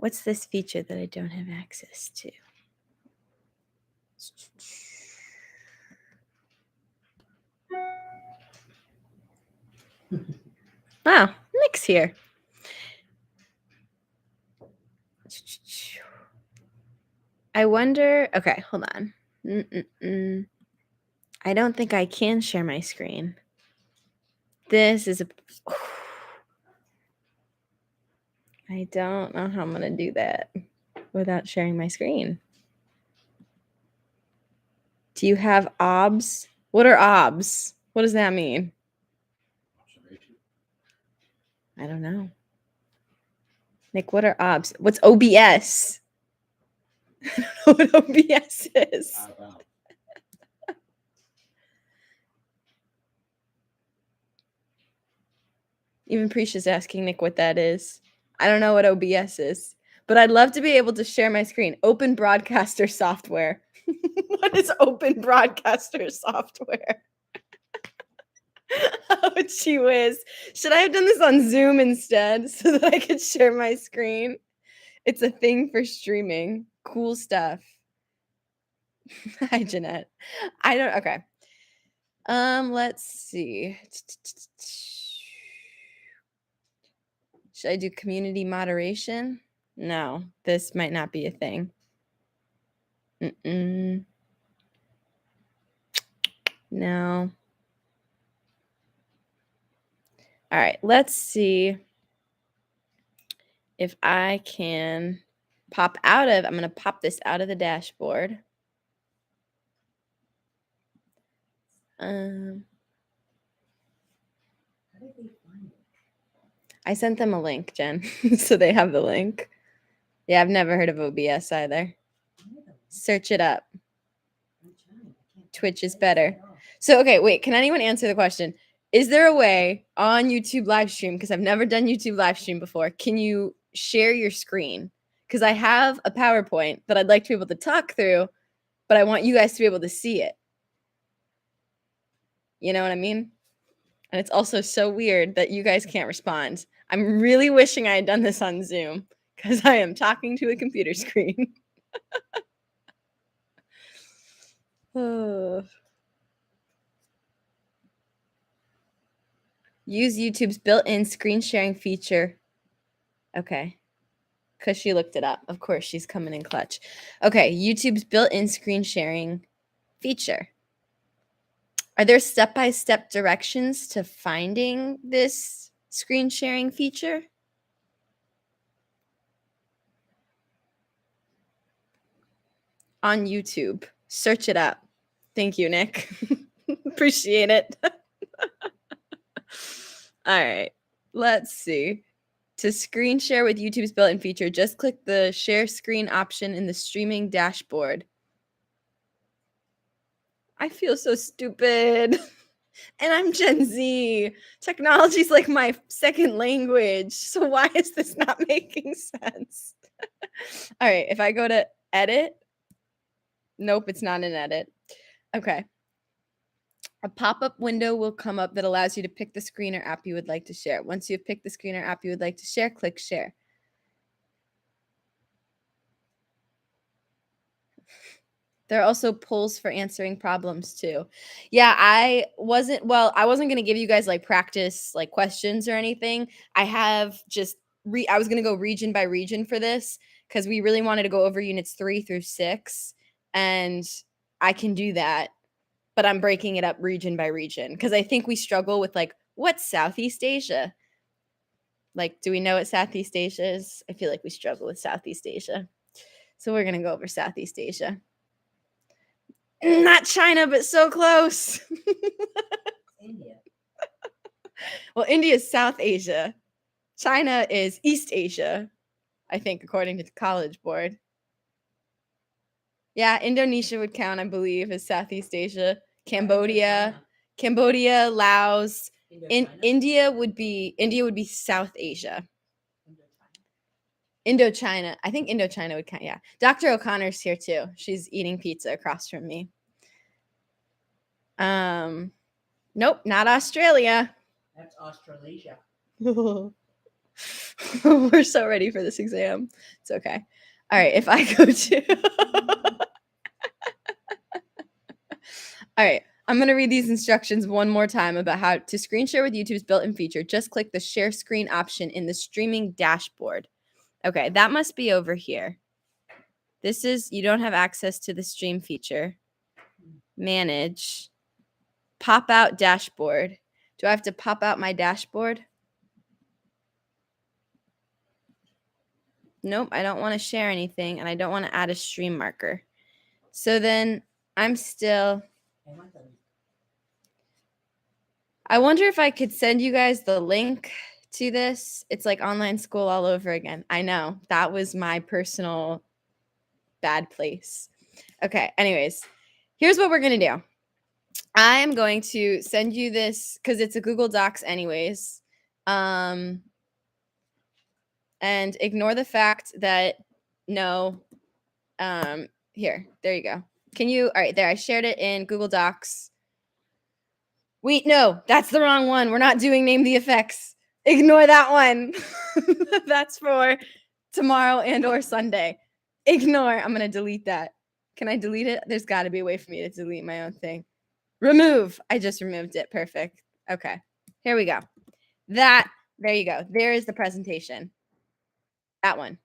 What's this feature that I don't have access to? Wow, Nick's here. I wonder. Okay, hold on. I don't think I can share my screen. This is a. I don't know how I'm going to do that without sharing my screen. Do you have OBS? What are OBS? What does that mean? I don't know. Nick, what are OBS? What's OBS? I don't know what OBS is. Even Prisha's asking Nick what that is. I don't know what OBS is, but I'd love to be able to share my screen. Open Broadcaster software. What is Open Broadcaster software? Oh, gee whiz. Should I have done this on Zoom instead so that I could share my screen? It's a thing for streaming. Cool stuff. Hi, Jeanette. I don't. Okay. Let's see. Should I do community moderation? No, this might not be a thing. No. All right, let's see if I can pop out of, I'm going to pop this out of the dashboard. I sent them a link, Jen, so they have the link. Yeah, I've never heard of OBS either. Search it up. Twitch is better. So, okay, wait, can anyone answer the question? Is there a way on YouTube live stream, because I've never done YouTube live stream before, can you share your screen? Because I have a PowerPoint that I'd like to be able to talk through, but I want you guys to be able to see it. You know what I mean? And it's also so weird that you guys can't respond. I'm really wishing I had done this on Zoom because I am talking to a computer screen. Oh. Use YouTube's built-in screen sharing feature. Okay. Because she looked it up. Of course, she's coming in clutch. Okay, YouTube's built-in screen sharing feature. Are there step-by-step directions to finding this screen sharing feature? On YouTube. Search it up. Thank you, Nick. Appreciate it. All right. Let's see. To screen share with YouTube's built-in feature, just click the share screen option in the streaming dashboard. I feel so stupid. And I'm Gen Z. Technology's like my second language. So why is this not making sense? All right. If I go to edit, nope, it's not an edit. Okay. A pop-up window will come up that allows you to pick the screen or app you would like to share. Once you've picked the screen or app you would like to share, click share. There are also polls for answering problems too. Yeah, I wasn't going to give you guys like practice like questions or anything. I have just I was going to go region by region for this because we really wanted to go over units 3 through 6, and I can do that, but I'm breaking it up region by region because I think we struggle with like, what's Southeast Asia? Like, do we know what Southeast Asia is? I feel like we struggle with Southeast Asia. So we're going to go over Southeast Asia. Not China, but so close. India. Well, India is South Asia. China is East Asia, I think, according to the College Board. Yeah, Indonesia would count, I believe, as Southeast Asia. Cambodia, Laos. India would be South Asia. Indochina. I think Indochina would count. Yeah. Dr. O'Connor's here too. She's eating pizza across from me. Nope, not Australia. That's Australasia. We're so ready for this exam. It's okay. All right, if I go to All right, I'm going to read these instructions one more time about how to screen share with YouTube's built-in feature. Just click the share screen option in the streaming dashboard. Okay, that must be over here. This is, you don't have access to the stream feature. Manage. Pop out dashboard. Do I have to pop out my dashboard? Nope, I don't want to share anything, and I don't want to add a stream marker. So then I'm still... I wonder if I could send you guys the link to this. It's like online school all over again. I know. That was my personal bad place. Okay, anyways, here's what we're going to do. I am going to send you this because it's a Google Docs anyways. And ignore the fact that no, here, there you go. Can you, all right, there, I shared it in Google Docs. Wait, no, that's the wrong one. We're not doing name the effects. Ignore that one. That's for tomorrow and or Sunday. Ignore. I'm going to delete that. Can I delete it? There's got to be a way for me to delete my own thing. Remove. I just removed it. Perfect. Okay. Here we go. There you go. There is the presentation. That one.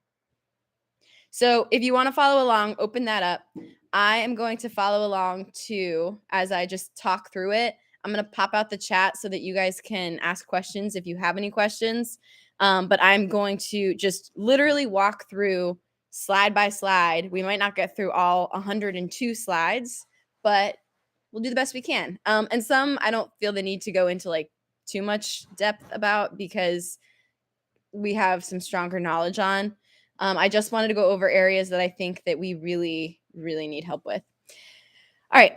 So if you want to follow along, open that up. I am going to follow along too as I just talk through it. I'm going to pop out the chat so that you guys can ask questions if you have any questions. But I'm going to just literally walk through slide by slide. We might not get through all 102 slides, but we'll do the best we can. And some I don't feel the need to go into like too much depth about because we have some stronger knowledge on. I just wanted to go over areas that I think that we really, really need help with. All right.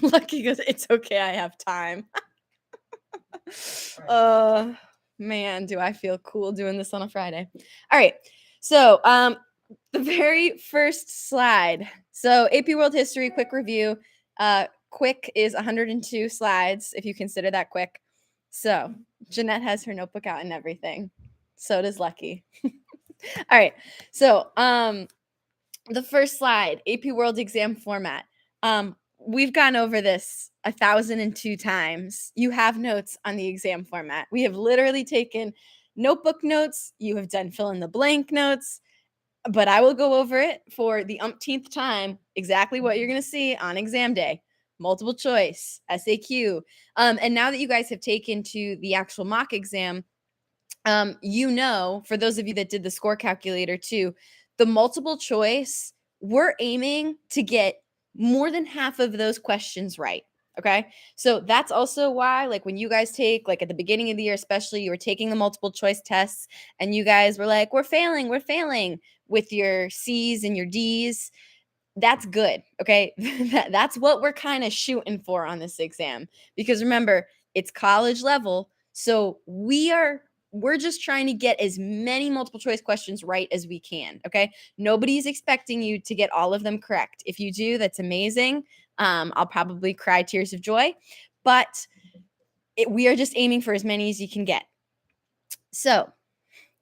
Lucky goes, it's okay, I have time. Man, do I feel cool doing this on a Friday. All right. So the very first slide. So AP World History, quick review. Quick is 102 slides, if you consider that quick. So Jeanette has her notebook out and everything. So does Lucky. All right. So the first slide, AP World exam format. We've gone over this 1,002 times. You have notes on the exam format. We have literally taken notebook notes. You have done fill in the blank notes, but I will go over it for the umpteenth time, exactly what you're going to see on exam day. Multiple choice, SAQ. And now that you guys have taken to the actual mock exam, you know, for those of you that did the score calculator too, the multiple choice, we're aiming to get more than half of those questions right. Okay. So that's also why, like, when you guys take, like, at the beginning of the year, especially, you were taking the multiple choice tests and you guys were like, we're failing with your C's and your D's. That's good. Okay. That's what we're kind of shooting for on this exam. Because remember, it's college level. So we're just trying to get as many multiple choice questions right as we can. Okay. Nobody's expecting you to get all of them correct. If you do, that's amazing. I'll probably cry tears of joy, but we are just aiming for as many as you can get. So,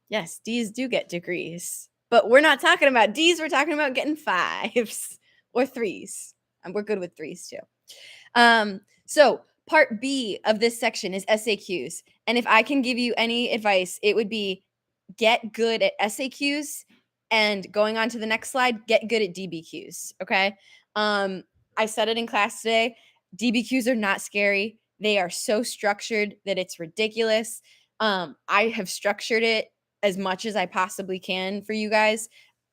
yes, D's do get degrees, but we're not talking about D's. We're talking about getting 5s or 3s. And we're good with 3s too. So part B of this section is SAQs. And if I can give you any advice, it would be get good at SAQs, and going on to the next slide, get good at DBQs. Okay. I said it in class today. DBQs are not scary. They are so structured that it's ridiculous. I have structured it as much as I possibly can for you guys.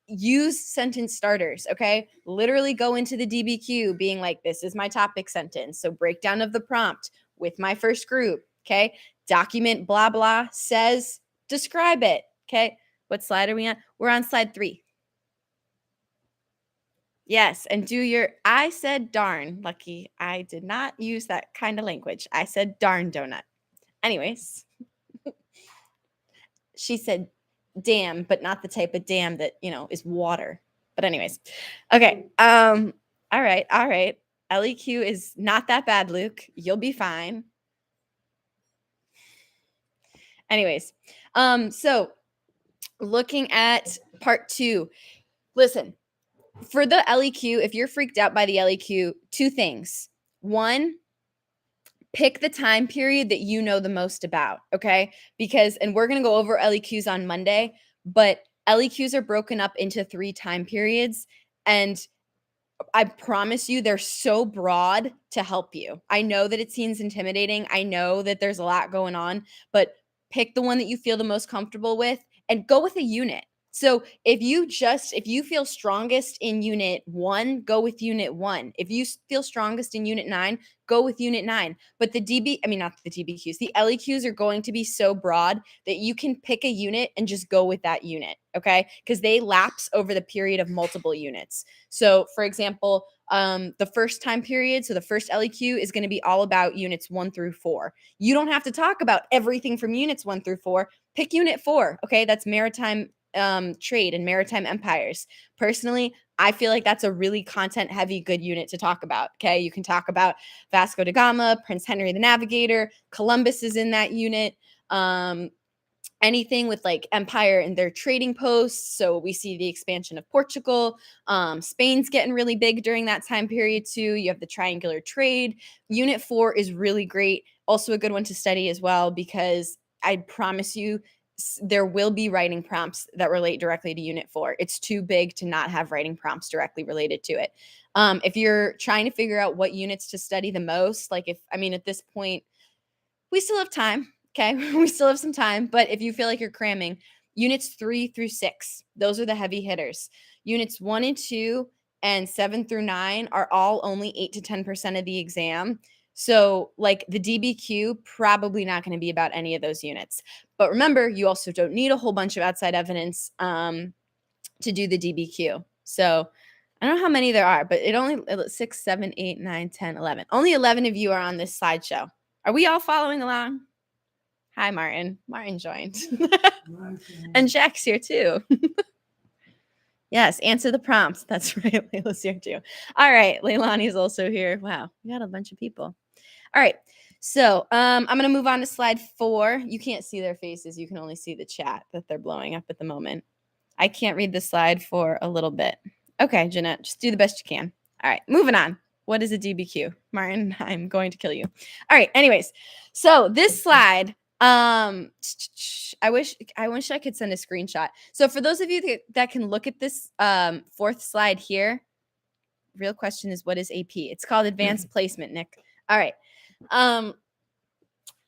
Use sentence starters, okay? Literally go into the DBQ being like, this is my topic sentence. So breakdown of the prompt with my first group, okay? Document blah, blah, says, describe it, okay? What slide are we on? We're on slide 3. Yes, and I said darn, Lucky. I did not use that kind of language. I said darn donut. Anyways, she said dam, but not the type of dam that, is water. But anyways, okay. All right. LEQ is not that bad, Luke. You'll be fine. Anyways, so looking at part 2, listen, for the LEQ, if you're freaked out by the LEQ, 2 things. 1, pick the time period that you know the most about, okay? Because, and we're going to go over LEQs on Monday, but LEQs are broken up into 3 time periods, and I promise you they're so broad to help you. I know that it seems intimidating. I know that there's a lot going on, but pick the one that you feel the most comfortable with and go with a unit. So if you feel strongest in unit 1, go with unit 1. If you feel strongest in unit 9, go with unit 9. But not the DBQs, the LEQs are going to be so broad that you can pick a unit and just go with that unit, okay? Because they lapse over the period of multiple units. So for example, the first time period, so the first LEQ is going to be all about units 1 through 4. You don't have to talk about everything from units 1 through 4. Pick unit 4, okay? That's maritime trade and maritime empires. Personally, I feel like that's a really content heavy good unit to talk about. Okay, you can talk about Vasco da Gama, Prince Henry the Navigator, Columbus is in that unit. Anything with like empire and their trading posts. So we see the expansion of Portugal. Spain's getting really big during that time period too. You have the triangular trade. Unit 4 is really great. Also a good one to study as well, because I promise you there will be writing prompts that relate directly to unit 4. It's too big to not have writing prompts directly related to it. If you're trying to figure out what units to study the most, like at this point, we still have time. Okay. We still have some time. But if you feel like you're cramming, units 3 through 6, those are the heavy hitters. Units 1 and 2 and 7 through 9 are all only 8 to 10% of the exam. So, like the DBQ, probably not going to be about any of those units. But remember, you also don't need a whole bunch of outside evidence to do the DBQ. So, I don't know how many there are, but 6, 7, 8, 9, 10, 11. Only 11 of you are on this slideshow. Are we all following along? Hi, Martin. Martin joined. And Jack's here too. Yes, answer the prompts. That's right. Layla's here too. All right. Leilani's also here. Wow. We got a bunch of people. All right. So I'm going to move on to slide 4. You can't see their faces. You can only see the chat that they're blowing up at the moment. I can't read the slide for a little bit. Okay, Jeanette, just do the best you can. All right, moving on. What is a DBQ? Martin, I'm going to kill you. All right, anyways. So this slide, I wish I could send a screenshot. So for those of you that can look at this 4th slide here, real question is, what is AP? It's called advanced placement, Nick. All right.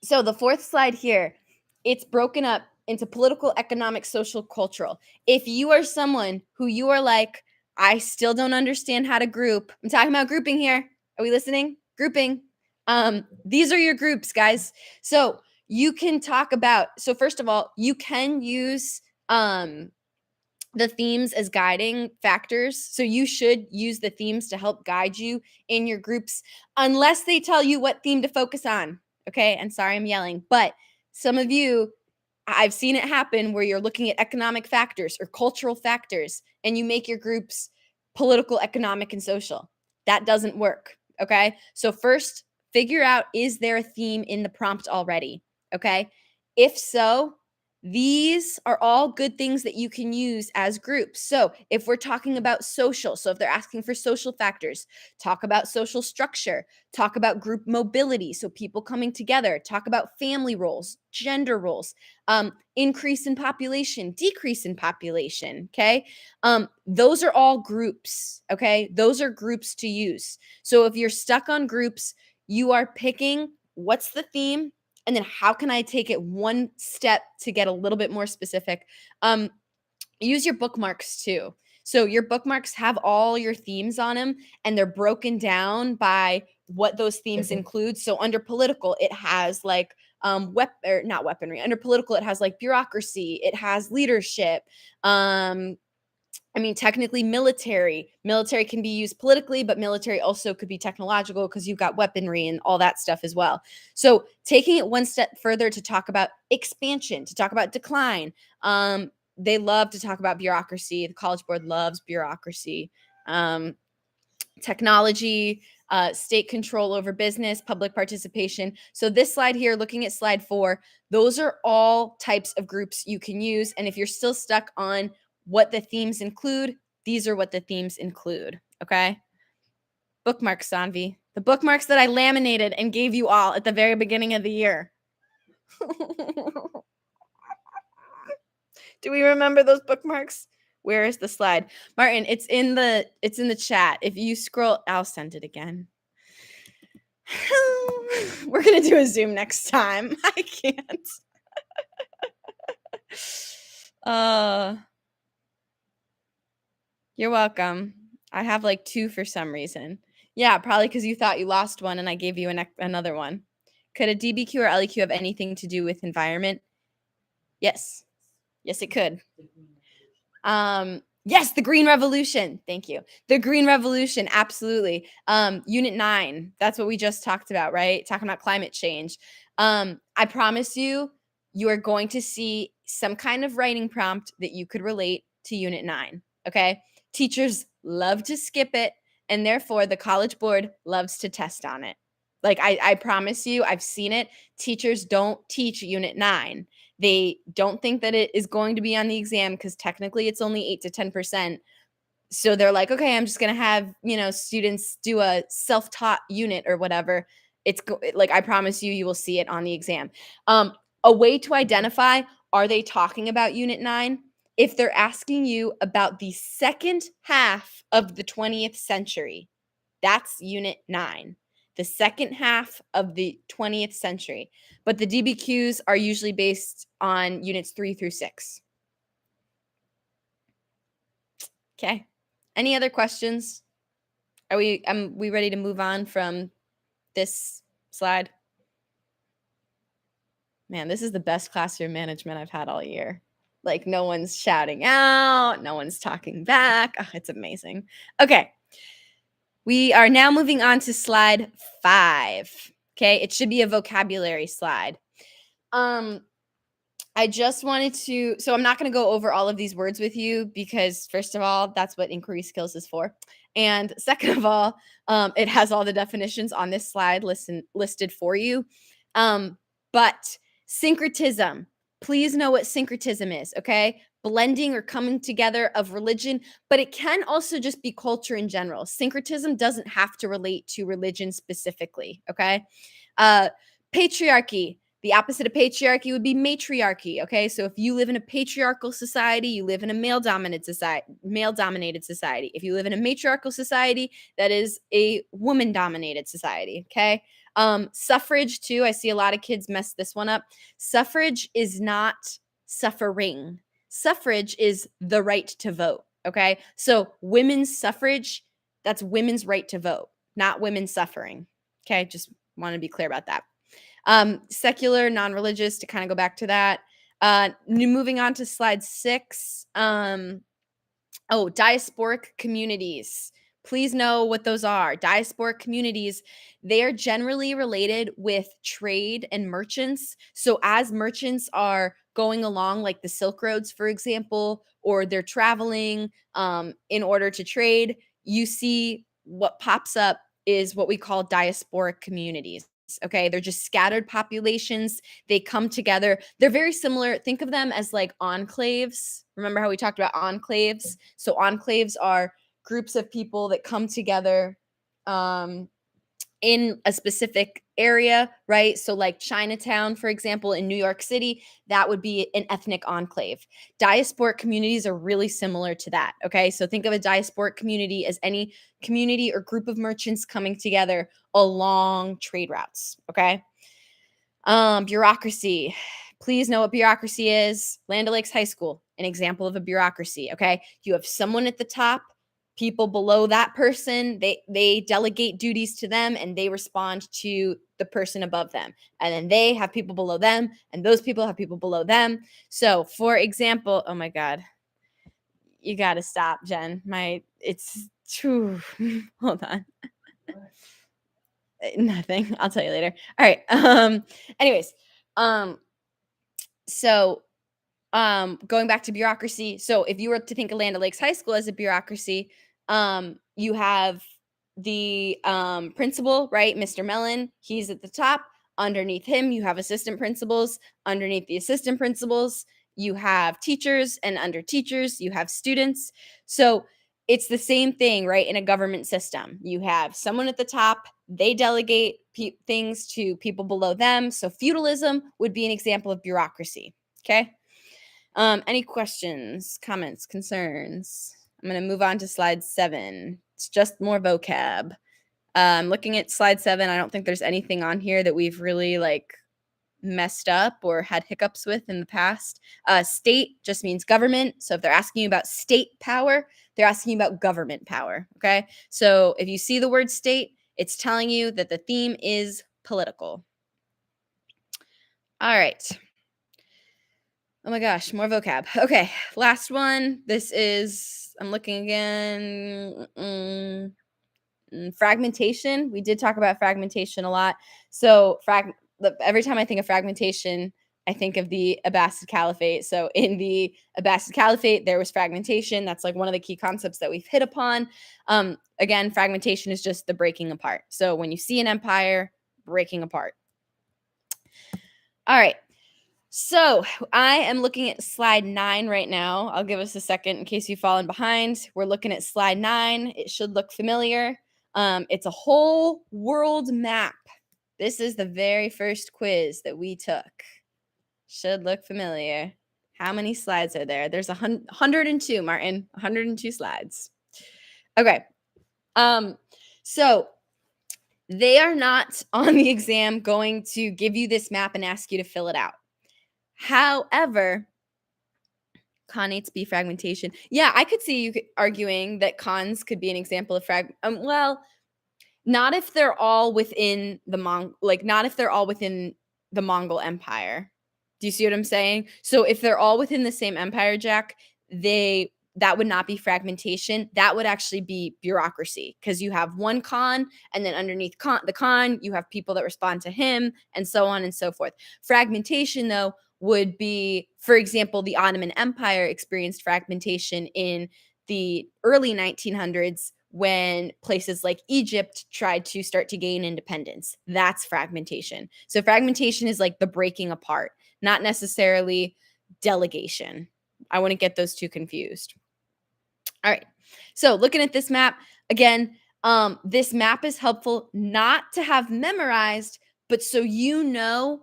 So the 4th slide here, it's broken up into political, economic, social, cultural. If you are someone who you are like, I still don't understand how to group. I'm talking about grouping here. Are we listening? Grouping. These are your groups, guys. So you can talk about, so first of all, you can use the themes as guiding factors. So you should use the themes to help guide you in your groups, unless they tell you what theme to focus on. Okay. And sorry, I'm yelling, but some of you, I've seen it happen where you're looking at economic factors or cultural factors and you make your groups political, economic, and social. That doesn't work. Okay. So first, figure out, is there a theme in the prompt already? Okay. If so, these are all good things that you can use as groups. So if we're talking about social, so if they're asking for social factors, talk about social structure, talk about group mobility, so people coming together, talk about family roles, gender roles, increase in population, decrease in population, okay? Those are all groups, okay? Those are groups to use. So if you're stuck on groups, you are picking what's the theme, and then how can I take it one step to get a little bit more specific? Use your bookmarks too. So your bookmarks have all your themes on them, and they're broken down by what those themes include. So under political, it has like not weaponry. Under political, it has like bureaucracy. It has leadership. Technically military. Military can be used politically, but military also could be technological because you've got weaponry and all that stuff as well. So taking it one step further to talk about expansion, to talk about decline. They love to talk about bureaucracy. The College Board loves bureaucracy. Technology, state control over business, public participation. So this slide here, looking at slide 4, those are all types of groups you can use. And if you're still stuck on what the themes include, these are what the themes include. Okay. Bookmarks, Sanvi. The bookmarks that I laminated and gave you all at the very beginning of the year. Do we remember those bookmarks? Where is the slide? Martin, it's in the chat. If you scroll, I'll send it again. We're going to do a Zoom next time. I can't. You're welcome. I have like 2 for some reason. Yeah, probably because you thought you lost one and I gave you another one. Could a DBQ or LEQ have anything to do with environment? Yes. Yes, it could. Yes, the Green Revolution. Thank you. The Green Revolution, absolutely. Unit 9, that's what we just talked about, right? Talking about climate change. I promise you, you are going to see some kind of writing prompt that you could relate to Unit 9, okay? Teachers love to skip it, and therefore the College Board loves to test on it. Like, I promise you, I've seen it. Teachers don't teach Unit 9. They don't think that it is going to be on the exam because technically it's only 8 to 10%. So they're like, okay, I'm just going to have, students do a self-taught unit or whatever. Like, I promise you, you will see it on the exam. A way to identify, are they talking about Unit 9? If they're asking you about the second half of the 20th century, that's Unit 9. The second half of the 20th century. But the DBQs are usually based on units 3 through 6. Okay. Any other questions? Are we ready to move on from this slide? Man, this is the best classroom management I've had all year. Like, no one's shouting out, no one's talking back. Oh, it's amazing. Okay. We are now moving on to slide 5. Okay, it should be a vocabulary slide. I just wanted to, so I'm not going to go over all of these words with you because, first of all, that's what inquiry skills is for. And second of all, it has all the definitions on this slide listed for you. But syncretism, please know what syncretism is, okay? Blending or coming together of religion, but it can also just be culture in general. Syncretism doesn't have to relate to religion specifically, okay? Patriarchy. The opposite of patriarchy would be matriarchy, okay? So if you live in a patriarchal society, you live in a male-dominated society. If you live in a matriarchal society, that is a woman-dominated society, okay? Suffrage too, I see a lot of kids mess this one up. Suffrage is not suffering. Suffrage is the right to vote, okay? So women's suffrage, that's women's right to vote, not women suffering, okay? Just want to be clear about that. Secular, non-religious, to kind of go back to that. Moving on to slide 6. Diasporic communities. Please know what those are. Diasporic communities, they are generally related with trade and merchants. So as merchants are going along, like the Silk Roads, for example, or they're traveling in order to trade, you see what pops up is what we call diasporic communities. Okay, they're just scattered populations. They come together. They're very similar. Think of them as like enclaves. Remember how we talked about enclaves? So enclaves are groups of people that come together in a specific area, right? So like Chinatown, for example, in New York City, that would be an ethnic enclave. Diasporic communities are really similar to that, okay? So think of a diasporic community as any community or group of merchants coming together along trade routes, okay? Bureaucracy. Please know what bureaucracy is. Land O'Lakes High School, an example of a bureaucracy, okay? You have someone at the top, people below that person, they delegate duties to them and they respond to the person above them. And then they have people below them and those people have people below them. So, for example, oh my God. You got to stop, Jen. It's true. Hold on. Nothing. I'll tell you later. All right. Anyways, so going back to bureaucracy. So if you were to think of Land O'Lakes High School as a bureaucracy, you have the principal, right? Mr. Mellon, he's at the top. Underneath him, you have assistant principals. Underneath the assistant principals, you have teachers. And under teachers, you have students. So it's the same thing, right? In a government system, you have someone at the top, they delegate things to people below them. So feudalism would be an example of bureaucracy. Okay. Any questions, comments, concerns? I'm going to move on to slide 7. It's just more vocab. Looking at slide 7, I don't think there's anything on here that we've really like messed up or had hiccups with in the past. State just means government. So if they're asking you about state power, they're asking you about government power. Okay. So if you see the word state, it's telling you that the theme is political. All right. Oh my gosh, more vocab. Okay, last one. This is, I'm looking again. Fragmentation. We did talk about fragmentation a lot. So every time I think of fragmentation, I think of the Abbasid Caliphate. So in the Abbasid Caliphate, there was fragmentation. That's like one of the key concepts that we've hit upon. Again, fragmentation is just the breaking apart. So when you see an empire breaking apart. All right. So I am looking at slide 9 right now. I'll give us a second in case you've fallen behind. We're looking at slide 9. It should look familiar. It's a whole world map. This is the very first quiz that we took. Should look familiar. How many slides are there? There's 102, Martin. 102 slides. Okay. So they are not on the exam going to give you this map and ask you to fill it out. However, conates be fragmentation. Yeah, I could see you arguing that cons could be an example of well, not if they're all within the not if they're all within the Mongol Empire. Do you see what I'm saying? So if they're all within the same empire, Jack, that would not be fragmentation. That would actually be bureaucracy because you have one Khan, and then underneath the Khan, you have people that respond to him, and so on and so forth. Fragmentation, though, would be, for example, the Ottoman Empire experienced fragmentation in the early 1900s when places like Egypt tried to start to gain independence. That's fragmentation. So fragmentation is like the breaking apart, not necessarily delegation. I wouldn't get those two confused. All right. So looking at this map, again, this map is helpful not to have memorized, but so you know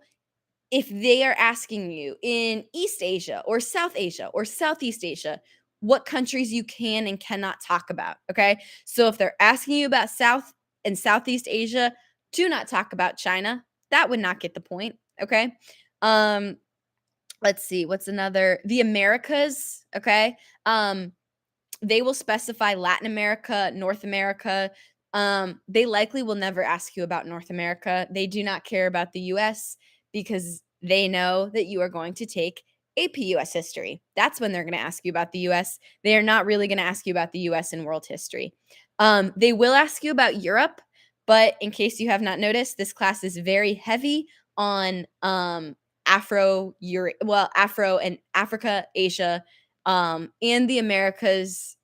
if they are asking you in East Asia or South Asia or Southeast Asia, what countries you can and cannot talk about, okay? So if they're asking you about South and Southeast Asia, do not talk about China. That would not get the point, okay? Let's see, what's another? The Americas, okay? They will specify Latin America, North America. They likely will never ask you about North America. They do not care about the US because they know that you are going to take AP US history. That's when they're going to ask you about the US. They are not really going to ask you about the US in world history. They will ask you about Europe, but in case you have not noticed, this class is very heavy on Afro and Africa, Asia, and the Americas,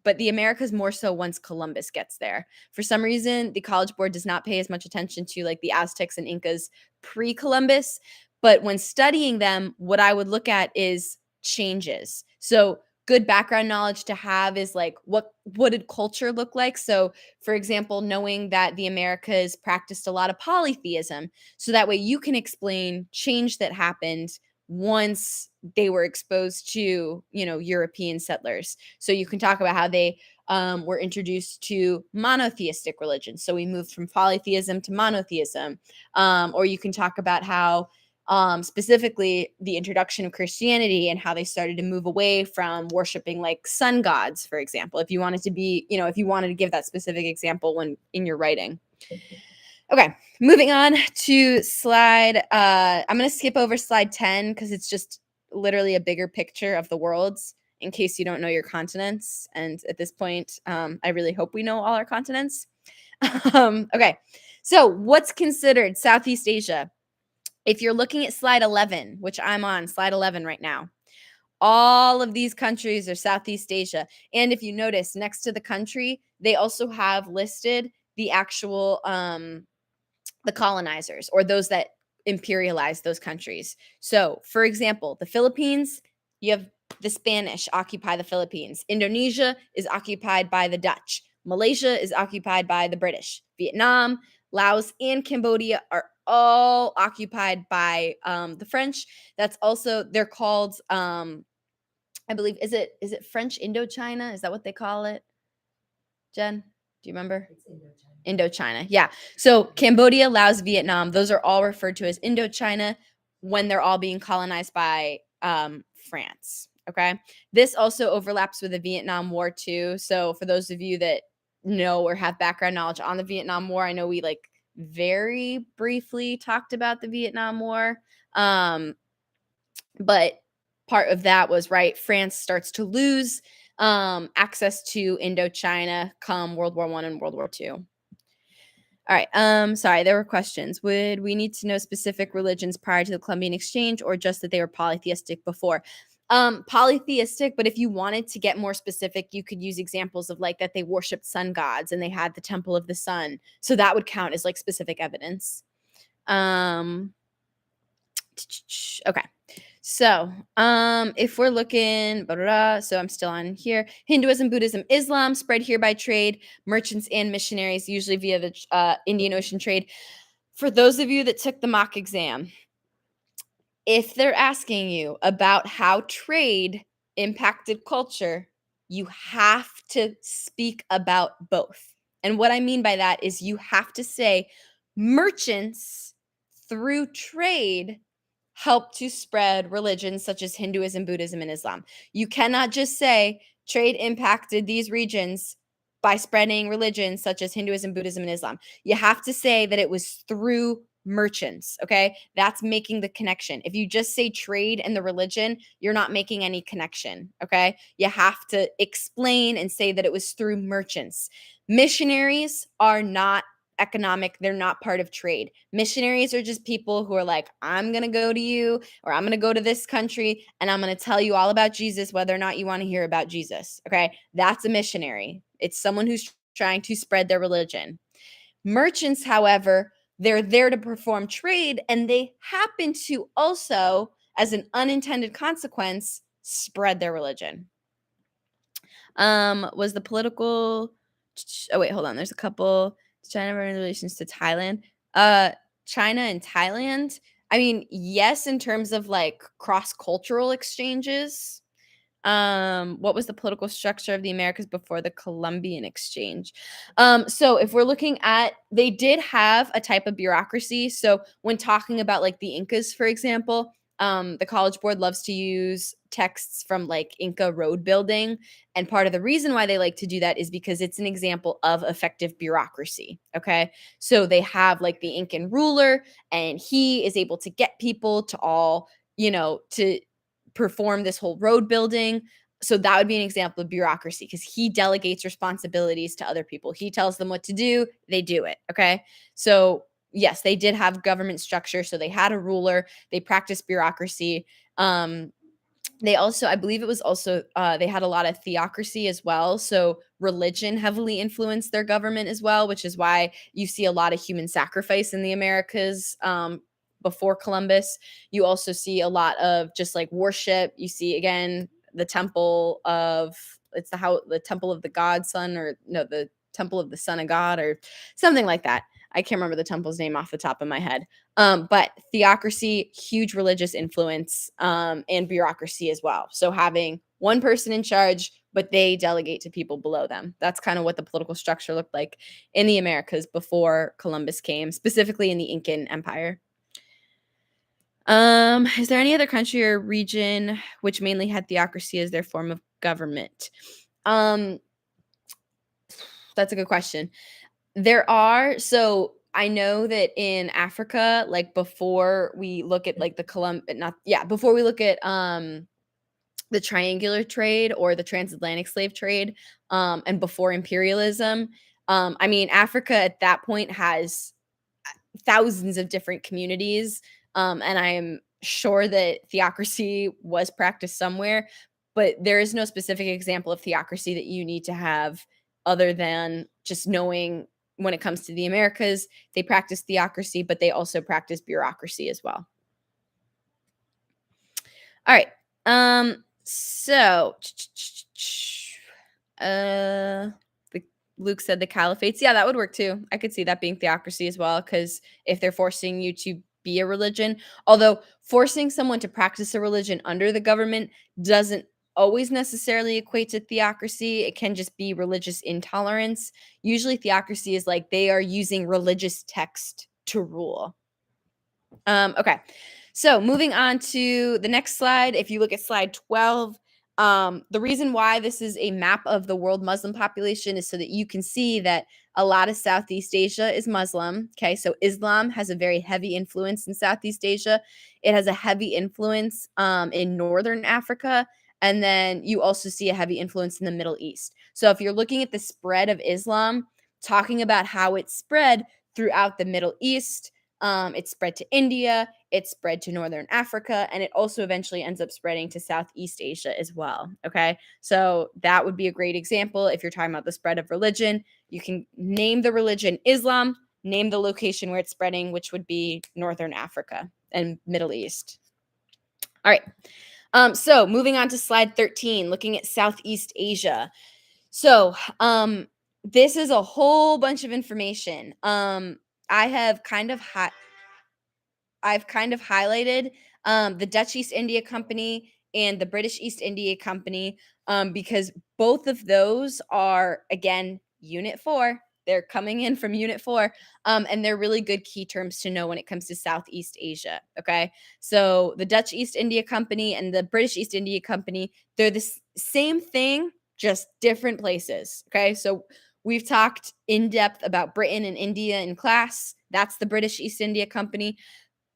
but the Americas more so once Columbus gets there. For some reason, the College Board does not pay as much attention to like the Aztecs and Incas pre-Columbus, but when studying them, what I would look at is changes. So good background knowledge to have is like what did culture look like? So for example, knowing that the Americas practiced a lot of polytheism, so that way you can explain change that happened once they were exposed to, European settlers. So you can talk about how they were introduced to monotheistic religions. So we moved from polytheism to monotheism. Or you can talk about how specifically the introduction of Christianity and how they started to move away from worshiping like sun gods, for example, if you wanted to give that specific example when in your writing. Okay, moving on to slide, I'm going to skip over slide 10 because it's just literally a bigger picture of the worlds in case you don't know your continents. And at this point, I really hope we know all our continents. Okay, so what's considered Southeast Asia? If you're looking at slide 11, which I'm on slide 11 right now, all of these countries are Southeast Asia. And if you notice, next to the country, they also have listed the actual the colonizers or those that imperialized those countries. So, for example, the Philippines, you have the Spanish occupy the Philippines. Indonesia is occupied by the Dutch. Malaysia is occupied by the British. Vietnam, Laos, and Cambodia are all occupied by the French. That's also they're called I believe is it French Indochina? Is that what they call it? Jen, do you remember? It's Indochina. Indochina. Yeah. So Cambodia, Laos, Vietnam, those are all referred to as Indochina when they're all being colonized by France. Okay. This also overlaps with the Vietnam War too. So for those of you that know or have background knowledge on the Vietnam War, I know we like very briefly talked about the Vietnam War. But part of that was right. France starts to lose access to Indochina come World War I and World War II. All right. Sorry, there were questions. Would we need to know specific religions prior to the Columbian Exchange or just that they were polytheistic before? Polytheistic, but if you wanted to get more specific, you could use examples of like that they worshipped sun gods and they had the temple of the sun. So that would count as like specific evidence. Okay. So, if we're looking, so I'm still on here. Hinduism, Buddhism, Islam spread here by trade, merchants and missionaries, usually via the Indian Ocean trade. For those of you that took the mock exam, if they're asking you about how trade impacted culture, you have to speak about both. And what I mean by that is you have to say merchants through trade help to spread religions such as Hinduism, Buddhism, and Islam. You cannot just say trade impacted these regions by spreading religions such as Hinduism, Buddhism, and Islam. You have to say that it was through merchants, okay? That's making the connection. If you just say trade and the religion, you're not making any connection, okay? You have to explain and say that it was through merchants. Missionaries are not economic, they're not part of trade. Missionaries are just people who are like, I'm going to go to you or I'm going to go to this country and I'm going to tell you all about Jesus whether or not you want to hear about Jesus, okay? That's a missionary. It's someone who's trying to spread their religion. Merchants, however, they're there to perform trade and they happen to also, as an unintended consequence, spread their religion. Was the political oh wait, hold on. There's a couple. China in relations to Thailand. China and Thailand. I mean, yes, in terms of like cross-cultural exchanges. What was the political structure of the Americas before the Columbian Exchange? So if we're looking at, they did have a type of bureaucracy. So when talking about like the Incas, for example, the College Board loves to use texts from like Inca road building. And part of the reason why they like to do that is because it's an example of effective bureaucracy. Okay. So they have like the Incan ruler, and he is able to get people to all, to perform this whole road building. So that would be an example of bureaucracy because he delegates responsibilities to other people. He tells them what to do, they do it. Okay. So, yes, they did have government structure. So they had a ruler, they practiced bureaucracy. They also, I believe it was also, they had a lot of theocracy as well. So religion heavily influenced their government as well, which is why you see a lot of human sacrifice in the Americas before Columbus. You also see a lot of just like worship. You see, again, the temple of, it's the temple of the godson, or no, the temple of the son of God, or something like that. I can't remember the temple's name off the top of my head. But theocracy, huge religious influence, and bureaucracy as well. So having one person in charge, but they delegate to people below them. That's kind of what the political structure looked like in the Americas before Columbus came, specifically in the Incan Empire. Is there any other country or region which mainly had theocracy as their form of government? That's a good question. There are. So I know that in Africa, like before we look at like before we look at the triangular trade or the transatlantic slave trade, and before imperialism, I mean, Africa at that point has thousands of different communities, and I am sure that theocracy was practiced somewhere, but there is no specific example of theocracy that you need to have other than just knowing when it comes to the Americas, they practice theocracy, but they also practice bureaucracy as well. All right. So Luke said the caliphates. Yeah, that would work too. I could see that being theocracy as well, because if they're forcing you to be a religion, although forcing someone to practice a religion under the government doesn't always necessarily equate to theocracy. It can just be religious intolerance. Usually theocracy is like they are using religious text to rule. Okay. So moving on to the next slide, if you look at slide 12, the reason why this is a map of the world Muslim population is so that you can see that a lot of Southeast Asia is Muslim. Okay, so Islam has a very heavy influence in Southeast Asia. It has a heavy influence in Northern Africa. And then you also see a heavy influence in the Middle East. So if you're looking at the spread of Islam, talking about how it spread throughout the Middle East, it spread to India, it spread to Northern Africa, and it also eventually ends up spreading to Southeast Asia as well. Okay. So that would be a great example. If you're talking about the spread of religion, you can name the religion Islam, name the location where it's spreading, which would be Northern Africa and Middle East. All right. So moving on to slide 13, looking at Southeast Asia. So this is a whole bunch of information. I've kind of highlighted the Dutch East India Company and the British East India Company because both of those are, again, Unit 4. They're coming in from Unit 4, and they're really good key terms to know when it comes to Southeast Asia, okay? So the Dutch East India Company and the British East India Company, they're the same thing, just different places, okay? So we've talked in depth about Britain and India in class. That's the British East India Company.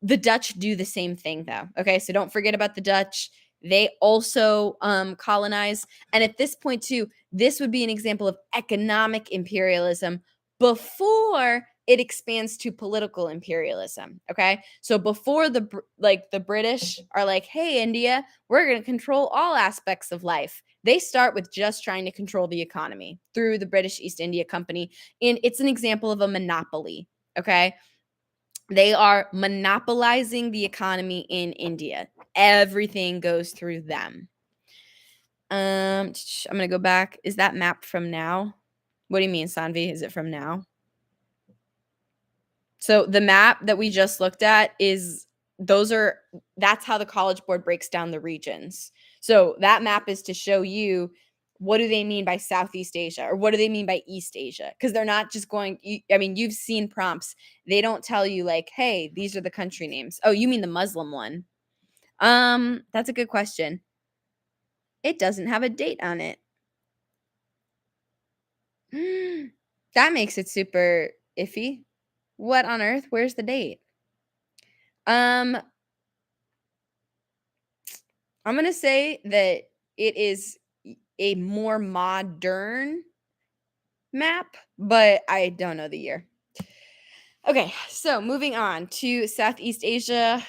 The Dutch do the same thing, though. Okay, so don't forget about the Dutch. They also colonize. And at this point, too, this would be an example of economic imperialism before it expands to political imperialism. Okay, so before the British are like, hey, India, we're going to control all aspects of life. They start with just trying to control the economy through the British East India Company. And it's an example of a monopoly. Okay. They are monopolizing the economy in India. Everything goes through them. I'm going to go back. Is that map from now? What do you mean, Sanvi? Is it from now? So the map that we just looked at that's how the College Board breaks down the regions. So that map is to show you what do they mean by Southeast Asia or what do they mean by East Asia? Because they're not just going, you've seen prompts. They don't tell you like, hey, these are the country names. Oh, you mean the Muslim one? That's a good question. It doesn't have a date on it. That makes it super iffy. What on earth? Where's the date? I'm going to say that it is a more modern map, but I don't know the year. Okay, so moving on to Southeast Asia.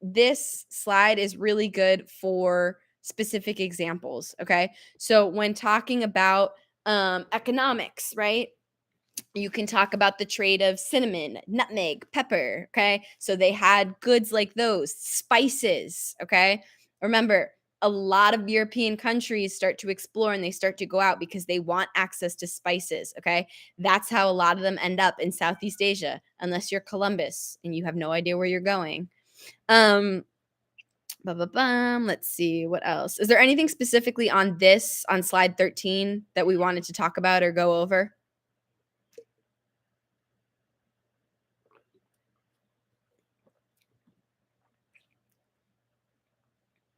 This slide is really good for specific examples. Okay, so when talking about economics, right? You can talk about the trade of cinnamon, nutmeg, pepper. Okay, so they had goods like those, spices. Okay, remember, a lot of European countries start to explore and they start to go out because they want access to spices. Okay, that's how a lot of them end up in Southeast Asia, unless you're Columbus and you have no idea where you're going. Let's see what else. Is there anything specifically on slide 13 that we wanted to talk about or go over?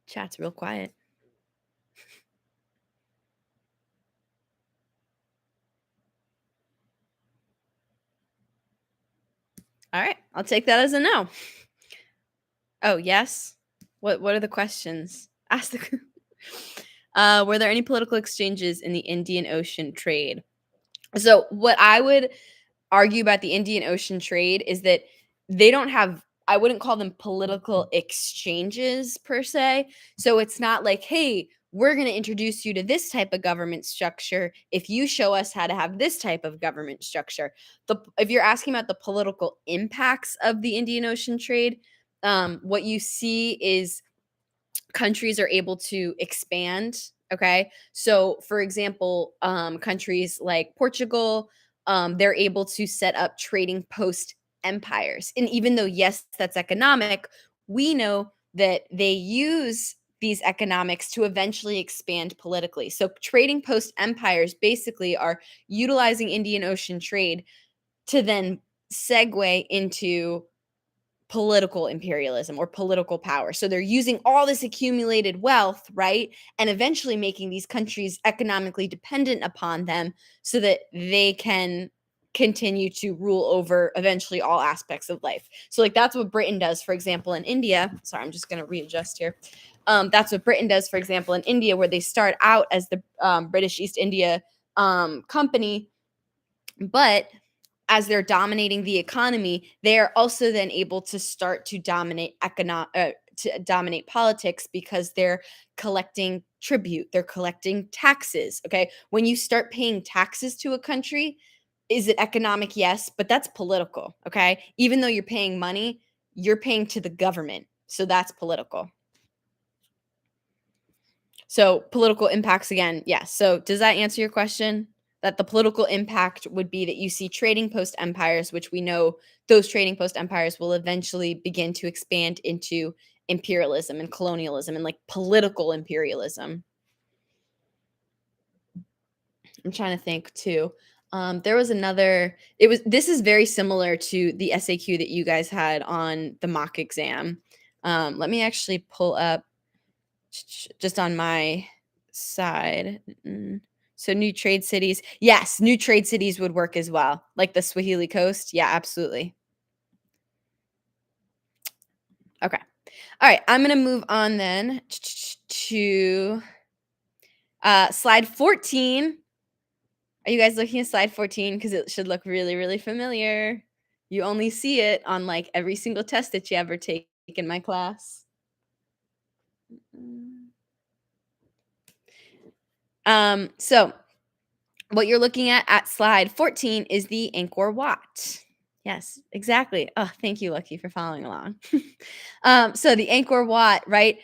Chat's real quiet. All right, I'll take that as a no. Oh, yes. What are the questions? Ask the were there any political exchanges in the Indian Ocean trade? So, what I would argue about the Indian Ocean trade is that they don't have, I wouldn't call them political exchanges per se. So it's not like, hey, we're going to introduce you to this type of government structure if you show us how to have this type of government structure. If you're asking about the political impacts of the Indian Ocean trade, what you see is countries are able to expand. Okay. So, for example, countries like Portugal, they're able to set up trading post empires. And even though, yes, that's economic, we know that they use these economics to eventually expand politically. So, trading post empires basically are utilizing Indian Ocean trade to then segue into political imperialism or political power. So they're using all this accumulated wealth, right? And eventually making these countries economically dependent upon them so that they can continue to rule over eventually all aspects of life. So like that's what Britain does, for example, in India. Sorry, I'm just going to readjust here. That's what Britain does, for example, in India, where they start out as the British East India Company, but as they're dominating the economy, they are also then able to start to dominate politics because they're collecting tribute, they're collecting taxes. Okay, when you start paying taxes to a country, is it economic? Yes, but that's political. Okay, even though you're paying money, you're paying to the government, so that's political. So political impacts again, yes. So does that answer your question? That the political impact would be that you see trading post empires, which we know those trading post empires will eventually begin to expand into imperialism and colonialism and like political imperialism. I'm trying to think too. There was another, this is very similar to the SAQ that you guys had on the mock exam. Let me actually pull up just on my side. So new trade cities. Yes, new trade cities would work as well. Like the Swahili coast. Yeah, absolutely. Okay. All right. I'm going to move on then to slide 14. Are you guys looking at slide 14? Because it should look really, really familiar. You only see it on like every single test that you ever take in my class. So what you're looking at slide 14 is the Angkor Wat. Yes, exactly. Oh, thank you, Lucky, for following along. So the Angkor Wat, right?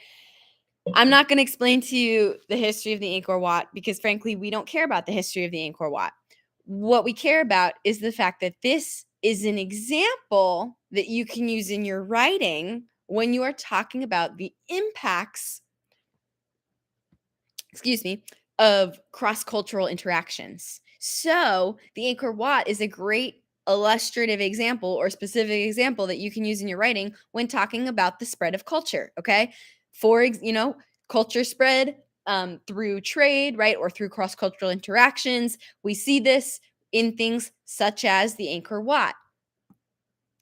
I'm not going to explain to you the history of the Angkor Wat because, frankly, we don't care about the history of the Angkor Wat. What we care about is the fact that this is an example that you can use in your writing when you are talking about the impacts, of cross-cultural interactions. So the Angkor Wat is a great illustrative example or specific example that you can use in your writing when talking about the spread of culture. Okay, culture spread through trade, right, or through cross-cultural interactions. We see this in things such as the Angkor Wat.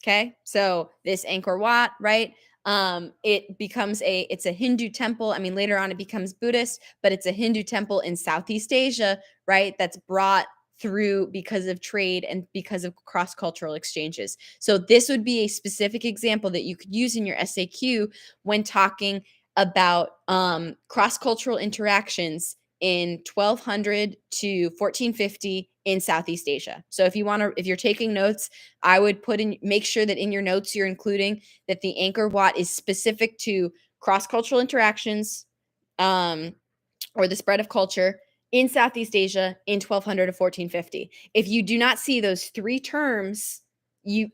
Okay, so this Angkor Wat, right? It's a Hindu temple. I mean, later on it becomes Buddhist, but it's a Hindu temple in Southeast Asia, right? That's brought through because of trade and because of cross-cultural exchanges. So this would be a specific example that you could use in your SAQ when talking about cross-cultural interactions in 1200 to 1450 in Southeast Asia. So if you're taking notes, I would make sure that in your notes you're including that the Angkor Wat is specific to cross-cultural interactions or the spread of culture in Southeast Asia in 1200 to 1450. If you do not see those three terms,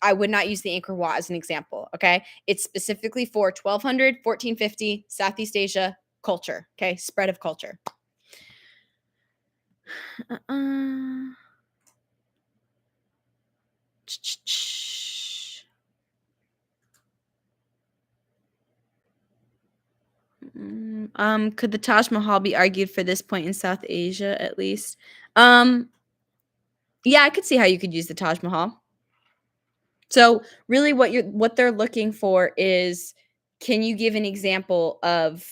I would not use the Angkor Wat as an example, okay? It's specifically for 1200, 1450, Southeast Asia culture, okay? Spread of culture. Could the Taj Mahal be argued for this point in South Asia at least? Yeah, I could see how you could use the Taj Mahal. So really what they're looking for is, can you give an example of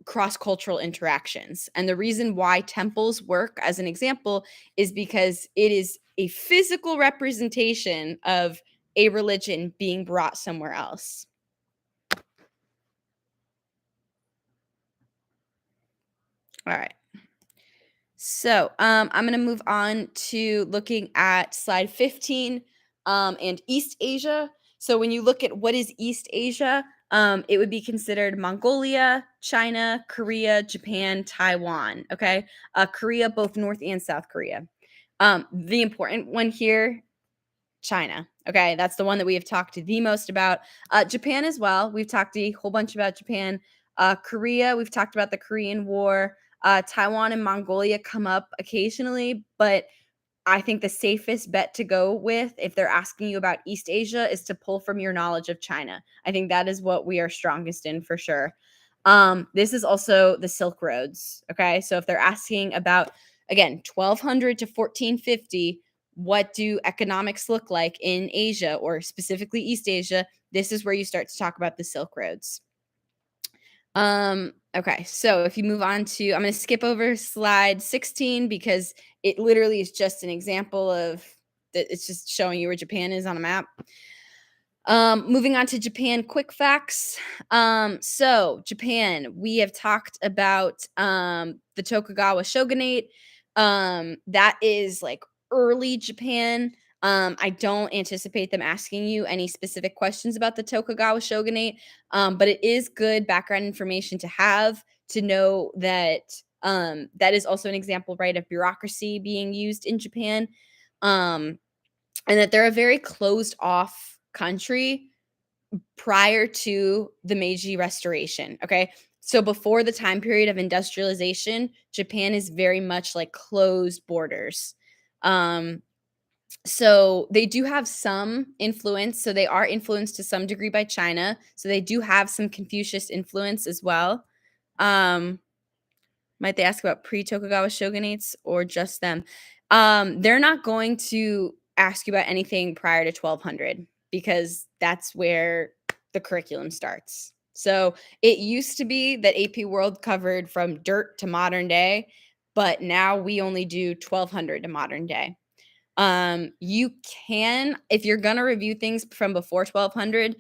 cross-cultural interactions? And the reason why temples work as an example is because it is a physical representation of a religion being brought somewhere else. All right. So I'm going to move on to looking at slide 15 and East Asia. So when you look at what is East Asia, it would be considered Mongolia, China, Korea, Japan, Taiwan. Okay. Korea, both North and South Korea. The important one here, China. Okay. That's the one that we have talked the most about. Japan as well. We've talked a whole bunch about Japan. Korea, we've talked about the Korean War. Taiwan and Mongolia come up occasionally, but I think the safest bet to go with if they're asking you about East Asia is to pull from your knowledge of China. I think that is what we are strongest in for sure. This is also the Silk Roads. Okay. So if they're asking about, again, 1200 to 1450, what do economics look like in Asia or specifically East Asia? This is where you start to talk about the Silk Roads. Okay, so if you move on to, I'm going to skip over slide 16 because it literally is just an example of that. It's just showing you where Japan is on a map. Moving on to Japan quick facts. So Japan, we have talked about the Tokugawa shogunate. That is like early Japan. I don't anticipate them asking you any specific questions about the Tokugawa shogunate, but it is good background information to have to know that that is also an example, right, of bureaucracy being used in Japan, and that they're a very closed off country prior to the Meiji Restoration. Okay. So before the time period of industrialization, Japan is very much like closed borders. So they do have some influence. So they are influenced to some degree by China. So they do have some Confucius influence as well. Might they ask about pre-Tokugawa shogunates or just them? They're not going to ask you about anything prior to 1200 because that's where the curriculum starts. So it used to be that AP World covered from dirt to modern day, but now we only do 1200 to modern day. You can, if you're gonna review things from before 1200,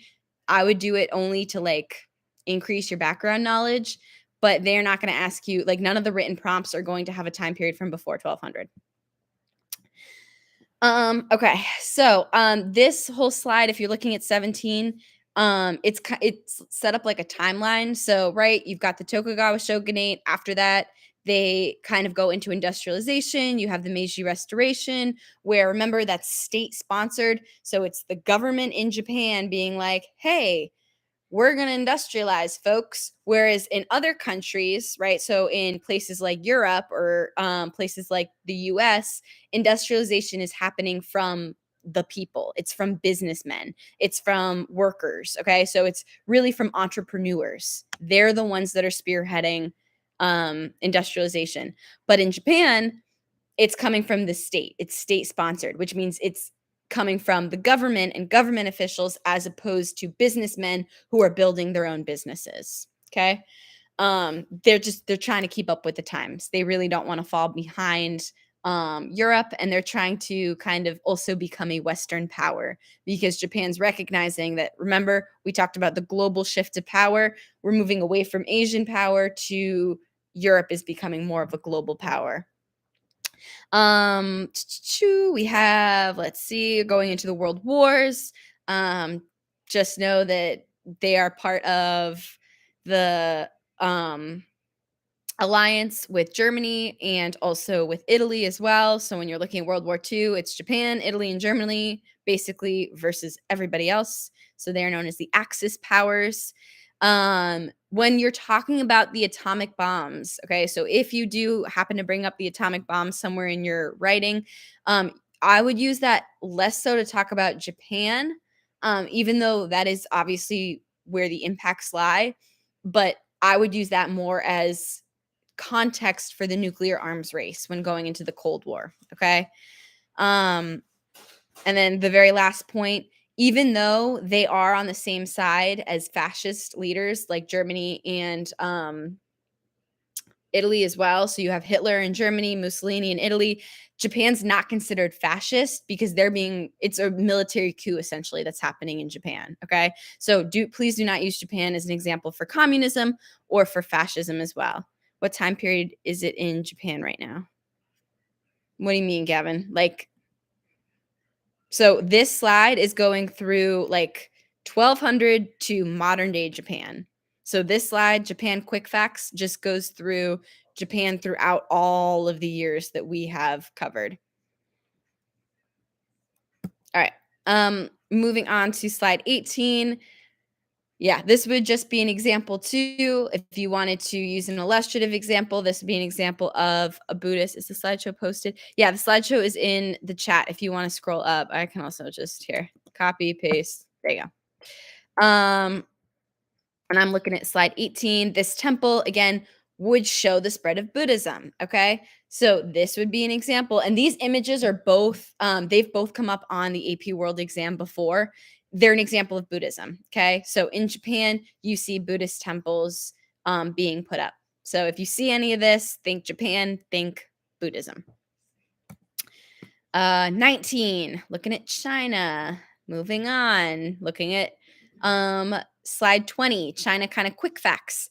I would do it only to like increase your background knowledge, but they're not going to ask you, like, none of the written prompts are going to have a time period from before 1200. Okay, so this whole slide, if you're looking at 17, it's set up like a timeline. So right, you've got the Tokugawa shogunate. After that, they kind of go into industrialization. You have the Meiji Restoration, where remember that's state sponsored. So it's the government in Japan being like, hey, we're going to industrialize, folks. Whereas in other countries, right? So in places like Europe or places like the US, industrialization is happening from the people. It's from businessmen. It's from workers. Okay. So it's really from entrepreneurs. They're the ones that are spearheading industrialization. But in Japan, it's coming from the state. It's state sponsored, which means it's coming from the government and government officials as opposed to businessmen who are building their own businesses. Okay. They're trying to keep up with the times. They really don't want to fall behind Europe, and they're trying to kind of also become a Western power because Japan's recognizing that, remember, we talked about the global shift to power. We're moving away from Asian power to Europe is becoming more of a global power. We have, let's see, going into the world wars. Just know that they are part of the alliance with Germany and also with Italy as well. So when you're looking at World War II, it's Japan, Italy, and Germany basically versus everybody else. So they are known as the Axis powers. When you're talking about the atomic bombs, okay, so if you do happen to bring up the atomic bomb somewhere in your writing, I would use that less so to talk about Japan, even though that is obviously where the impacts lie. But I would use that more as context for the nuclear arms race when going into the Cold War. Okay. And then the very last point, even though they are on the same side as fascist leaders like Germany and Italy as well. So you have Hitler in Germany, Mussolini in Italy. Japan's not considered fascist because it's a military coup essentially that's happening in Japan. Okay. So please do not use Japan as an example for communism or for fascism as well. What time period is it in Japan right now? What do you mean, Gavin? Like, so this slide is going through like 1200 to modern day Japan. So this slide, Japan Quick Facts, just goes through Japan throughout all of the years that we have covered. All right. Moving on to slide 18. Yeah, this would just be an example too. If you wanted to use an illustrative example, this would be an example of a Buddhist. Is the slideshow posted? Yeah, the slideshow is in the chat. If you want to scroll up, I can also just here copy, paste. There you go. And I'm looking at slide 18. This temple, again, would show the spread of Buddhism. Okay. So this would be an example. And these images are both, they've both come up on the AP World exam before. They're an example of Buddhism. Okay. So in Japan, you see Buddhist temples being put up. So if you see any of this, think Japan, think Buddhism. 19, looking at China. Moving on, looking at slide 20, China kind of quick facts.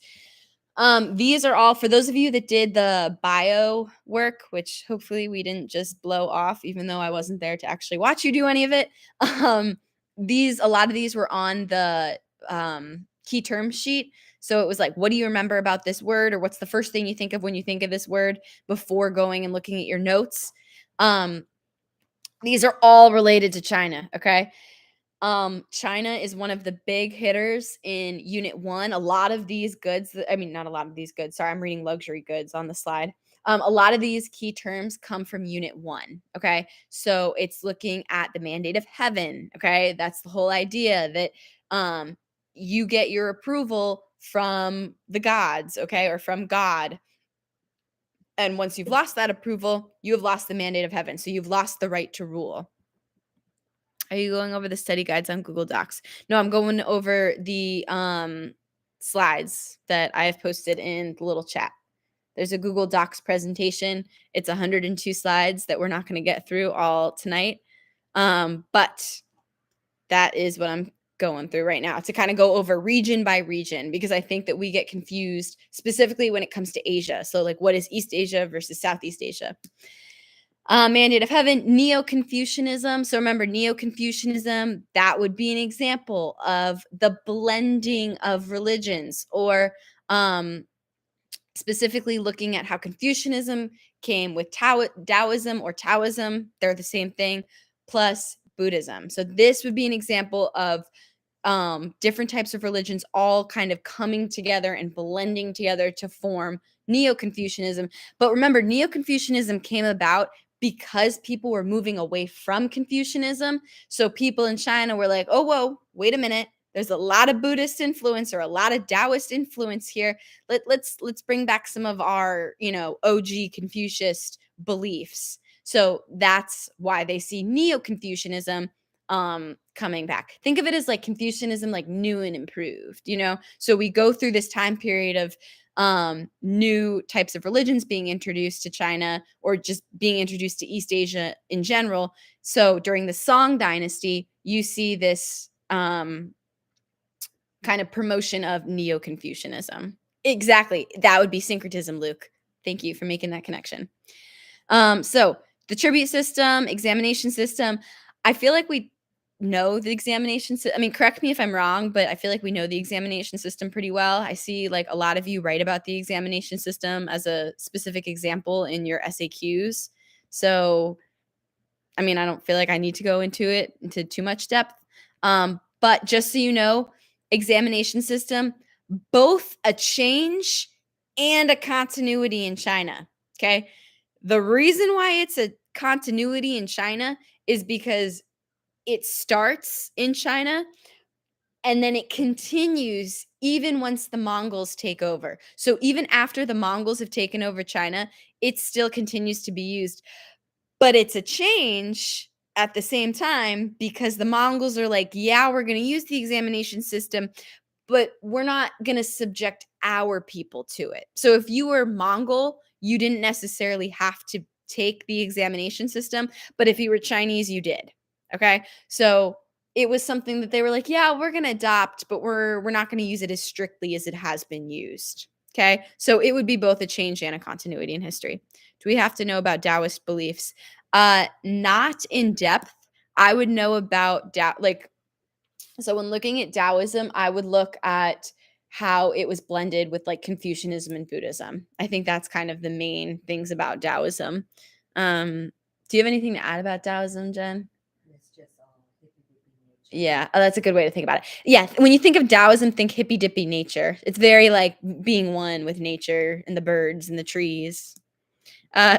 These are all for those of you that did the bio work, which hopefully we didn't just blow off, even though I wasn't there to actually watch you do any of it. A lot of these were on the key term sheet. So it was like, what do you remember about this word? Or what's the first thing you think of when you think of this word before going and looking at your notes? These are all related to China. Okay. China is one of the big hitters in Unit 1. A lot of these goods, not a lot of these goods. Sorry, I'm reading luxury goods on the slide. A lot of these key terms come from Unit 1. Okay. So it's looking at the mandate of heaven. Okay. That's the whole idea that you get your approval from the gods. Okay. Or from God. And once you've lost that approval, you have lost the mandate of heaven. So you've lost the right to rule. Are you going over the study guides on Google Docs? No, I'm going over the slides that I have posted in the little chat. There's a Google Docs presentation. It's 102 slides that we're not going to get through all tonight. But that is what I'm going through right now to kind of go over region by region, because I think that we get confused specifically when it comes to Asia. So like, what is East Asia versus Southeast Asia? Mandate of heaven, Neo-Confucianism. So remember, Neo-Confucianism, that would be an example of the blending of religions, or specifically looking at how Confucianism came with Taoism or Taoism. They're the same thing, plus Buddhism. So this would be an example of different types of religions all kind of coming together and blending together to form Neo-Confucianism. But remember, Neo-Confucianism came about because people were moving away from Confucianism. So people in China were like, oh, whoa, wait a minute. There's a lot of Buddhist influence or a lot of Taoist influence here. Let's bring back some of our, OG Confucius beliefs. So that's why they see Neo-Confucianism coming back. Think of it as like Confucianism, like new and improved, So we go through this time period of new types of religions being introduced to China, or just being introduced to East Asia in general. So during the Song dynasty, you see this kind of promotion of Neo-Confucianism. Exactly. That would be syncretism, Luke. Thank you for making that connection. So the tribute system, examination system, I feel like we know the examination system. Correct me if I'm wrong, but I feel like we know the examination system pretty well. I see like a lot of you write about the examination system as a specific example in your SAQs. So, I don't feel like I need to go into too much depth. But just so you know, examination system, both a change and a continuity in China. Okay. The reason why it's a continuity in China is because it starts in China and then it continues even once the Mongols take over. So even after the Mongols have taken over China, it still continues to be used. But it's a change at the same time, because the Mongols are like, yeah, we're going to use the examination system, but we're not going to subject our people to it. So if you were Mongol, you didn't necessarily have to take the examination system, but if you were Chinese, you did. Okay? So it was something that they were like, yeah, we're going to adopt, but we're not going to use it as strictly as it has been used. Okay, so it would be both a change and a continuity in history. Do we have to know about Taoist beliefs? Not in depth. I would know about so when looking at Taoism, I would look at how it was blended with like Confucianism and Buddhism. I think that's kind of the main things about Taoism. Do you have anything to add about Taoism, Jen? It's just all hippy-dippy nature. Yeah, oh, that's a good way to think about it. Yeah, when you think of Taoism, think hippy dippy nature. It's very like being one with nature and the birds and the trees. Uh,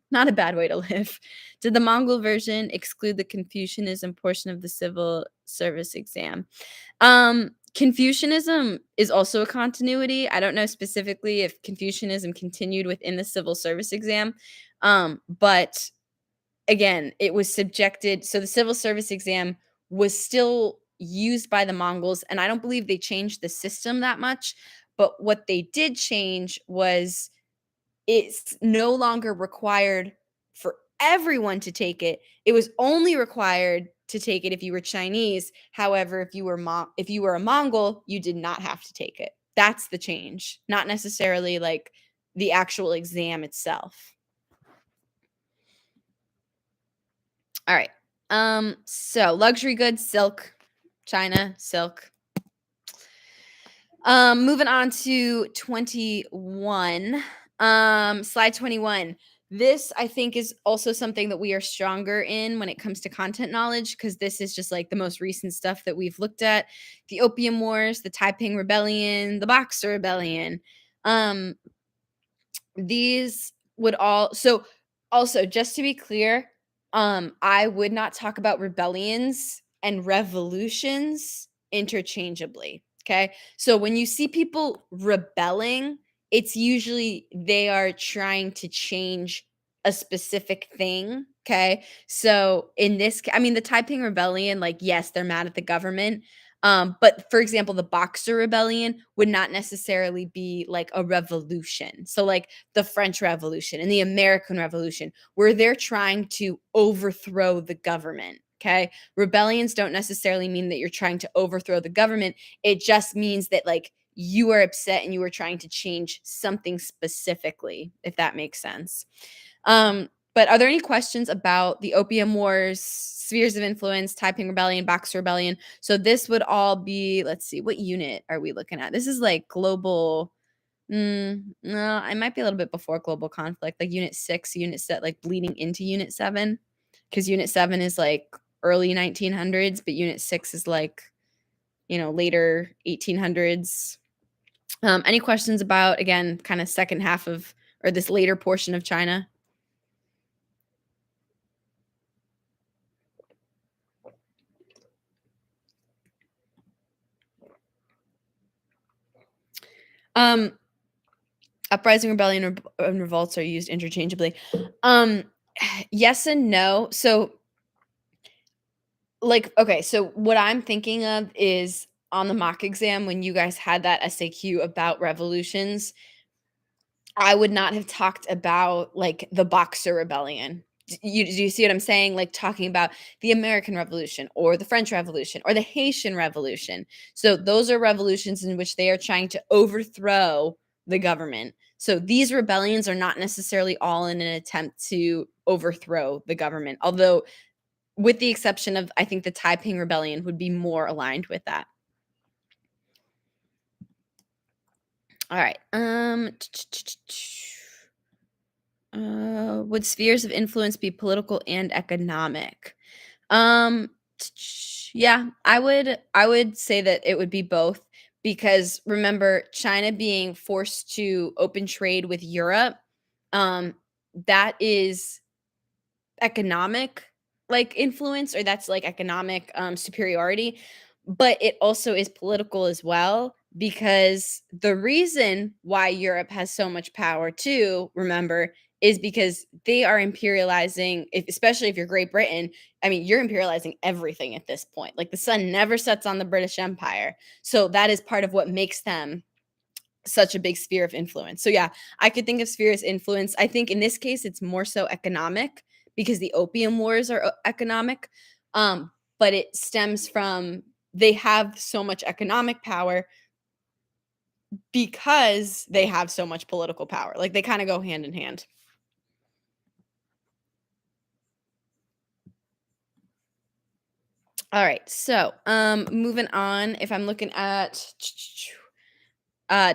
not a bad way to live. Did the Mongol version exclude the Confucianism portion of the civil service exam? Confucianism is also a continuity. I don't know specifically if Confucianism continued within the civil service exam, but again, it was subjected. So the civil service exam was still used by the Mongols, and I don't believe they changed the system that much. But what they did change was it's no longer required for everyone to take it. It was only required to take it if you were Chinese. However, if you were a Mongol, you did not have to take it. That's the change, not necessarily like the actual exam itself. All right. So luxury goods, silk, China, silk. Moving on to 21. Slide 21. This I think is also something that we are stronger in when it comes to content knowledge, because this is just like the most recent stuff that we've looked at. The Opium Wars, the Taiping Rebellion, the Boxer Rebellion. These would all so also just to be clear, I would not talk about rebellions and revolutions interchangeably. Okay. So when you see people rebelling, it's usually they are trying to change a specific thing. Okay. So in this, I mean, the Taiping Rebellion, like, yes, they're mad at the government. But for example, the Boxer Rebellion would not necessarily be like a revolution. So, like the French Revolution and the American Revolution, where they're trying to overthrow the government. Okay. Rebellions don't necessarily mean that you're trying to overthrow the government. It just means that, like, you are upset and you are trying to change something specifically, if that makes sense. But are there any questions about the Opium Wars, spheres of influence, Taiping Rebellion, Boxer Rebellion? So this would all be, let's see, what unit are we looking at? This is like global. No, I might be a little bit before global conflict, like unit 6, unit set, like bleeding into unit 7, because unit 7 is like early 1900s, but unit 6 is like, later 1800s. Any questions about, again, kind of second half of, or this later portion of China? Uprising, rebellion, and revolts are used interchangeably. Yes and no. So, like, okay, so what I'm thinking of is on the mock exam when you guys had that SAQ about revolutions, I would not have talked about like the Boxer Rebellion. Do you see what I'm saying? Like talking about the American Revolution or the French Revolution or the Haitian Revolution. So those are revolutions in which they are trying to overthrow the government. So these rebellions are not necessarily all in an attempt to overthrow the government, although with the exception of, I think, the Taiping Rebellion would be more aligned with that. All right. Would spheres of influence be political and economic? Um, yeah, I would say that it would be both, because remember, China being forced to open trade with Europe, um, that is economic like influence, or that's like economic superiority, but it also is political as well, because the reason why Europe has so much power too, remember, is because they are imperializing, especially if you're Great Britain. I mean, you're imperializing everything at this point. Like the sun never sets on the British Empire. So that is part of what makes them such a big sphere of influence. So yeah, I could think of spheres influence. I think in this case it's more so economic, because the Opium Wars are economic. But it stems from they have so much economic power because they have so much political power. Like they kind of go hand in hand. All right. So, moving on, if I'm looking at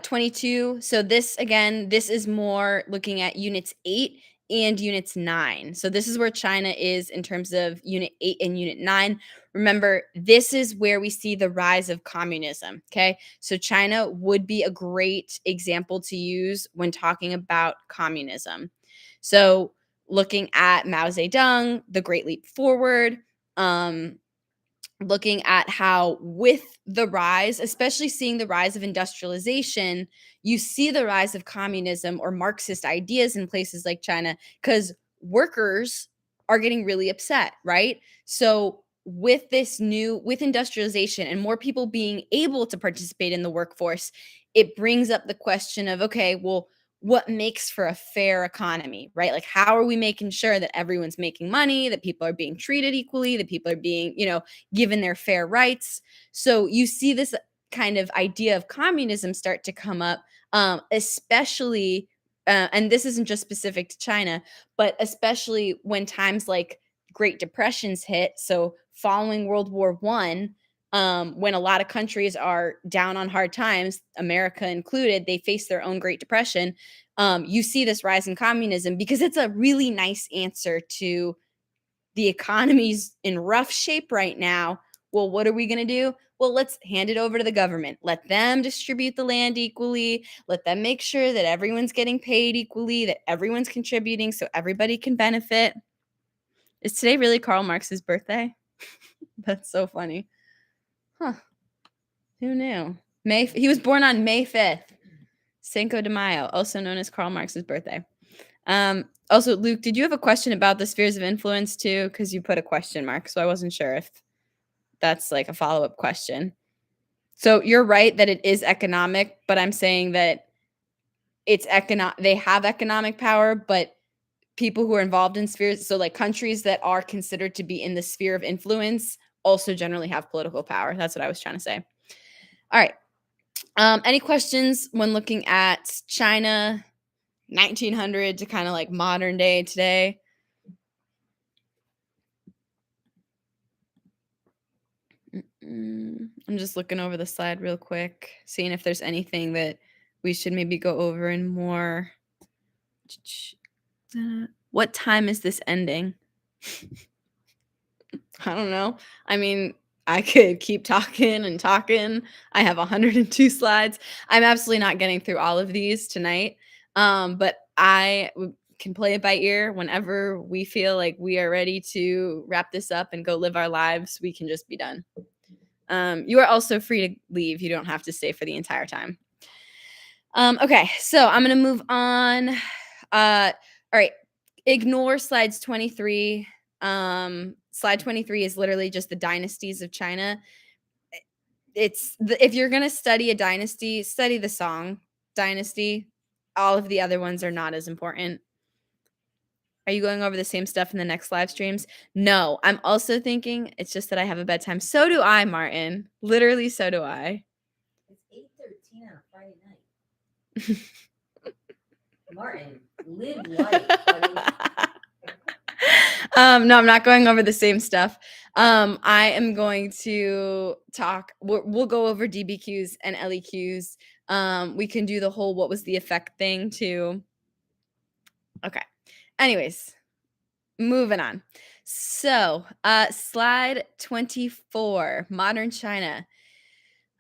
22. So this again, this is more looking at units 8 and units 9. So this is where China is in terms of unit 8 and unit 9. Remember, this is where we see the rise of communism, okay? So China would be a great example to use when talking about communism. So looking at Mao Zedong, the Great Leap Forward, looking at how with the rise, especially seeing the rise of industrialization, you see the rise of communism or Marxist ideas in places like China because workers are getting really upset, right? So with with industrialization and more people being able to participate in the workforce, it brings up the question of, okay, well, what makes for a fair economy, right? Like, how are we making sure that everyone's making money, that people are being treated equally, that people are being, given their fair rights? So you see this kind of idea of communism start to come up, especially, and this isn't just specific to China, but especially when times like Great Depressions hit. So following World War One, when a lot of countries are down on hard times, America included, they face their own Great Depression. You see this rise in communism because it's a really nice answer to the economy's in rough shape right now. Well, what are we going to do? Well, let's hand it over to the government. Let them distribute the land equally. Let them make sure that everyone's getting paid equally, that everyone's contributing so everybody can benefit. Is today really Karl Marx's birthday? That's so funny. Huh. Who knew? He was born on May 5th. Cinco de Mayo, also known as Karl Marx's birthday. Also, Luke, did you have a question about the spheres of influence too? Because you put a question mark, so I wasn't sure if that's like a follow-up question. So you're right that it is economic, but I'm saying that it's they have economic power, but people who are involved in spheres, so like countries that are considered to be in the sphere of influence, also generally have political power. That's what I was trying to say. All right. Any questions when looking at China 1900 to kind of like modern day today? I'm just looking over the slide real quick, seeing if there's anything that we should maybe go over in more. What time is this ending? I don't know. I mean, I could keep talking and talking. I have 102 slides. I'm absolutely not getting through all of these tonight. But I can play it by ear whenever we feel like we are ready to wrap this up and go live our lives. We can just be done. You are also free to leave. You don't have to stay for the entire time. Okay, so I'm going to move on. All right. Ignore slides 23. Slide 23 is literally just the dynasties of China. If you're going to study a dynasty, study the Song dynasty. All of the other ones are not as important. Are you going over the same stuff in the next live streams? No, I'm also thinking it's just that I have a bedtime. So do I, Martin. Literally, so do I. It's 8:13 on a Friday night. Martin, live life, buddy. No, I'm not going over the same stuff. I am going to talk. We'll go over DBQs and LEQs. We can do the whole what was the effect thing too. Okay. Anyways, moving on. So, slide 24, modern China.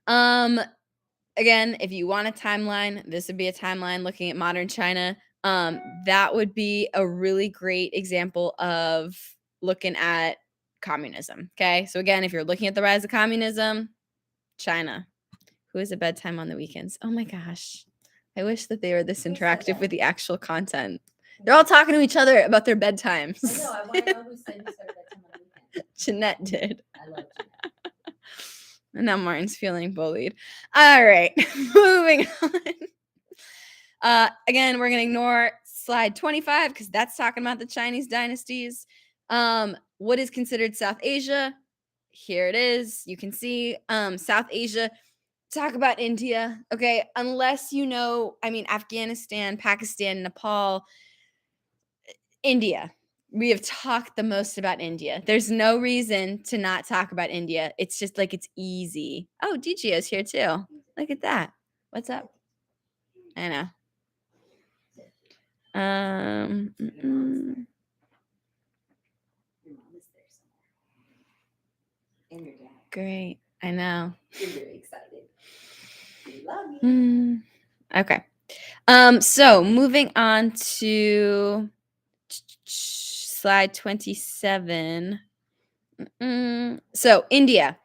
Again, if you want a timeline, this would be a timeline looking at modern China. That would be a really great example of looking at communism. Okay. So again, if you're looking at the rise of communism, China. Who is at bedtime on the weekends? Oh my gosh. I wish that they were this interactive with the actual content. They're all talking to each other about their bedtimes. I know. I want to know who said you started bedtime on the weekend. Jeanette did. I love Jeanette. And now Martin's feeling bullied. All right, moving on. Again, we're going to ignore slide 25 because that's talking about the Chinese dynasties. What is considered South Asia? Here it is. You can see South Asia. talk about India. Okay, unless you know, I mean, Afghanistan, Pakistan, Nepal, India. We have talked the most about India. There's no reason to not talk about India. It's just like it's easy. Oh, DJ is here too. Look at that. What's up? I know. Mm-mm. Your mom is there somewhere. And your dad. Great. I know. You're very excited. We love you. Okay. So moving on to slide 27. So India.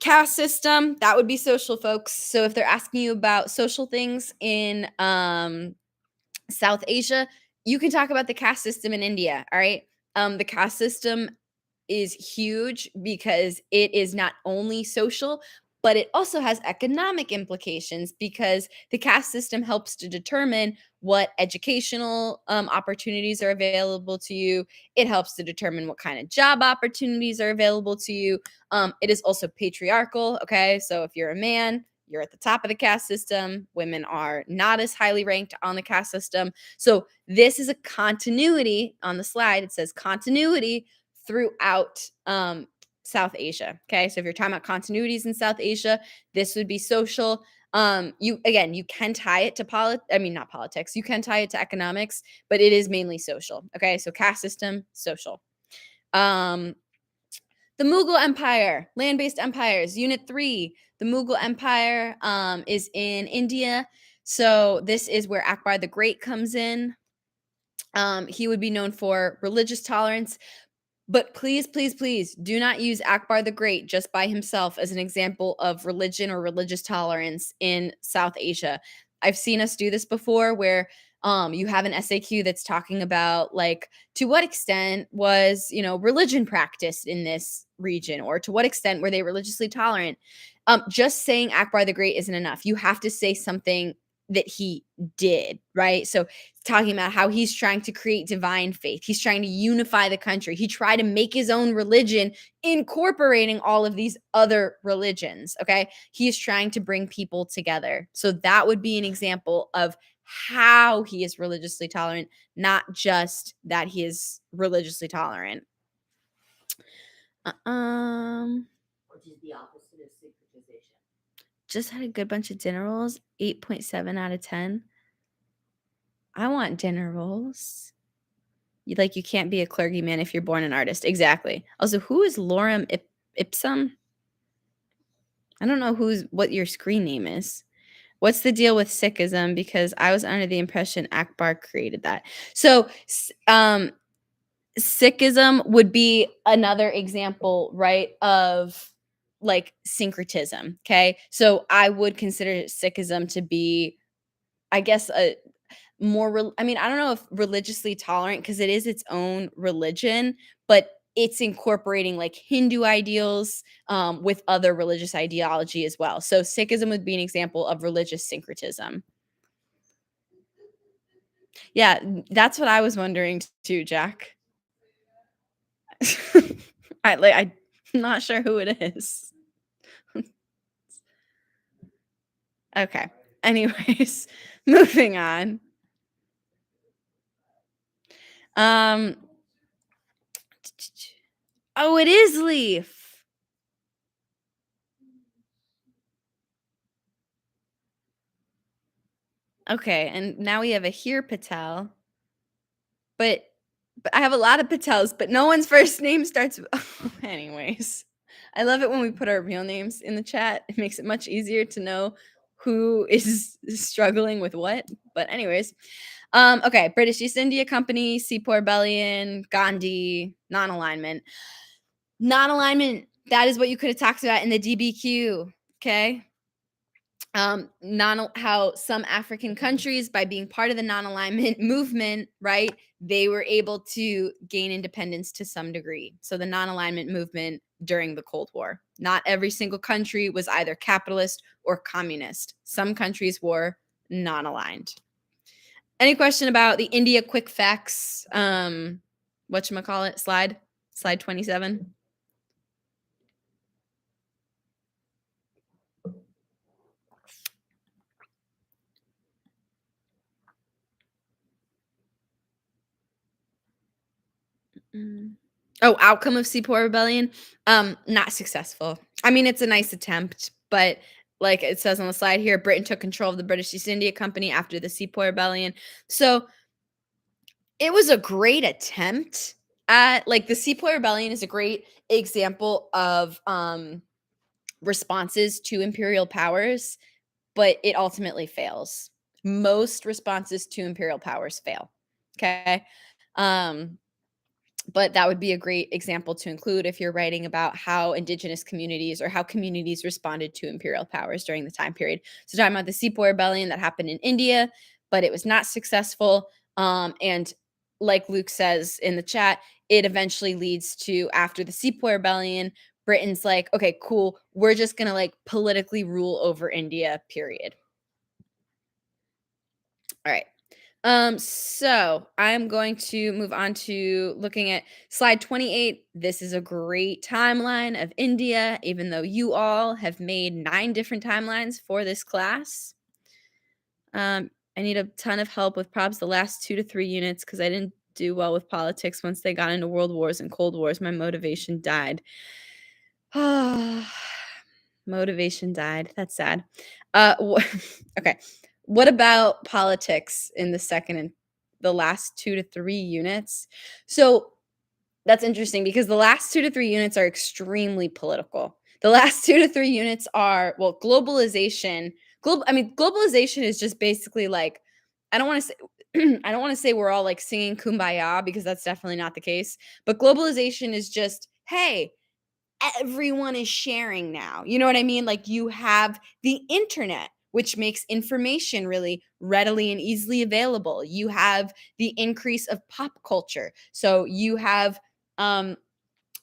Caste system, that would be social, folks. So if they're asking you about social things in South Asia, you can talk about the caste system in India. All right. The caste system is huge because it is not only social, but it also has economic implications because the caste system helps to determine what educational opportunities are available to you. It helps to determine what kind of job opportunities are available to you. It is also patriarchal. Okay. So if you're a man, you're at the top of the caste system. Women are not as highly ranked on the caste system. So this is a continuity on the slide. It says continuity throughout South Asia. Okay. So if you're talking about continuities in South Asia, this would be social. You can tie it to not politics. You can tie it to economics, but it is mainly social. Okay. So caste system, social. The Mughal Empire, land-based empires, Unit 3. The Mughal Empire is in India. So this is where Akbar the Great comes in. He would be known for religious tolerance. But please, please, please do not use Akbar the Great just by himself as an example of religion or religious tolerance in South Asia. I've seen us do this before where you have an SAQ that's talking about like to what extent was, religion practiced in this region or to what extent were they religiously tolerant. Just saying Akbar the Great isn't enough. You have to say something that he did, right? So talking about how he's trying to create divine faith. He's trying to unify the country. He tried to make his own religion, incorporating all of these other religions. Okay. He's trying to bring people together. So that would be an example of how he is religiously tolerant, not just that he is religiously tolerant. Which is the opposite of syncretization. Just had a good bunch of dinner rolls, 8.7 out of 10. I want dinner rolls. You can't be a clergyman if you're born an artist. Exactly. Also, who is Lorem Ipsum? I don't know what your screen name is. What's the deal with Sikhism? Because I was under the impression Akbar created that. So, Sikhism would be another example, right, of like syncretism. Okay. So I would consider Sikhism to be, I guess, a more I don't know if religiously tolerant because it is its own religion, but it's incorporating like Hindu ideals with other religious ideology as well. So Sikhism would be an example of religious syncretism. Yeah, that's what I was wondering too, Jack. I'm not sure who it is. Okay. Anyways, moving on. Oh, it is Leaf. Okay, and now we have a Here Patel. But I have a lot of Patels, but no one's first name starts with anyways. I love it when we put our real names in the chat. It makes it much easier to know who is struggling with what. But anyways, okay, British East India Company, Sepoy Rebellion, Gandhi, non-alignment. Non-alignment, that is what you could have talked about in the DBQ, okay? How some African countries, by being part of the non-alignment movement, right, they were able to gain independence to some degree. So the non-alignment movement during the Cold War. Not every single country was either capitalist or communist. Some countries were non-aligned. Any question about the India quick facts? Whatchamacallit slide? Slide 27. Oh, outcome of Sepoy Rebellion? Not successful. I mean, it's a nice attempt, but like it says on the slide here, Britain took control of the British East India Company after the Sepoy Rebellion. So it was a great attempt at like the Sepoy Rebellion is a great example of responses to imperial powers, but it ultimately fails. Most responses to imperial powers fail. Okay. Um, but that would be a great example to include if you're writing about how indigenous communities or how communities responded to imperial powers during the time period. So talking about the Sepoy Rebellion that happened in India, but it was not successful. And like Luke says in the chat, it eventually leads to after the Sepoy Rebellion, Britain's like, okay, cool, we're just gonna like politically rule over India, period. All right. So I'm going to move on to looking at slide 28. This is a great timeline of India, even though you all have made 9 different timelines for this class. I need a ton of help with probs the last 2 to 3 units because I didn't do well with politics once they got into world wars and cold wars. My motivation died. Motivation died. That's sad. Okay. What about politics in the second and the last 2 to 3 units? So that's interesting because the last 2 to 3 units are extremely political. The last 2 to 3 units are, well, globalization. Globalization is just basically like, I don't want to say I don't want to say we're all like singing kumbaya because that's definitely not the case. But globalization is just, hey, everyone is sharing now. You know what I mean? Like you have the internet, which makes information really readily and easily available. You have the increase of pop culture. So you have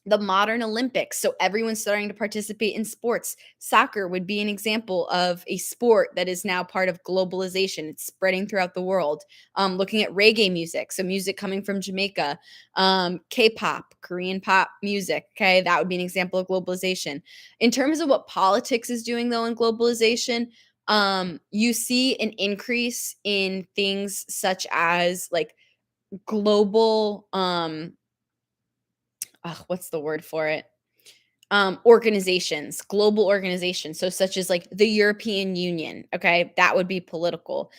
the modern Olympics. So everyone's starting to participate in sports. Soccer would be an example of a sport that is now part of globalization. It's spreading throughout the world. Looking at reggae music, so music coming from Jamaica, K-pop, Korean pop music. Okay, that would be an example of globalization. In terms of what politics is doing, though, in globalization, you see an increase in things such as like global what's the word for it? Organizations, global organizations. So such as like the European Union. Okay. That would be political.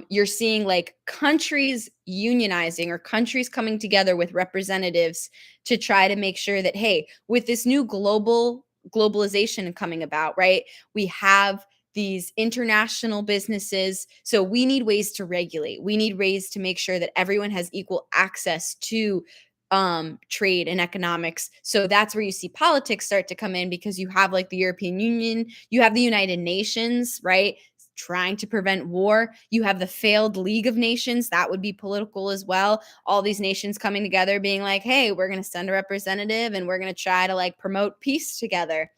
You're seeing like countries unionizing or countries coming together with representatives to try to make sure that, hey, with this new globalization coming about, right? We have these international businesses. So we need ways to regulate. We need ways to make sure that everyone has equal access to trade and economics. So that's where you see politics start to come in because you have like the European Union, you have the United Nations, right? Trying to prevent war. You have the failed League of Nations. That would be political as well. All these nations coming together being like, hey, we're going to send a representative and we're going to try to like promote peace together.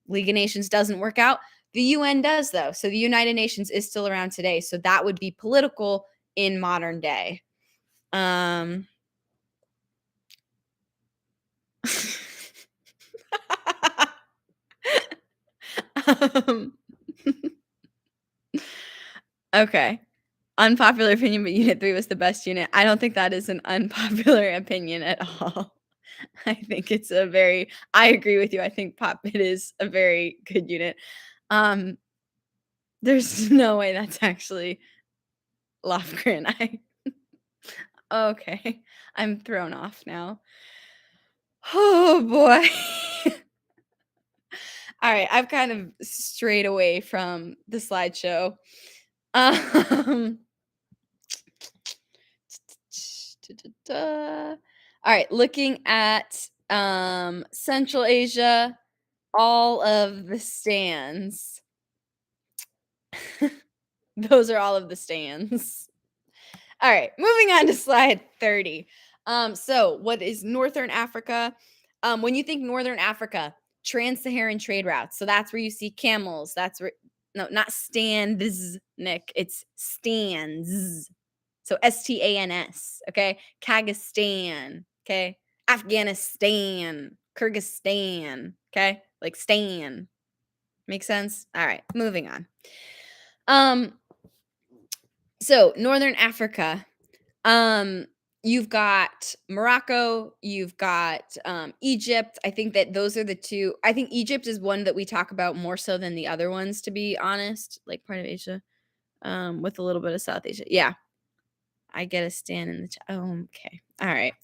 League of Nations doesn't work out. The UN does, though. So the United Nations is still around today. So that would be political in modern day. um, okay. Unpopular opinion, but Unit 3 was the best unit. I don't think that is an unpopular opinion at all. I think it's I agree with you. I think it is a very good unit. There's no way that's actually Lofgren. Okay. I'm thrown off now. Oh boy. All right, I've kind of strayed away from the slideshow. All right, looking at Central Asia, all of the stands. Those are all of the stands. All right, moving on to slide 30. So what is Northern Africa? When you think Northern Africa, trans-Saharan trade routes. So that's where you see camels. That's where no, not stands, Nick. It's stands. So STANS, okay? Kazakhstan, okay? Afghanistan, Kyrgyzstan, okay? Like stan. Make sense? All right, moving on. So Northern Africa, you've got Morocco, you've got Egypt. I think that those are the two. I think Egypt is one that we talk about more so than the other ones, to be honest, like part of Asia, with a little bit of South Asia. Yeah, I get a stand in the chat. Oh, okay. All right.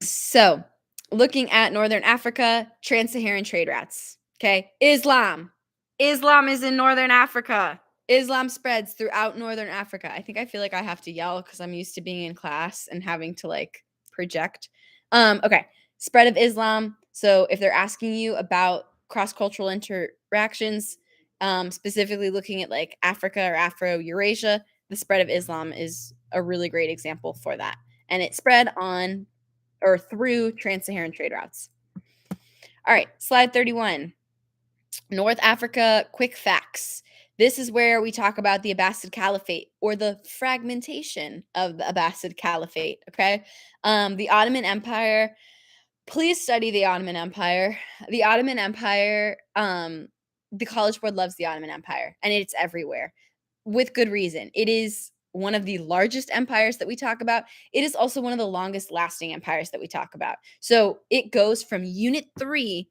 So looking at Northern Africa, trans-Saharan trade routes. Okay. Islam. Islam is in Northern Africa. Islam spreads throughout Northern Africa. I think I feel like I have to yell because I'm used to being in class and having to like project. Okay. Spread of Islam. So if they're asking you about cross-cultural interactions, specifically looking at like Africa or Afro-Eurasia, the spread of Islam is a really great example for that. And it spread on or through trans-Saharan trade routes. All right, slide 31. North Africa quick facts. This is where we talk about the Abbasid Caliphate or the fragmentation of the Abbasid Caliphate, okay? The Ottoman Empire. Please study the Ottoman Empire. The Ottoman Empire, the College Board loves the Ottoman Empire, and it's everywhere with good reason. It is one of the largest empires that we talk about. It is also one of the longest lasting empires that we talk about. So it goes from Unit 3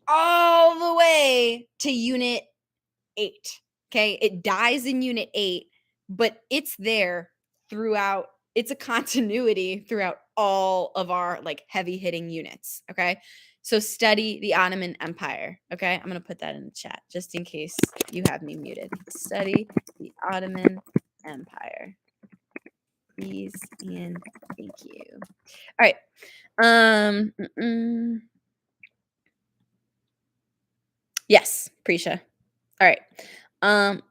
all the way to Unit 8. Okay. It dies in Unit 8, but it's there throughout. It's a continuity throughout all of our like heavy hitting units. Okay. So study the Ottoman Empire. Okay. I'm going to put that in the chat just in case you have me muted. Study the Ottoman Empire. Please and thank you. All right. Yes, Prisha. All right.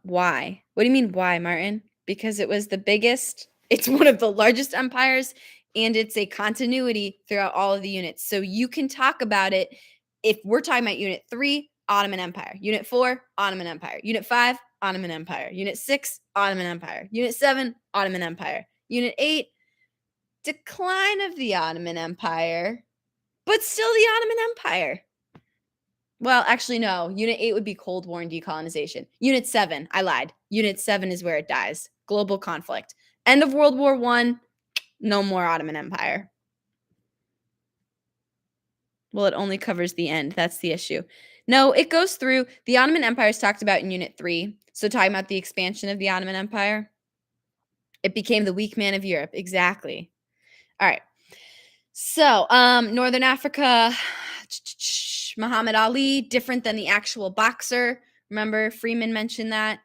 Why? What do you mean why, Martin? Because it was the biggest, it's one of the largest empires, and it's a continuity throughout all of the units. So you can talk about it if we're talking about Unit 3, Ottoman Empire, Unit 4, Ottoman Empire, Unit 5, Ottoman Empire, Unit 6, Ottoman Empire, Unit 7, Ottoman Empire, Unit 8, decline of the Ottoman Empire, but still the Ottoman Empire. Well, actually, no. Unit 8 would be Cold War and decolonization. Unit 7, I lied. Unit 7 is where it dies. Global conflict. End of World War I, no more Ottoman Empire. Well, it only covers the end. That's the issue. No, it goes through. The Ottoman Empire is talked about in Unit 3. So talking about the expansion of the Ottoman Empire. It became the weak man of Europe. Exactly. All right. So, Northern Africa, Muhammad Ali, different than the actual boxer. Remember, Freeman mentioned that.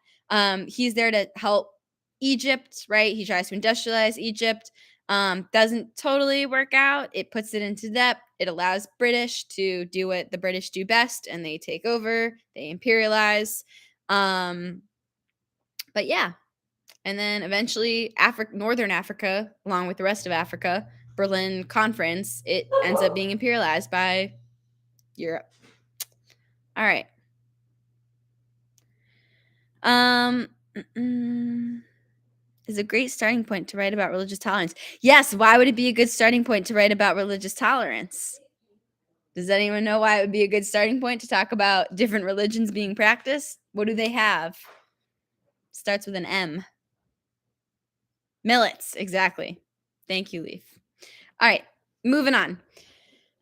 He's there to help Egypt, right? He tries to industrialize Egypt. Doesn't totally work out. It puts it into debt. It allows British to do what the British do best, and they take over. They imperialize. But yeah. And then eventually, Northern Africa, along with the rest of Africa, Berlin Conference, it ends up being imperialized by Europe. All right. Is a great starting point to write about religious tolerance. Yes, why would it be a good starting point to write about religious tolerance? Does anyone know why it would be a good starting point to talk about different religions being practiced? What do they have? Starts with an M. Millets, exactly. Thank you, Leaf. All right, moving on.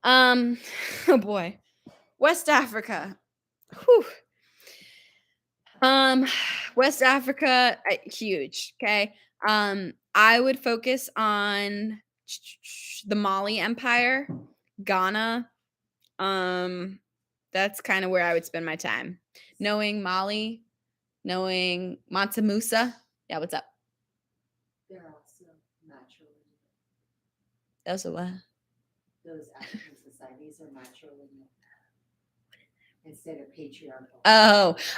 Oh boy. West Africa. Whew. West Africa, huge. Okay. I would focus on the Mali Empire, Ghana. That's kind of where I would spend my time. Knowing Mali, knowing Mansa Musa. Yeah, what's up? They're also naturally. Those are what? Those African societies are naturally instead of patriarchal.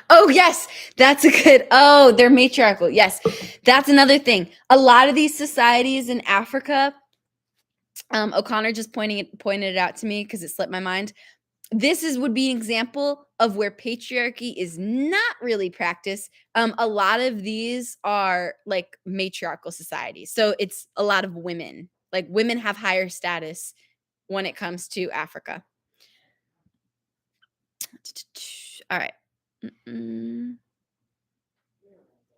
Oh, yes. That's a good. Oh, they're matriarchal. Yes. That's another thing. A lot of these societies in Africa, O'Connor just pointed it out to me because it slipped my mind. This would be an example of where patriarchy is not really practiced. A lot of these are like matriarchal societies. So it's a lot of women. Like women have higher status when it comes to Africa. All right.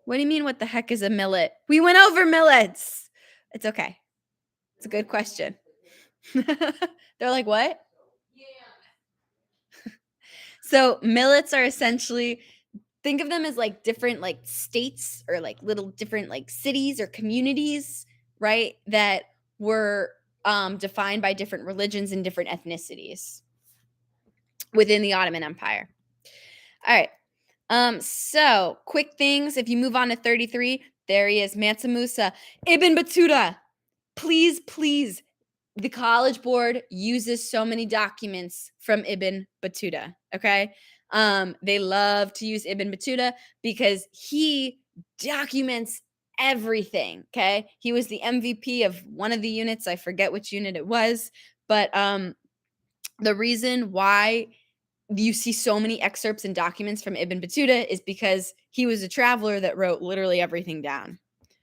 What do you mean, what the heck is a millet? We went over millets. It's okay. It's a good question. They're like, what? So millets are essentially, think of them as like different like states or like little different like cities or communities, right? That were defined by different religions and different ethnicities within the Ottoman Empire. All right. So quick things. If you move on to 33, there he is, Mansa Musa, Ibn Battuta. Please, please. The College Board uses so many documents from Ibn Battuta. Okay. They love to use Ibn Battuta because he documents everything. Okay. He was the MVP of one of the units. I forget which unit it was, but the reason why you see so many excerpts and documents from Ibn Battuta is because he was a traveler that wrote literally everything down.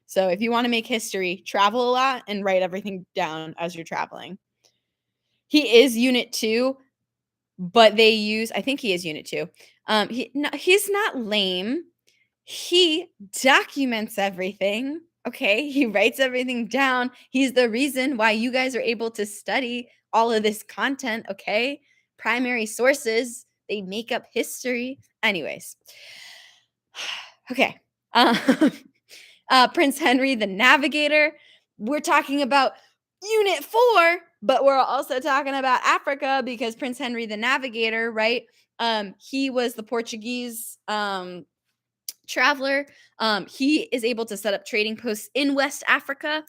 So if you want to make history, travel a lot and write everything down as you're traveling. He is Unit 2, but they use, I think he is Unit 2. He's not lame. He documents everything. Okay, he writes everything down. He's the reason why you guys are able to study all of this content. Okay, primary sources, they make up history. Anyways, okay. Um, Prince Henry the Navigator. We're talking about Unit 4, but we're also talking about Africa because Prince Henry the Navigator, right? He was the Portuguese traveler. He is able to set up trading posts in West Africa.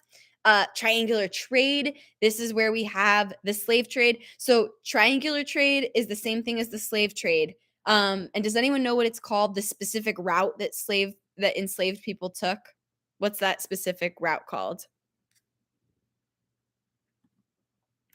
Triangular trade. This is where we have the slave trade. So triangular trade is the same thing as the slave trade. And does anyone know what it's called? The specific route that enslaved people took? What's that specific route called?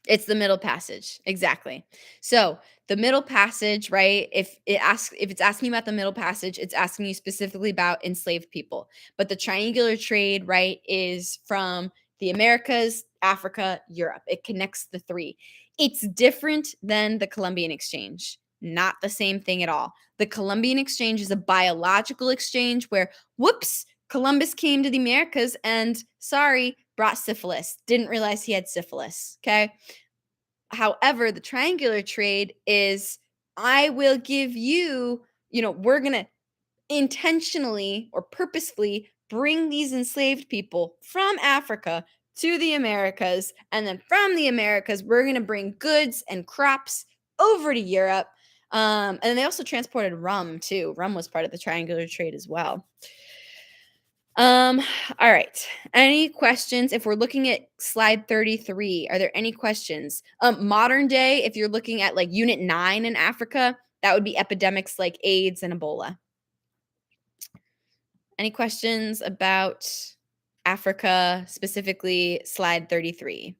It's the Middle Passage. Exactly. So the Middle Passage, right? If it's asking about the Middle Passage, it's asking you specifically about enslaved people. But the triangular trade, right, is from the Americas, Africa, Europe. It connects the three. It's different than the Columbian Exchange. Not the same thing at all. The Columbian Exchange is a biological exchange where, whoops, Columbus came to the Americas and, sorry, brought syphilis. Didn't realize he had syphilis. Okay. However, the triangular trade is, I will give you, we're going to intentionally or purposefully bring these enslaved people from Africa to the Americas. And then from the Americas, we're going to bring goods and crops over to Europe. And then they also transported rum too. Rum was part of the triangular trade as well. All right. Any questions? If we're looking at slide 33, are there any questions? Modern day, if you're looking at like Unit 9 in Africa, that would be epidemics like AIDS and Ebola. Any questions about Africa, specifically slide 33?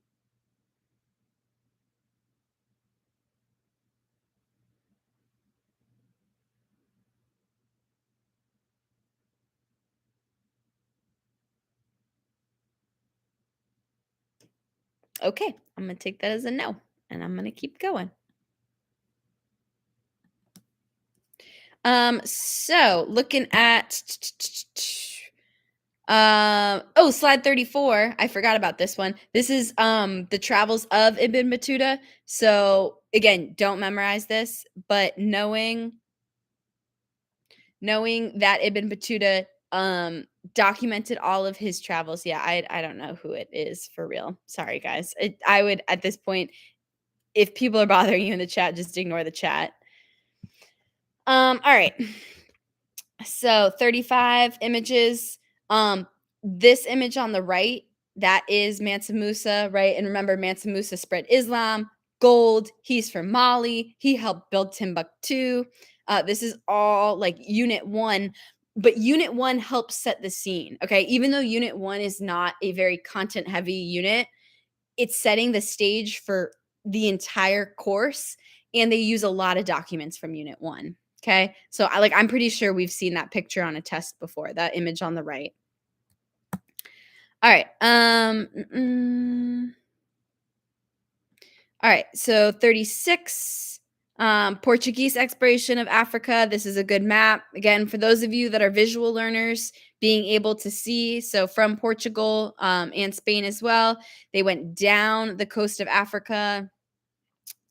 Okay, I'm going to take that as a no, and I'm going to keep going. So looking at slide 34. I forgot about this one. This is the travels of Ibn Battuta. So again, don't memorize this, but knowing that Ibn Battuta documented all of his travels. Yeah, I don't know who it is for real. Sorry guys. I would, at this point, if people are bothering you in the chat, just ignore the chat. All right. So 35 images. This image on the right, that is Mansa Musa, right? And remember, Mansa Musa spread Islam, gold. He's from Mali. He helped build Timbuktu. This is all like Unit 1, but Unit 1 helps set the scene, okay? Even though Unit 1 is not a very content-heavy unit, it's setting the stage for the entire course, and they use a lot of documents from Unit 1. Okay. So I'm pretty sure we've seen that picture on a test before, that image on the right. All right. All right. So 36. Portuguese exploration of Africa. This is a good map. Again, for those of you that are visual learners, being able to see. So from Portugal and Spain as well, they went down the coast of Africa,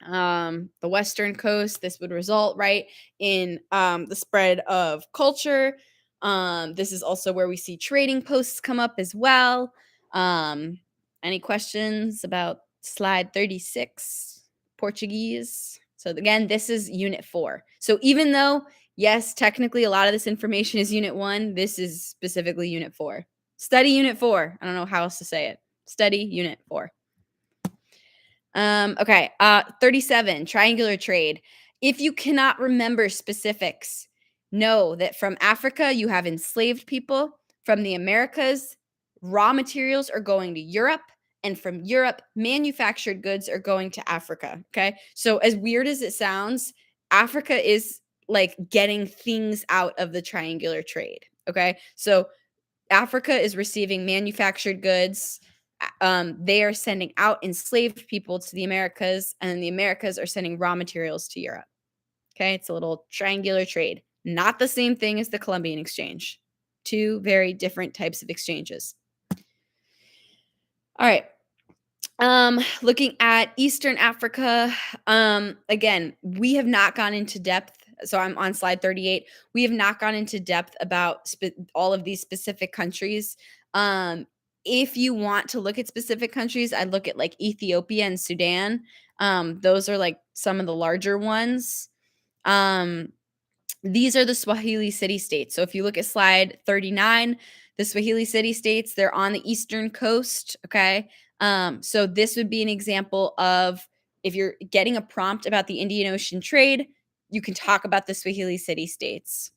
the western coast. This would result, right, in the spread of culture. This is also where we see trading posts come up as well. Any questions about slide 36, Portuguese? So again, this is unit 4. So even though, yes, technically a lot of this information is unit 1, this is specifically unit 4. Study unit 4. I don't know how else to say it. Study unit 4. Okay. 37, triangular trade. If you cannot remember specifics, know that from Africa, you have enslaved people. From the Americas, raw materials are going to Europe. And from Europe, manufactured goods are going to Africa. Okay. So, as weird as it sounds, Africa is like getting things out of the triangular trade. Okay. So, Africa is receiving manufactured goods. They are sending out enslaved people to the Americas, and then the Americas are sending raw materials to Europe. Okay, it's a little triangular trade. Not the same thing as the Columbian Exchange. Two very different types of exchanges. All right. Looking at Eastern Africa, again, we have not gone into depth. So I'm on slide 38. We have not gone into depth about all of these specific countries. If you want to look at specific countries, I'd look at like Ethiopia and Sudan. Those are like some of the larger ones. These are the Swahili city-states. So if you look at slide 39, the Swahili city-states, they're on the eastern coast, okay? So this would be an example of if you're getting a prompt about the Indian Ocean trade, you can talk about the Swahili city-states.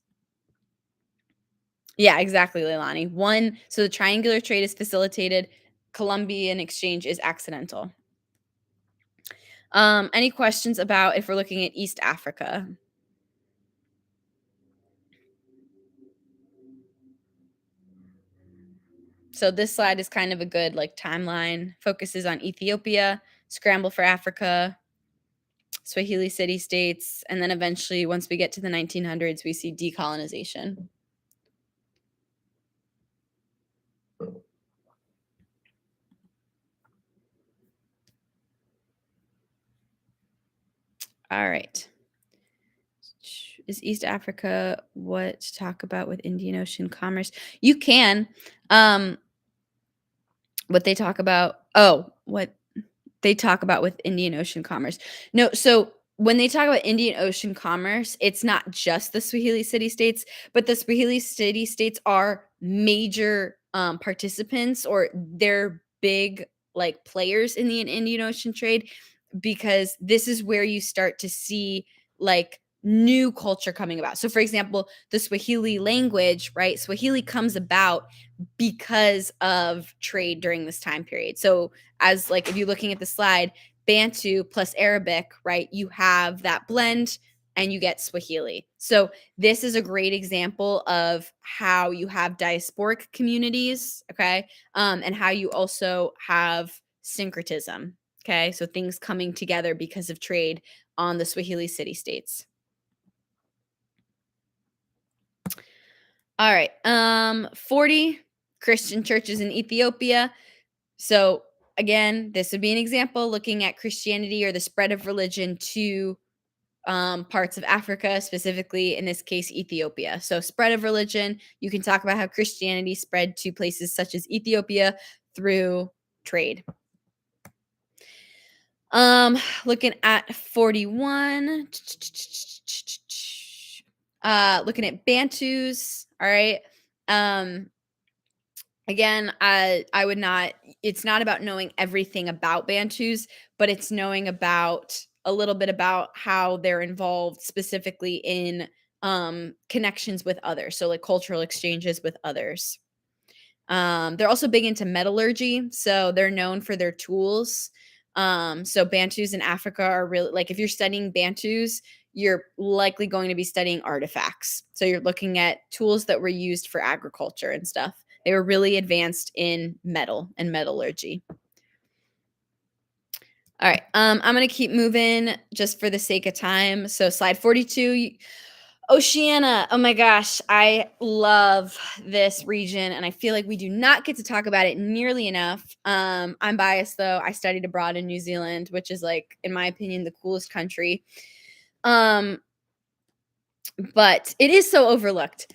Yeah, exactly, Leilani. So the triangular trade is facilitated, Columbian exchange is accidental. Any questions about if we're looking at East Africa? So this slide is kind of a good like timeline, focuses on Ethiopia, scramble for Africa, Swahili city-states, and then eventually once we get to the 1900s, we see decolonization. All right. Is East Africa what to talk about with Indian Ocean commerce? You can. What they talk about, what they talk about with Indian Ocean commerce. No, so when they talk about Indian Ocean commerce, it's not just the Swahili city-states, but the Swahili city-states are major participants, or they're big like players in the Indian Ocean trade, because this is where you start to see like new culture coming about. So for example, the Swahili language, right? Swahili comes about because of trade during this time period. So as like if you're looking at the slide, Bantu plus Arabic, right? You have that blend and you get Swahili. So this is a great example of how you have diasporic communities, okay? And how you also have syncretism, okay? So things coming together because of trade on the Swahili city-states. All right. 40 Christian churches in Ethiopia. So again, this would be an example looking at Christianity or the spread of religion to parts of Africa, specifically in this case, Ethiopia. So spread of religion, you can talk about how Christianity spread to places such as Ethiopia through trade. Looking at 41, looking at Bantus. All right. Again, I would not, it's not about knowing everything about Bantus, but it's knowing about a little bit about how they're involved specifically in connections with others. So like cultural exchanges with others. They're also big into metallurgy. So they're known for their tools. So Bantus in Africa are really like, if you're studying Bantus, you're likely going to be studying artifacts. So you're looking at tools that were used for agriculture and stuff. They were really advanced in metal and metallurgy. All right. I'm gonna keep moving just for the sake of time. So slide 42, Oceania. Oh my gosh, I love this region, and I feel like we do not get to talk about it nearly enough. I'm biased though. I studied abroad in New Zealand, which is like, in my opinion, the coolest country. Um, but it is so overlooked.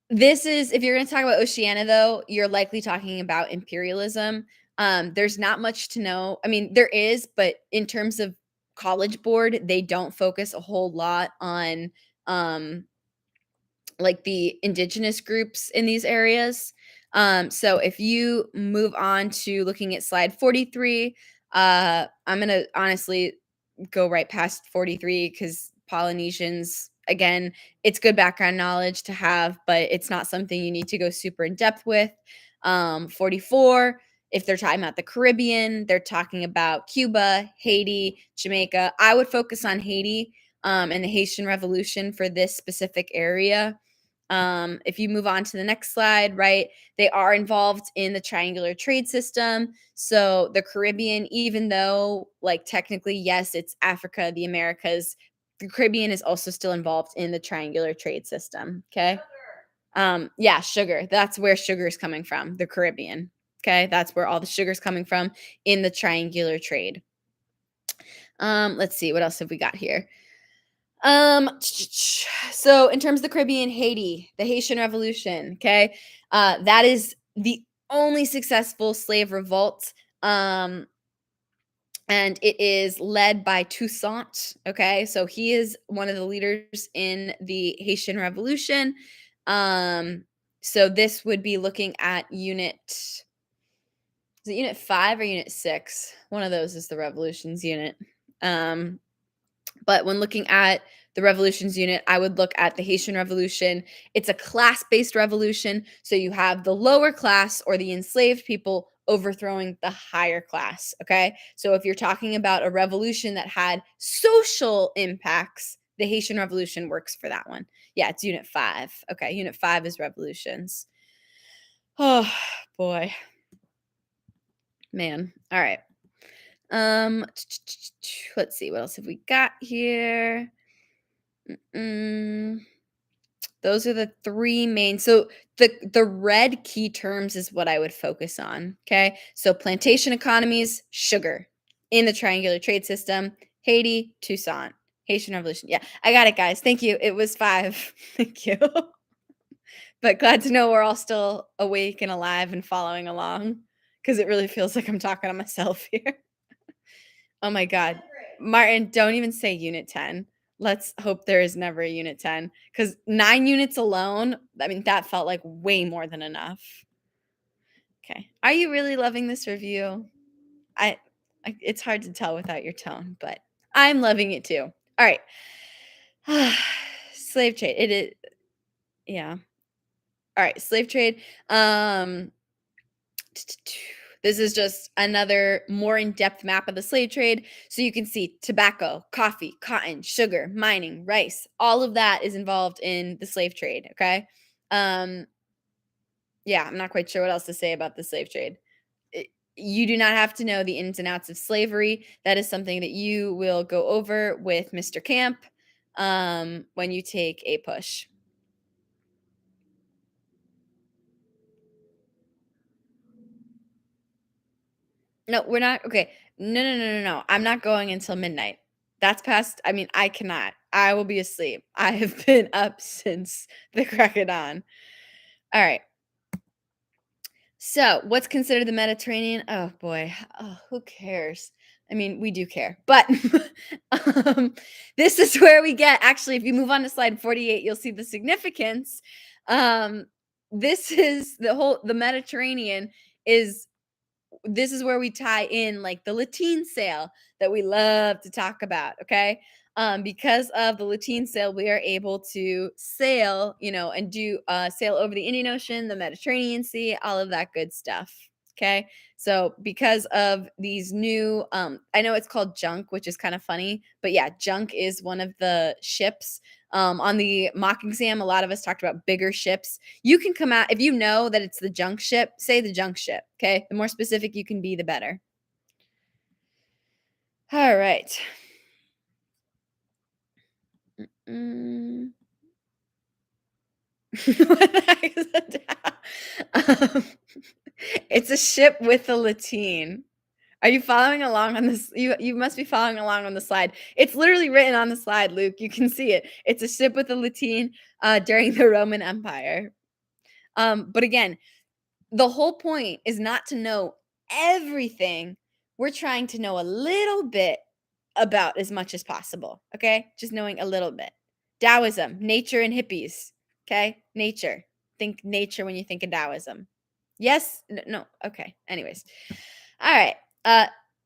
This is, if you're going to talk about Oceania, though, you're likely talking about imperialism. There's not much to know. I mean, there is, but in terms of College Board, they don't focus a whole lot on um, like the indigenous groups in these areas. So if you move on to looking at slide 43, I'm going to honestly go right past 43 because Polynesians, again, it's good background knowledge to have, but it's not something you need to go super in depth with. 44, if they're talking about the Caribbean, they're talking about Cuba, Haiti, Jamaica. I would focus on Haiti and the Haitian Revolution for this specific area. If you move on to the next slide, right, they are involved in the triangular trade system. So the Caribbean, even though, like, technically, yes, it's Africa, the Americas, the Caribbean is also still involved in the triangular trade system. Okay. Yeah, sugar. That's where sugar is coming from, the Caribbean. Okay. That's where all the sugar is coming from in the triangular trade. Let's see, what else have we got here? So in terms of the Caribbean, Haiti, the Haitian Revolution, okay? That is the only successful slave revolt. And it is led by Toussaint, okay? So he is one of the leaders in the Haitian Revolution. So this would be looking at is it unit 5 or unit 6? One of those is the revolutions unit. But when looking at the revolutions unit, I would look at the Haitian Revolution. It's a class-based revolution. So you have the lower class or the enslaved people overthrowing the higher class. Okay. So if you're talking about a revolution that had social impacts, the Haitian Revolution works for that one. Yeah, it's unit 5. Okay. Unit 5 is revolutions. Oh boy. Man. All right. Let's see, what else have we got here? Those are the 3 main. So the red key terms is what I would focus on. Okay. So plantation economies, sugar in the triangular trade system, Haiti, Toussaint, Haitian Revolution. Yeah, I got it, guys. Thank you. It was 5. Thank you. But glad to know we're all still awake and alive and following along because it really feels like I'm talking to myself here. Oh my God. Martin, don't even say unit 10. Let's hope there is never a unit 10 because 9 units alone, I mean, that felt like way more than enough. Okay. Are you really loving this review? It's hard to tell without your tone, but I'm loving it too. All right. Slave trade. It is. Yeah. All right. Slave trade. This is just another more in-depth map of the slave trade. So you can see tobacco, coffee, cotton, sugar, mining, rice, all of that is involved in the slave trade. Okay. Yeah, I'm not quite sure what else to say about the slave trade. You do not have to know the ins and outs of slavery. That is something that you will go over with Mr. Camp when you take a push. No, we're not. Okay. No. I'm not going until midnight. That's past. I mean, I cannot. I will be asleep. I have been up since the crack of dawn. All right. So, what's considered the Mediterranean? Oh boy. Oh, who cares? I mean, we do care. But this is where we get, actually, if you move on to slide 48, you'll see the significance. This is the Mediterranean is this is where we tie in like the Latin sail that we love to talk about. Okay. Because of the Latin sail, we are able to sail, and do sail over the Indian Ocean, the Mediterranean Sea, all of that good stuff. Okay. So because of these new, I know it's called junk, which is kind of funny, but yeah, junk is one of the ships. On the mock exam, a lot of us talked about bigger ships. You can come out if you know that it's the junk ship, say the junk ship. Okay. The more specific you can be, the better. All right. Mm. What the heck is a Dow? It's a ship with a lateen. Are you following along on this? You must be following along on the slide. It's literally written on the slide, Luke. You can see it. It's a ship with a lateen during the Roman Empire. But again, the whole point is not to know everything. We're trying to know a little bit about as much as possible. Okay, just knowing a little bit. Taoism, nature, and hippies. Okay, nature. Think nature when you think of Taoism. Yes? No. Okay. Anyways. All right.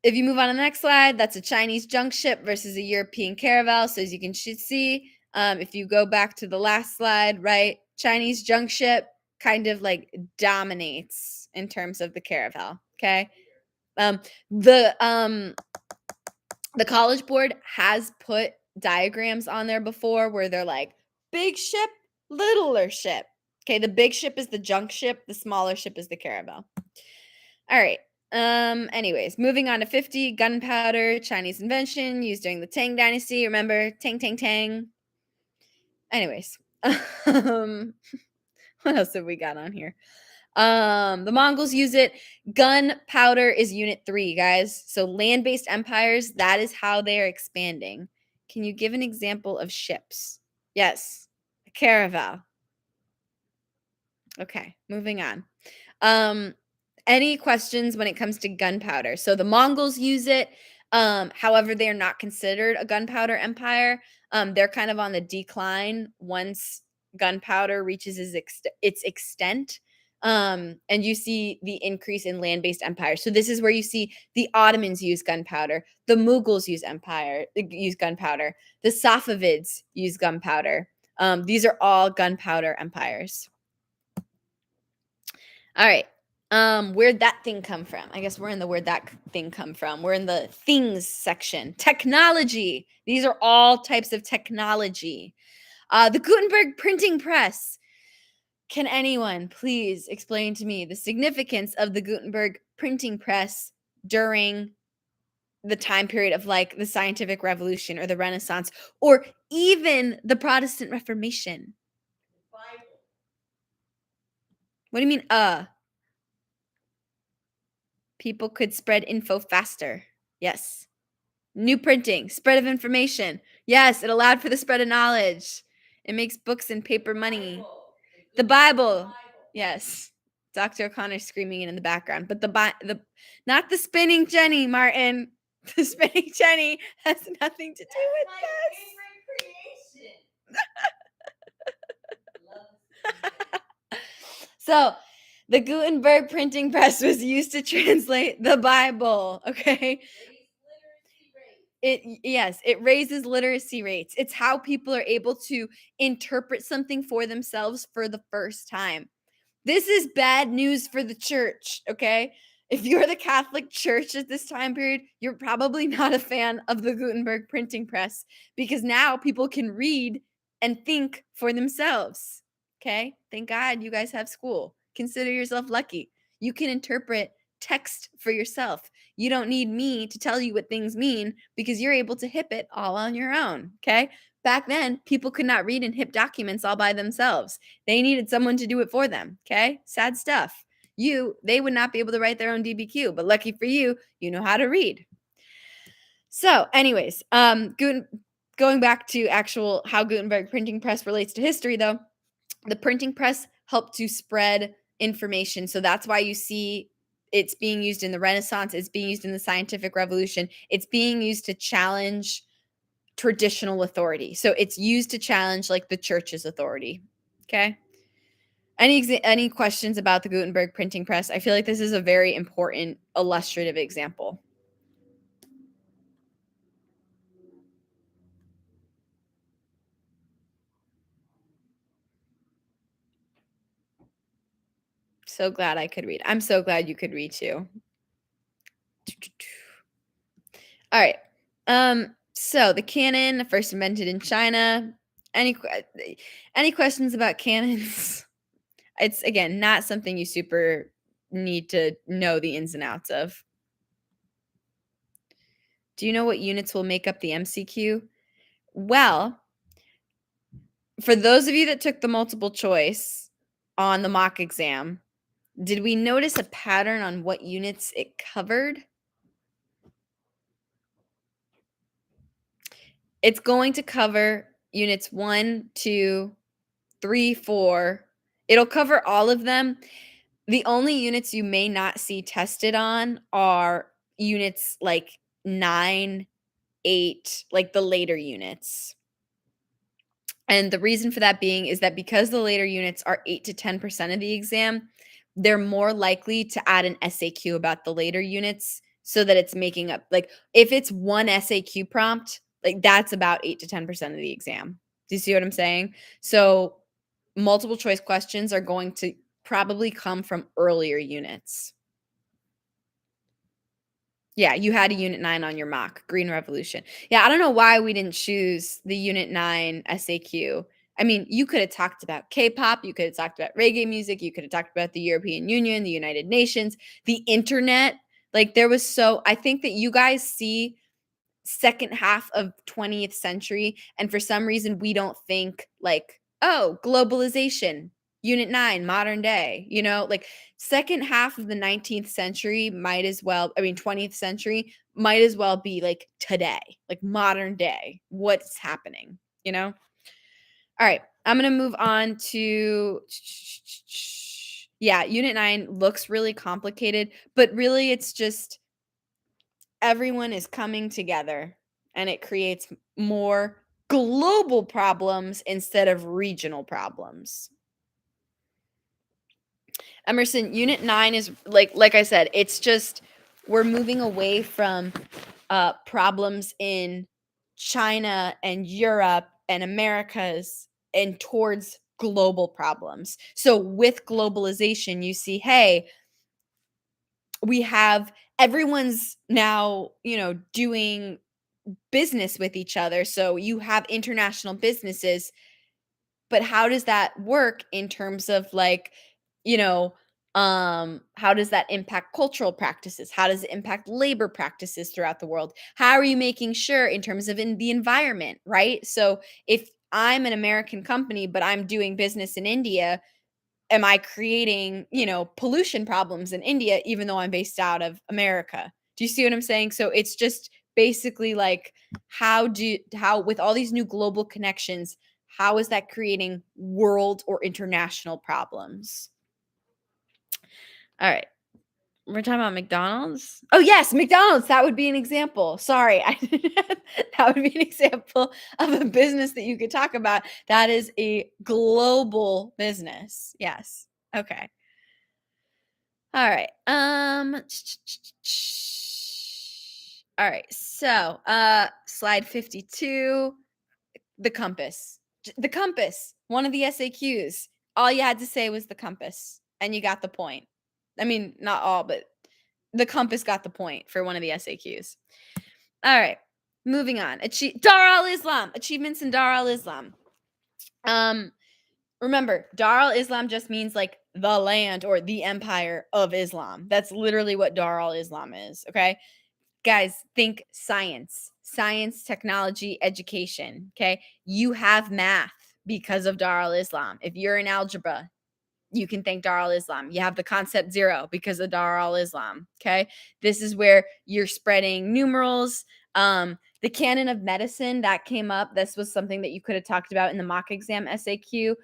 If you move on to the next slide, that's a Chinese junk ship versus a European caravel. So as you can see, if you go back to the last slide, right, Chinese junk ship kind of like dominates in terms of the caravel. Okay. The College Board has put diagrams on there before where they're like big ship, littler ship. Okay, the big ship is the junk ship, the smaller ship is the caravel. All right. Anyways, moving on to 50, gunpowder, Chinese invention used during the Tang Dynasty. Remember Tang. Anyways, what else have we got on here? The Mongols use it. Gunpowder is unit 3, guys. So land-based empires, that is how they are expanding. Can you give an example of ships? Yes, a caravel. Okay, moving on. Any questions when it comes to gunpowder? So the Mongols use it. However, they are not considered a gunpowder empire. They're kind of on the decline once gunpowder reaches its extent. And you see the increase in land-based empires. So this is where you see the Ottomans use gunpowder, the Mughals use gunpowder, the Safavids use gunpowder. These are all gunpowder empires. All right. Where'd that thing come from? I guess we're in the where'd that thing come from. We're in the things section. Technology. These are all types of technology. The Gutenberg printing press. Can anyone please explain to me the significance of the Gutenberg printing press during the time period of like the scientific revolution or the Renaissance or even the Protestant Reformation? What do you mean, people could spread info faster. Yes. New printing, spread of information. Yes, it allowed for the spread of knowledge. It makes books and paper money. The Bible. Yes. Dr. O'Connor's screaming in the background. But the not the spinning Jenny, Martin. The spinning Jenny has nothing to do with this. So the Gutenberg printing press was used to translate the Bible. Okay. It raises literacy rates. It's how people are able to interpret something for themselves for the first time. This is bad news for the church, okay? If you're the Catholic Church at this time period, you're probably not a fan of the Gutenberg printing press because now people can read and think for themselves. Okay? Thank God you guys have school. Consider yourself lucky. You can interpret text for yourself. You don't need me to tell you what things mean because you're able to hip it all on your own. Okay? Back then, people could not read and hip documents all by themselves. They needed someone to do it for them. Okay? Sad stuff. They would not be able to write their own DBQ, but lucky for you, you know how to read. So, anyways, going back to actual how Gutenberg printing press relates to history, though, the printing press helped to spread information. So that's why you see it's being used in the Renaissance, it's being used in the scientific revolution, it's being used to challenge traditional authority. So it's used to challenge like the church's authority. Okay. Any questions about the Gutenberg printing press? I feel like this is a very important illustrative example. So glad I could read. I'm so glad you could read too. All right. So the cannon, first invented in China. Any questions about cannons? It's again not something you super need to know the ins and outs of. Do you know what units will make up the MCQ? Well, for those of you that took the multiple choice on the mock exam, did we notice a pattern on what units it covered? It's going to cover units 1, 2, 3, 4. It'll cover all of them. The only units you may not see tested on are units like 9, 8, like the later units. And the reason for that being is that because the later units are 8 to 10% of the exam, they're more likely to add an SAQ about the later units so that it's making up, like, if it's one SAQ prompt, like that's about 8 to 10% of the exam. Do you see what I'm saying? So multiple choice questions are going to probably come from earlier units. Yeah, you had a Unit 9 on your mock, Green Revolution. Yeah, I don't know why we didn't choose the Unit 9 SAQ. I mean, you could have talked about K-pop, you could have talked about reggae music, you could have talked about the European Union, the United Nations, the internet. Like there was I think that you guys see second half of 20th century and for some reason we don't think like, oh, globalization, Unit 9, modern day, like second half of the 19th century might as well, I mean 20th century might as well be like today, like modern day, what's happening, All right, I'm going to move on to yeah, Unit 9 looks really complicated, but really it's just everyone is coming together and it creates more global problems instead of regional problems. Emerson, Unit 9 is like I said, it's just we're moving away from problems in China and Europe and Americas and towards global problems. So with globalization, you see, hey, we have everyone's now, doing business with each other. So you have international businesses, but how does that work in terms of like, you know, how does that impact cultural practices? How does it impact labor practices throughout the world? How are you making sure in terms of in the environment, right? So if I'm an American company, but I'm doing business in India, am I creating, pollution problems in India, even though I'm based out of America? Do you see what I'm saying? So it's just basically like, how with all these new global connections, how is that creating world or international problems? All right. We're talking about McDonald's. Oh yes, McDonald's. That would be an example. Sorry, that would be an example of a business that you could talk about. That is a global business. Yes. Okay. All right. All right. So, slide 52, the compass. The compass. One of the SAQs. All you had to say was the compass, and you got the point. I mean, not all, but the compass got the point for one of the SAQs. All right, moving on. Dar al-Islam, achievements in Dar al-Islam. Remember, Dar al-Islam just means like the land or the empire of Islam. That's literally what Dar al-Islam is, okay? Guys, think science, technology, education, okay? You have math because of Dar al-Islam. If you're in algebra, you can thank Dar al-Islam. You have the concept zero because of Dar al-Islam. Okay. This is where you're spreading numerals. The canon of medicine that came up. This was something that you could have talked about in the mock exam SAQ.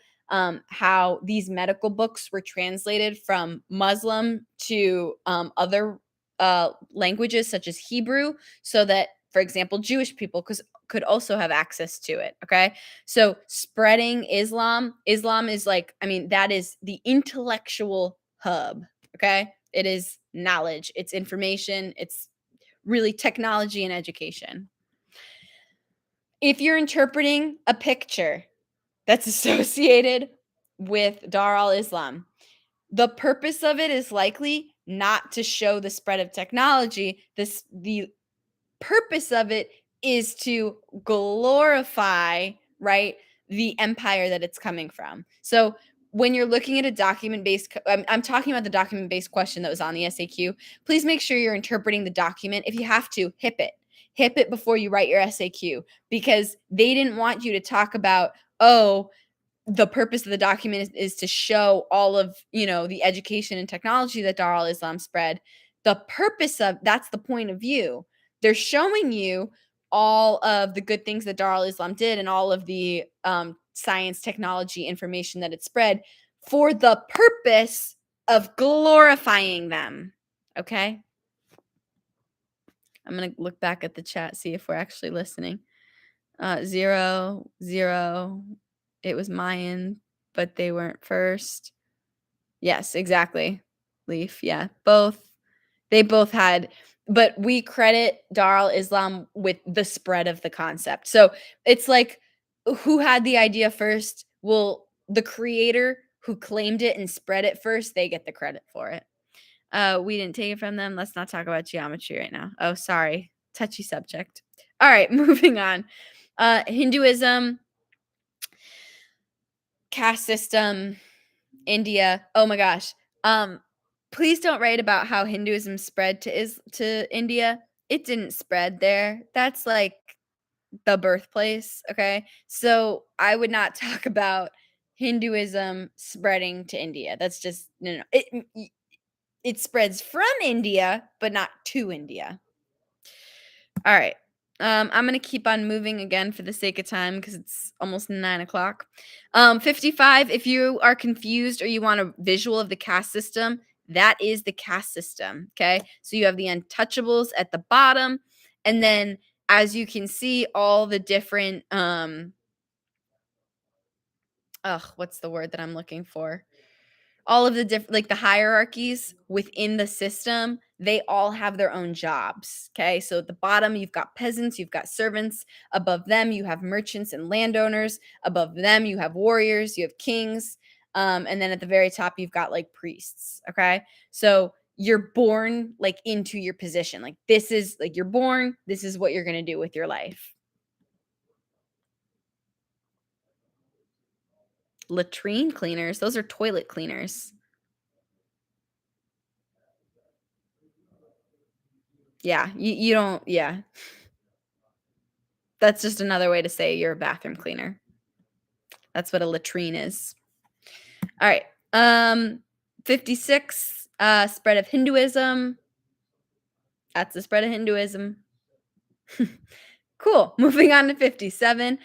How these medical books were translated from Muslim to other languages such as Hebrew, so that, for example, Jewish people could also have access to it. Okay. So spreading Islam is like, I mean, that is the intellectual hub. Okay. It is knowledge, it's information, it's really technology and education. If you're interpreting a picture that's associated with Dar al-Islam, the purpose of it is likely not to show the spread of technology. The purpose of it is to glorify, right, the empire that it's coming from. So when you're looking at a document-based, I'm talking about the document-based question that was on the SAQ, please make sure you're interpreting the document. If you have to, HIP it. hip it before you write your SAQ, because they didn't want you to talk about, oh, the purpose of the document is to show all of, the education and technology that Dar al-Islam spread. The purpose of that's the point of view. They're showing you all of the good things that Dar al-Islam did and all of the science, technology, information that it spread for the purpose of glorifying them. Okay? I'm going to look back at the chat, see if we're actually listening. 0, 0. It was Mayan, but they weren't first. Yes, exactly. Leaf, yeah. They both had, but we credit Dar al-Islam with the spread of the concept. So it's like, who had the idea first? Well, the creator who claimed it and spread it first, they get the credit for it. We didn't take it from them. Let's not talk about geometry right now. Oh, sorry. Touchy subject. All right, moving on. Hinduism, caste system, India. Oh my gosh. Please don't write about how Hinduism spread to India. It didn't spread there. That's like the birthplace, okay? So I would not talk about Hinduism spreading to India. That's just no. It spreads from India, but not to India. All right. I'm going to keep on moving again for the sake of time because it's almost 9 o'clock. 55, if you are confused or you want a visual of the caste system, that is the caste system, okay? So you have the untouchables at the bottom, and then as you can see, all the different, what's the word that I'm looking for? All of the different, like the hierarchies within the system, they all have their own jobs. Okay. So at the bottom, you've got peasants, you've got servants. Above them, you have merchants and landowners. Above them, you have warriors, you have kings. And then at the very top, you've got like priests. Okay. So you're born like into your position. Like this is like you're born, this is what you're going to do with your life. Latrine cleaners, those are toilet cleaners. Yeah, you don't, yeah. That's just another way to say you're a bathroom cleaner. That's what a latrine is. All right. 56, spread of Hinduism. That's the spread of Hinduism. Cool. Moving on to 57.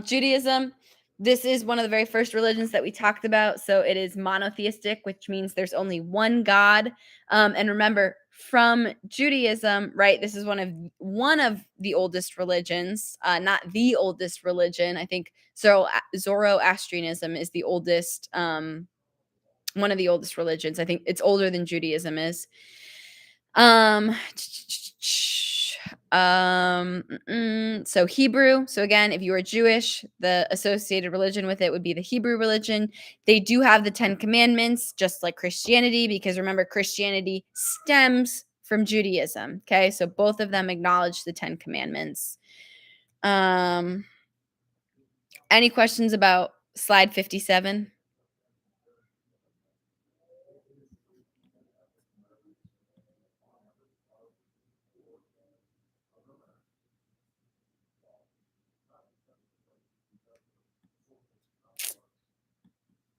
Judaism. This is one of the very first religions that we talked about. So it is monotheistic, which means there's only one God. And remember, from Judaism, right? This is one of the oldest religions, not the oldest religion. I think Zoroastrianism is the oldest, one of the oldest religions. I think it's older than Judaism is. So Hebrew. So again, if you are Jewish, the associated religion with it would be the Hebrew religion. They do have the 10 Commandments, just like Christianity, because remember, Christianity stems from Judaism. Okay, so both of them acknowledge the 10 Commandments. Any questions about slide 57?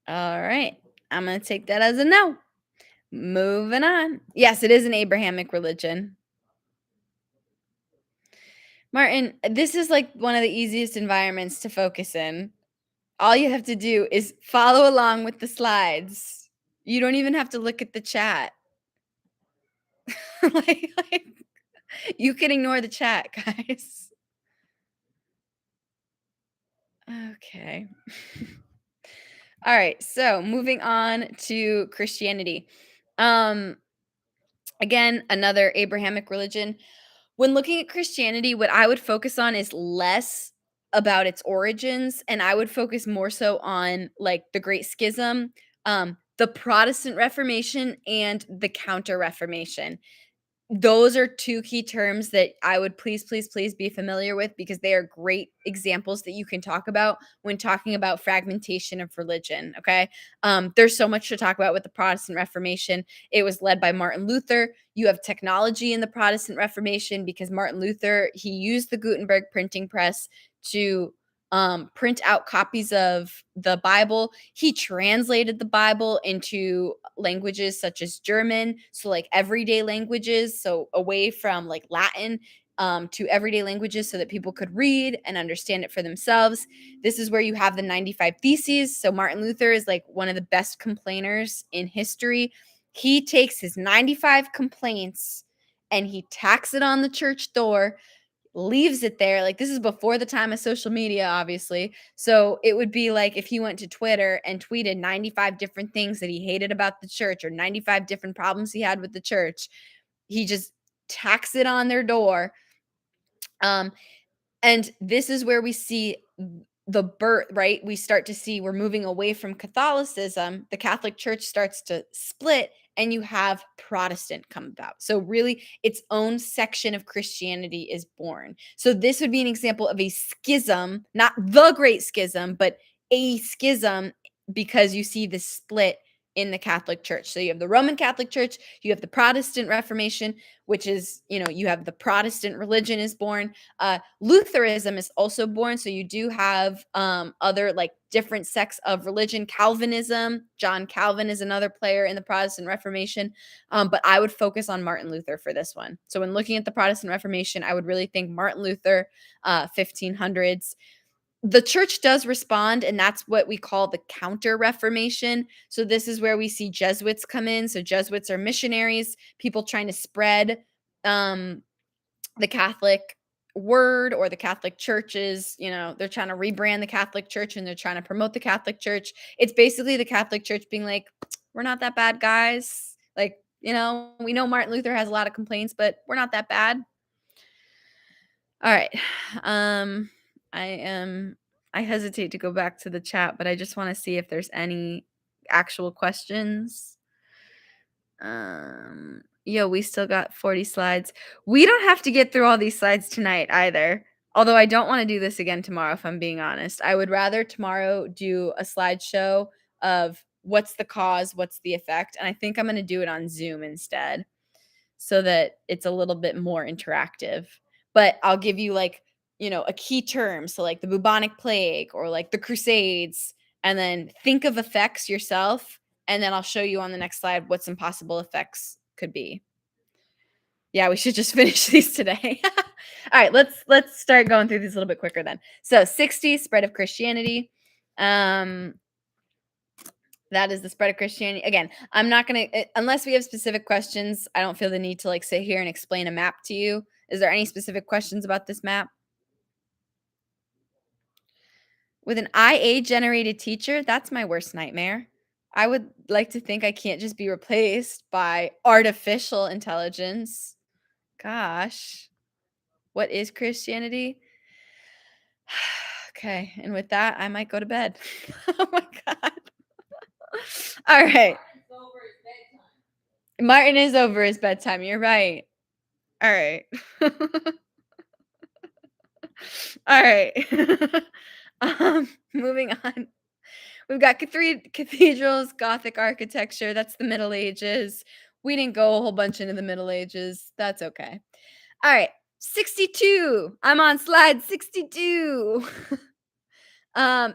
All right. I'm going to take that as a no. Moving on. Yes, it is an Abrahamic religion. Martin, this is like one of the easiest environments to focus in. All you have to do is follow along with the slides. You don't even have to look at the chat. like, you can ignore the chat, guys. Okay. All right, so moving on to Christianity. Again, another Abrahamic religion. When looking at Christianity, what I would focus on is less about its origins, and I would focus more so on like the Great Schism, the Protestant Reformation, and the Counter Reformation. those are two key terms that I would please, please, please be familiar with because they are great examples that you can talk about when talking about fragmentation of religion. Okay. There's so much to talk about with the Protestant Reformation. It was led by Martin Luther. You have technology in the Protestant Reformation because Martin Luther, he used the Gutenberg printing press to print out copies of the Bible. He translated the Bible into languages such as German, so like everyday languages, so away from like Latin to everyday languages so that people could read and understand it for themselves. This is where you have the 95 Theses. So Martin Luther is like one of the best complainers in history. He takes his 95 complaints and he tacks it on the church door, leaves it there. Like, this is before the time of social media, obviously. So it would be like if he went to Twitter and tweeted 95 different things that he hated about the church or 95 different problems he had with the church. He just tacks it on their door. And this is where we see the birth, right? We start to see we're moving away from Catholicism. The Catholic Church starts to split, and you have Protestant come about. So, really, its own section of Christianity is born. So, this would be an example of a schism, not the Great Schism, but a schism because you see this split in the Catholic Church. So, you have the Roman Catholic Church, you have the Protestant Reformation, which is, you have the Protestant religion is born. Lutheranism is also born. So you do have other like different sects of religion. Calvinism, John Calvin is another player in the Protestant Reformation. But I would focus on Martin Luther for this one. So when looking at the Protestant Reformation, I would really think Martin Luther, 1500s. The church does respond, and that's what we call the Counter Reformation. So this is where we see Jesuits come in. So Jesuits are missionaries, people trying to spread the Catholic word or the Catholic churches. They're trying to rebrand the Catholic Church and they're trying to promote the Catholic Church. It's basically the Catholic Church being like, we're not that bad, guys. Like, we know Martin Luther has a lot of complaints, but we're not that bad. All right. I hesitate to go back to the chat, but I just want to see if there's any actual questions. We still got 40 slides. We don't have to get through all these slides tonight either. Although I don't want to do this again tomorrow, if I'm being honest. I would rather tomorrow do a slideshow of what's the cause, what's the effect, and I think I'm going to do it on Zoom instead so that it's a little bit more interactive. But I'll give you like, a key term. So like the bubonic plague or like the Crusades, and then think of effects yourself. And then I'll show you on the next slide what some possible effects could be. Yeah, we should just finish these today. All right, let's start going through these a little bit quicker then. So 60, spread of Christianity. That is the spread of Christianity. Again, I'm not going to, unless we have specific questions, I don't feel the need to like sit here and explain a map to you. Is there any specific questions about this map? With an IA generated teacher, that's my worst nightmare. I would like to think I can't just be replaced by artificial intelligence. Gosh, what is Christianity? Okay, and with that, I might go to bed. Oh my God. All right. Martin is over his bedtime. You're right. All right. All right. Moving on. We've got three cathedrals, Gothic architecture. That's the Middle Ages. We didn't go a whole bunch into the Middle Ages. That's okay. All right. 62. I'm on slide 62.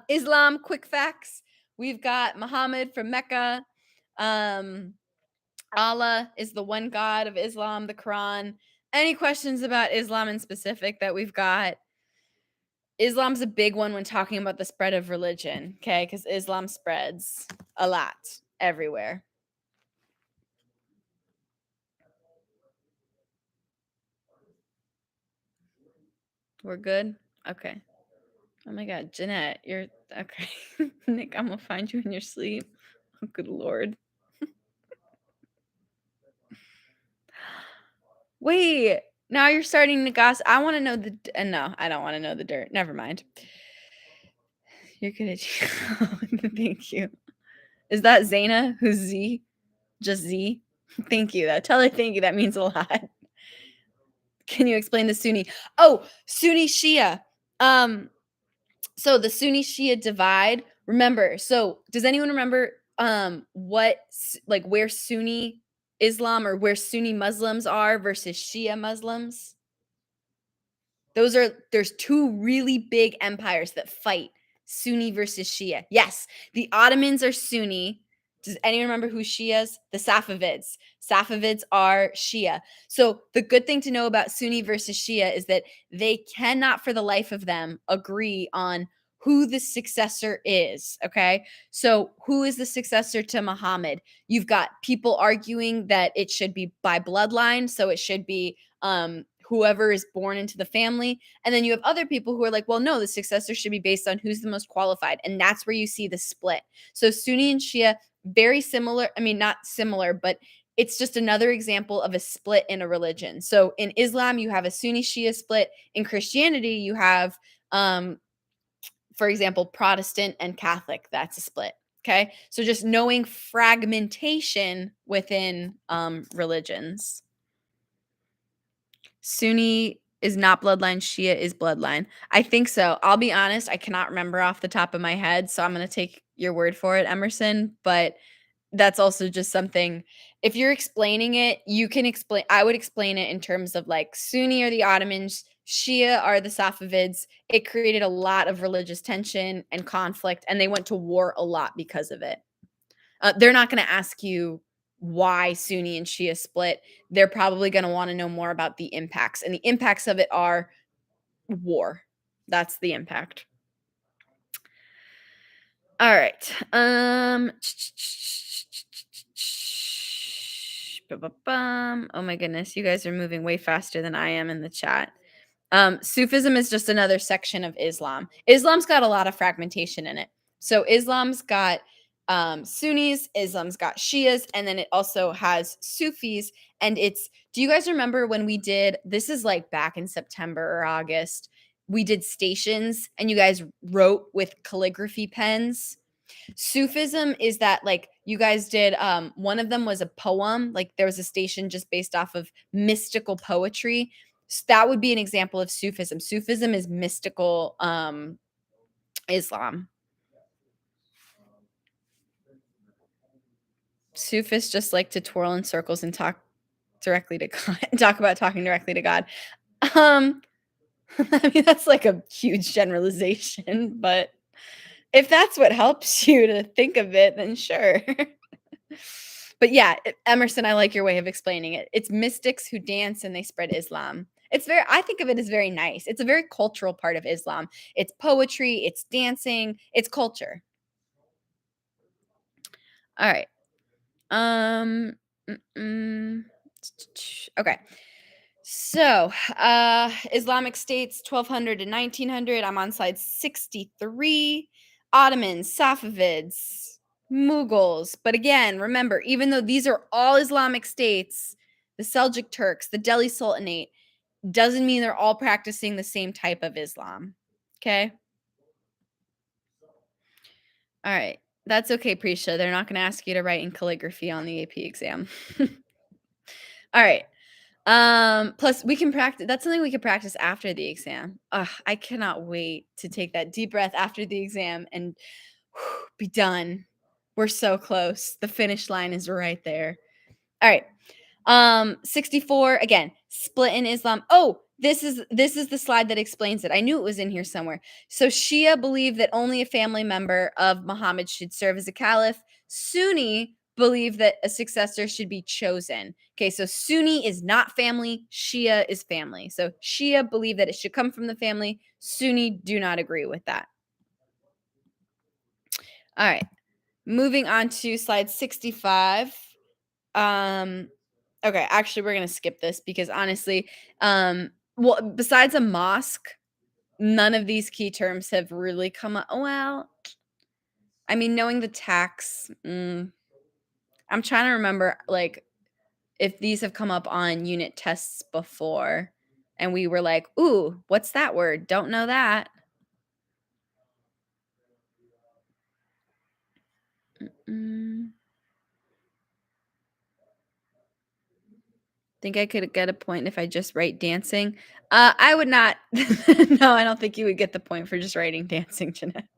Islam quick facts. We've got Muhammad from Mecca. Allah is the one God of Islam, the Quran. Any questions about Islam in specific that we've got? Islam's a big one when talking about the spread of religion, okay? Because Islam spreads a lot everywhere. We're good? Okay. Oh my God, Jeanette, you're okay. Nick, I'm gonna find you in your sleep. Oh, good Lord. Wait, now you're starting to gossip. I want to know the. No, I don't want to know the dirt. Never mind. You're gonna. Thank you. Is that Zaina? Who's Z? Just Z? Thank you. Though. Tell her thank you. That means a lot. Can you explain the Sunni? Oh, Sunni Shia. So the Sunni Shia divide, remember, so does anyone remember like where Sunni Islam or where Sunni Muslims are versus Shia Muslims? There's two really big empires that fight, Sunni versus Shia. Yes, the Ottomans are Sunni. Does anyone remember who Shias? The Safavids. Safavids are Shia. So the good thing to know about Sunni versus Shia is that they cannot for the life of them agree on who the successor is, okay? So who is the successor to Muhammad? You've got people arguing that it should be by bloodline, so it should be whoever is born into the family. And then you have other people who are like, well, no, the successor should be based on who's the most qualified. And that's where you see the split. So Sunni and Shia, very similar. I mean, not similar, but it's just another example of a split in a religion. So in Islam, you have a Sunni Shia split. In Christianity, you have, for example, Protestant and Catholic. That's a split. Okay. So just knowing fragmentation within religions. Sunni is not bloodline, Shia is bloodline. I think so. I'll be honest, I cannot remember off the top of my head, so I'm going to take your word for it, Emerson, but that's also just something if you're explaining it, you can explain I would explain it in terms of like Sunni are the Ottomans, Shia are the Safavids. It created a lot of religious tension and conflict, and they went to war a lot because of it. They're not going to ask you why Sunni and Shia split. They're probably going to want to know more about the impacts, and the impacts of it are war. That's the impact. All right. Oh my goodness, you guys are moving way faster than I am in the chat. Sufism is just another section of Islam. Islam's got a lot of fragmentation in it. So Islam's got Sunnis, Islam's got Shias, and then it also has Sufis. And do you guys remember when we did, this is like back in September or August, we did stations and you guys wrote with calligraphy pens? Sufism is that like you guys did one of them was a poem, like there was a station just based off of mystical poetry. So that would be an example of Sufism. Sufism is mystical Islam. Sufis just like to twirl in circles and talk directly to God, talk about talking directly to God. I mean that's like a huge generalization, but if that's what helps you to think of it, then sure. But yeah, Emerson, I like your way of explaining it. It's mystics who dance and they spread Islam. I think of it as very nice. It's a very cultural part of Islam. It's poetry, it's dancing, it's culture. All right. Okay. So, Islamic states 1200 to 1900. I'm on slide 63. Ottomans, Safavids, Mughals. But again, remember, even though these are all Islamic states, the Seljuk Turks, the Delhi Sultanate, doesn't mean they're all practicing the same type of Islam. Okay? All right. That's okay, Prisha. They're not going to ask you to write in calligraphy on the AP exam. All right. Plus we can practice. That's something we can practice after the exam. I cannot wait to take that deep breath after the exam and be done. We're so close. The finish line is right there. All right. 64 again, split in Islam. Oh, this is the slide that explains it. I knew it was in here somewhere. So Shia believe that only a family member of Muhammad should serve as a caliph. Sunni believe that a successor should be chosen. Okay, so Sunni is not family, Shia is family. So Shia believe that it should come from the family. Sunni do not agree with that. All right. Moving on to slide 65. Okay, actually we're going to skip this because honestly, well, besides a mosque, none of these key terms have really come up. Well, I mean, knowing the tax, I'm trying to remember like if these have come up on unit tests before and we were like, "Ooh, what's that word? Don't know that." Think I could get a point if I just write dancing? I would not. No, I don't think you would get the point for just writing dancing, Jeanette.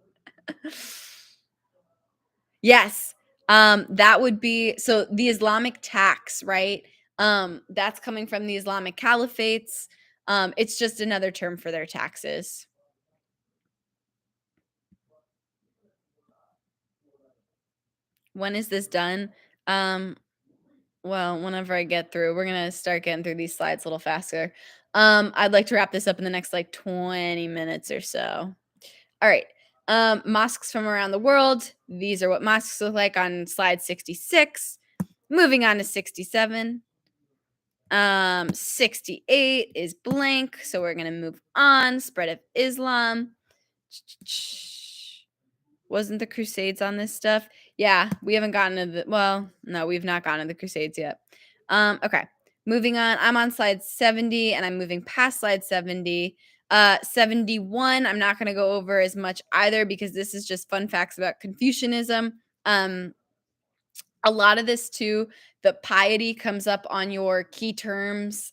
Yes. That would be so the Islamic tax, right? That's coming from the Islamic caliphates. It's just another term for their taxes. When is this done? Um, well, whenever I get through, we're gonna start getting through these slides a little faster. I'd like to wrap this up in the next like 20 minutes or so. All right. Mosques from around the world. These are what mosques look like on slide 66. Moving on to 67. 68 is blank, so we're gonna move on. Spread of Islam. Wasn't the Crusades on this stuff? Yeah, we haven't gotten to the no, we've not gotten to the Crusades yet. Okay. Moving on. I'm on slide 70 and I'm moving past slide 70. 71, I'm not going to go over as much either because this is just fun facts about Confucianism. A lot of this too, the piety comes up on your key terms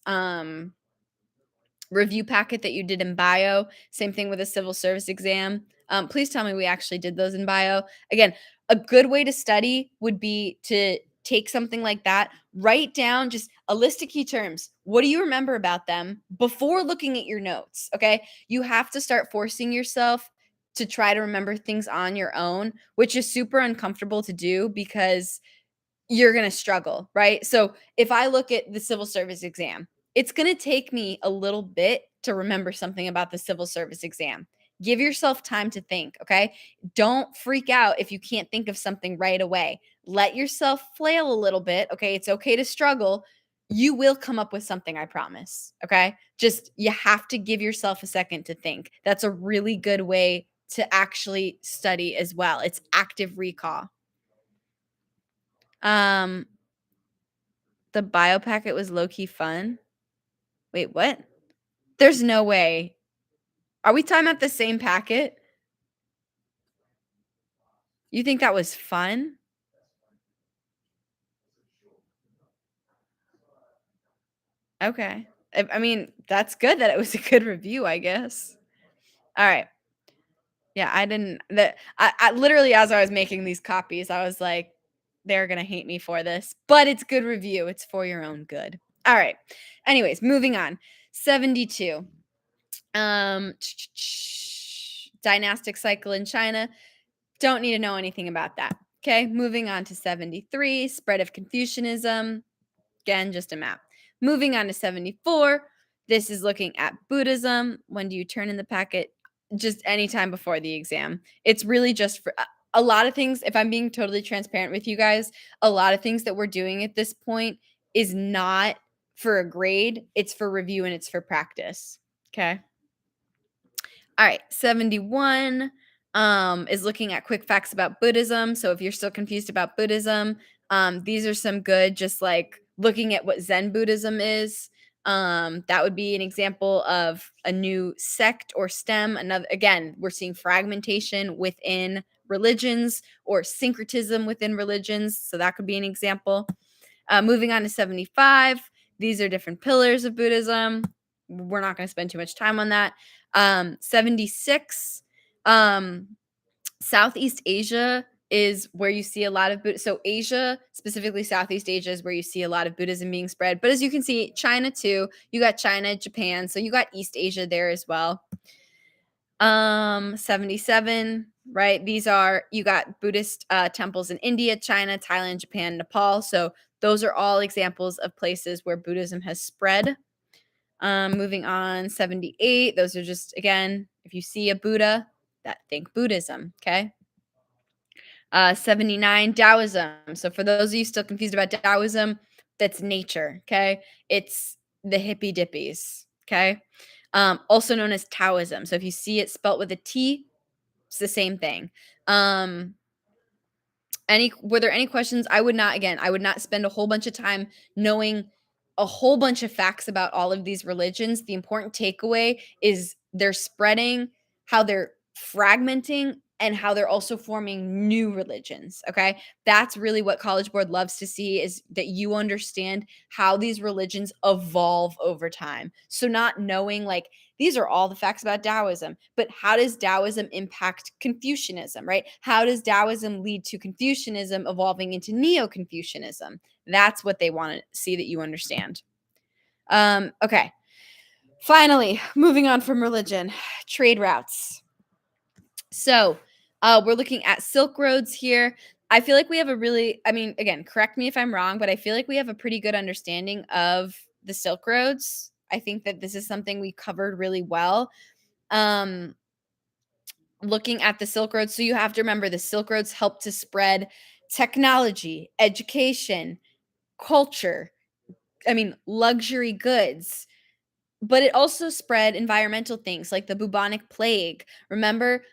review packet that you did in bio. Same thing with a civil service exam. Please tell me we actually did those in bio. Again, a good way to study would be to take something like that, write down just a list of key terms. What do you remember about them before looking at your notes? Okay. You have to start forcing yourself to try to remember things on your own, which is super uncomfortable to do because you're going to struggle, right? So if I look at the civil service exam, it's going to take me a little bit to remember something about the civil service exam. Give yourself time to think, okay? Don't freak out if you can't think of something right away. Let yourself flail a little bit, okay? It's okay to struggle. You will come up with something, I promise, okay? Just you have to give yourself a second to think. That's a really good way to actually study as well. It's active recall. Um, the bio packet was low-key fun. Wait, what? There's no way. Are we talking about the same packet? You think that was fun? Okay. I mean, that's good that it was a good review, I guess. All right. Yeah, I didn't that I literally as I was making these copies, I was like, they're gonna hate me for this, but it's good review. It's for your own good. All right. Anyways, moving on. 72. Um dynastic cycle in China. Don't need to know anything about that. Okay, moving on to 73, spread of Confucianism. Again, just a map. Moving on to 74, this is looking at Buddhism. When do you turn in the packet? Just anytime before the exam. It's really just for a lot of things. If I'm being totally transparent with you guys, a lot of things that we're doing at this point is not for a grade, it's for review and it's for practice. Okay. All right, 71 is looking at quick facts about Buddhism. So if you're still confused about Buddhism, these are some good, just like looking at what Zen Buddhism is. That would be an example of a new sect or stem. Another, again, we're seeing fragmentation within religions or syncretism within religions. So that could be an example. Moving on to 75, these are different pillars of Buddhism. We're not going to spend too much time on that. 76, Southeast Asia is where you see a lot of so Asia, specifically Southeast Asia, is where you see a lot of Buddhism being spread. But as you can see, China too. You got China, Japan, so you got East Asia there as well. 77, right? These are you got Buddhist temples in India, China, Thailand, Japan, Nepal. So those are all examples of places where Buddhism has spread. Moving on, 78. Those are just, again, if you see a Buddha, that think Buddhism, okay? 79, Taoism. So for those of you still confused about Taoism, that's nature, okay? It's the hippy dippies, okay? Also known as Taoism. So if you see it spelt with a T, it's the same thing. Were there any questions? I would not spend a whole bunch of time knowing a whole bunch of facts about all of these religions. The important takeaway is they're spreading, how they're fragmenting, and how they're also forming new religions. Okay. That's really what College Board loves to see, is that you understand how these religions evolve over time. So, not knowing like these are all the facts about Taoism, but how does Taoism impact Confucianism, right? How does Taoism lead to Confucianism evolving into Neo Confucianism? That's what they want to see that you understand. Okay. Finally, moving on from religion, trade routes. So, we're looking at Silk Roads here. I feel like we have a really, I mean, again, correct me if I'm wrong, but I feel like we have a pretty good understanding of the Silk Roads. I think that this is something we covered really well. Um, Looking at the Silk Roads, so you have to remember the Silk Roads helped to spread technology, education, culture, I mean, luxury goods, but it also spread environmental things like the bubonic plague. Remember,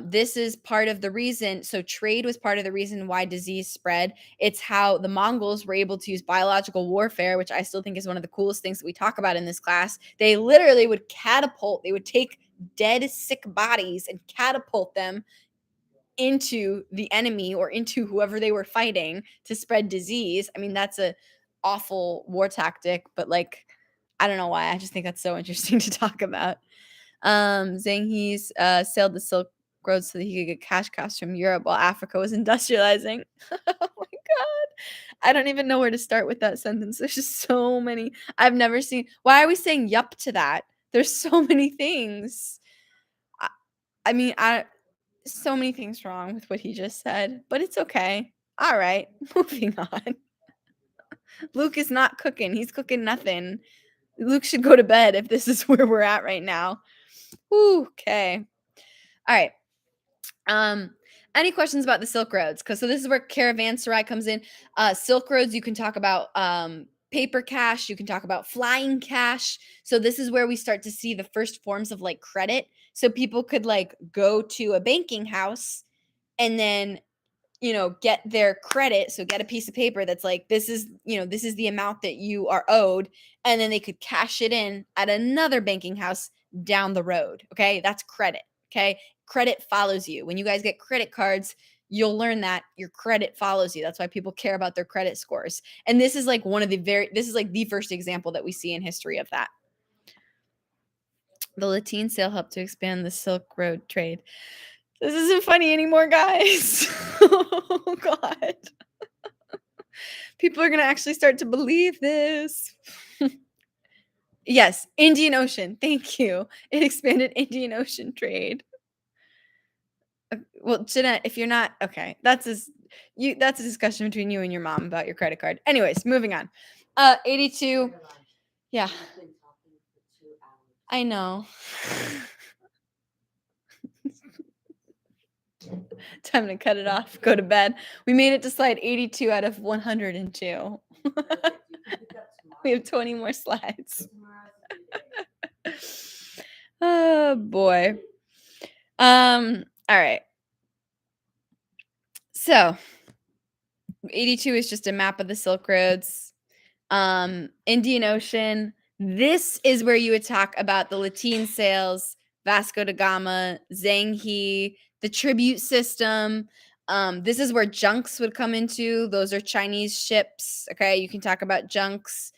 this is part of the reason. So trade was part of the reason why disease spread. It's how the Mongols were able to use biological warfare, which I still think is one of the coolest things that we talk about in this class. They literally would catapult, they would take dead, sick bodies and catapult them into the enemy or into whoever they were fighting to spread disease. I mean, that's a awful war tactic, but like I don't know why. I just think that's so interesting to talk about. Zhang He's sailed the Silk Road so that he could get cash cows from Europe while Africa was industrializing. Oh my god. I don't even know where to start with that sentence. There's just so many. I've never seen. Why are we saying yup to that? There's so many things. I, I mean, so many things wrong with what he just said, but it's okay. All right, moving on. Luke is not cooking. He's cooking nothing. Luke should go to bed if this is where we're at right now. Okay. All right. Any questions about the Silk Roads? Because so this is where caravanserai comes in. Silk Roads, you can talk about paper cash, you can talk about flying cash. So this is where we start to see the first forms of like credit. So people could like go to a banking house and then get their credit. So get a piece of paper that's like, this is, this is the amount that you are owed. And then they could cash it in at another banking house down the road. Okay. That's credit. Okay. Credit follows you. When you guys get credit cards, you'll learn that your credit follows you. That's why people care about their credit scores. And this is like this is like the first example that we see in history of that. The Latine sale helped to expand the Silk Road trade. This isn't funny anymore, guys. Oh, God. People are going to actually start to believe this. Yes, Indian Ocean. Thank you. It expanded Indian Ocean trade. Well, Jeanette, if you're not okay, that's a discussion between you and your mom about your credit card. Anyways, moving on. 82. Yeah. I know. Time to cut it off. Go to bed. We made it to slide 82 out of 102. We have 20 more slides. Oh boy. All right. So 82 is just a map of the Silk Roads. Indian Ocean. This is where you would talk about the Latine sails, Vasco da Gama, Zhang He, the tribute system. This is where junks would come into. Those are Chinese ships. Okay, you can talk about junks.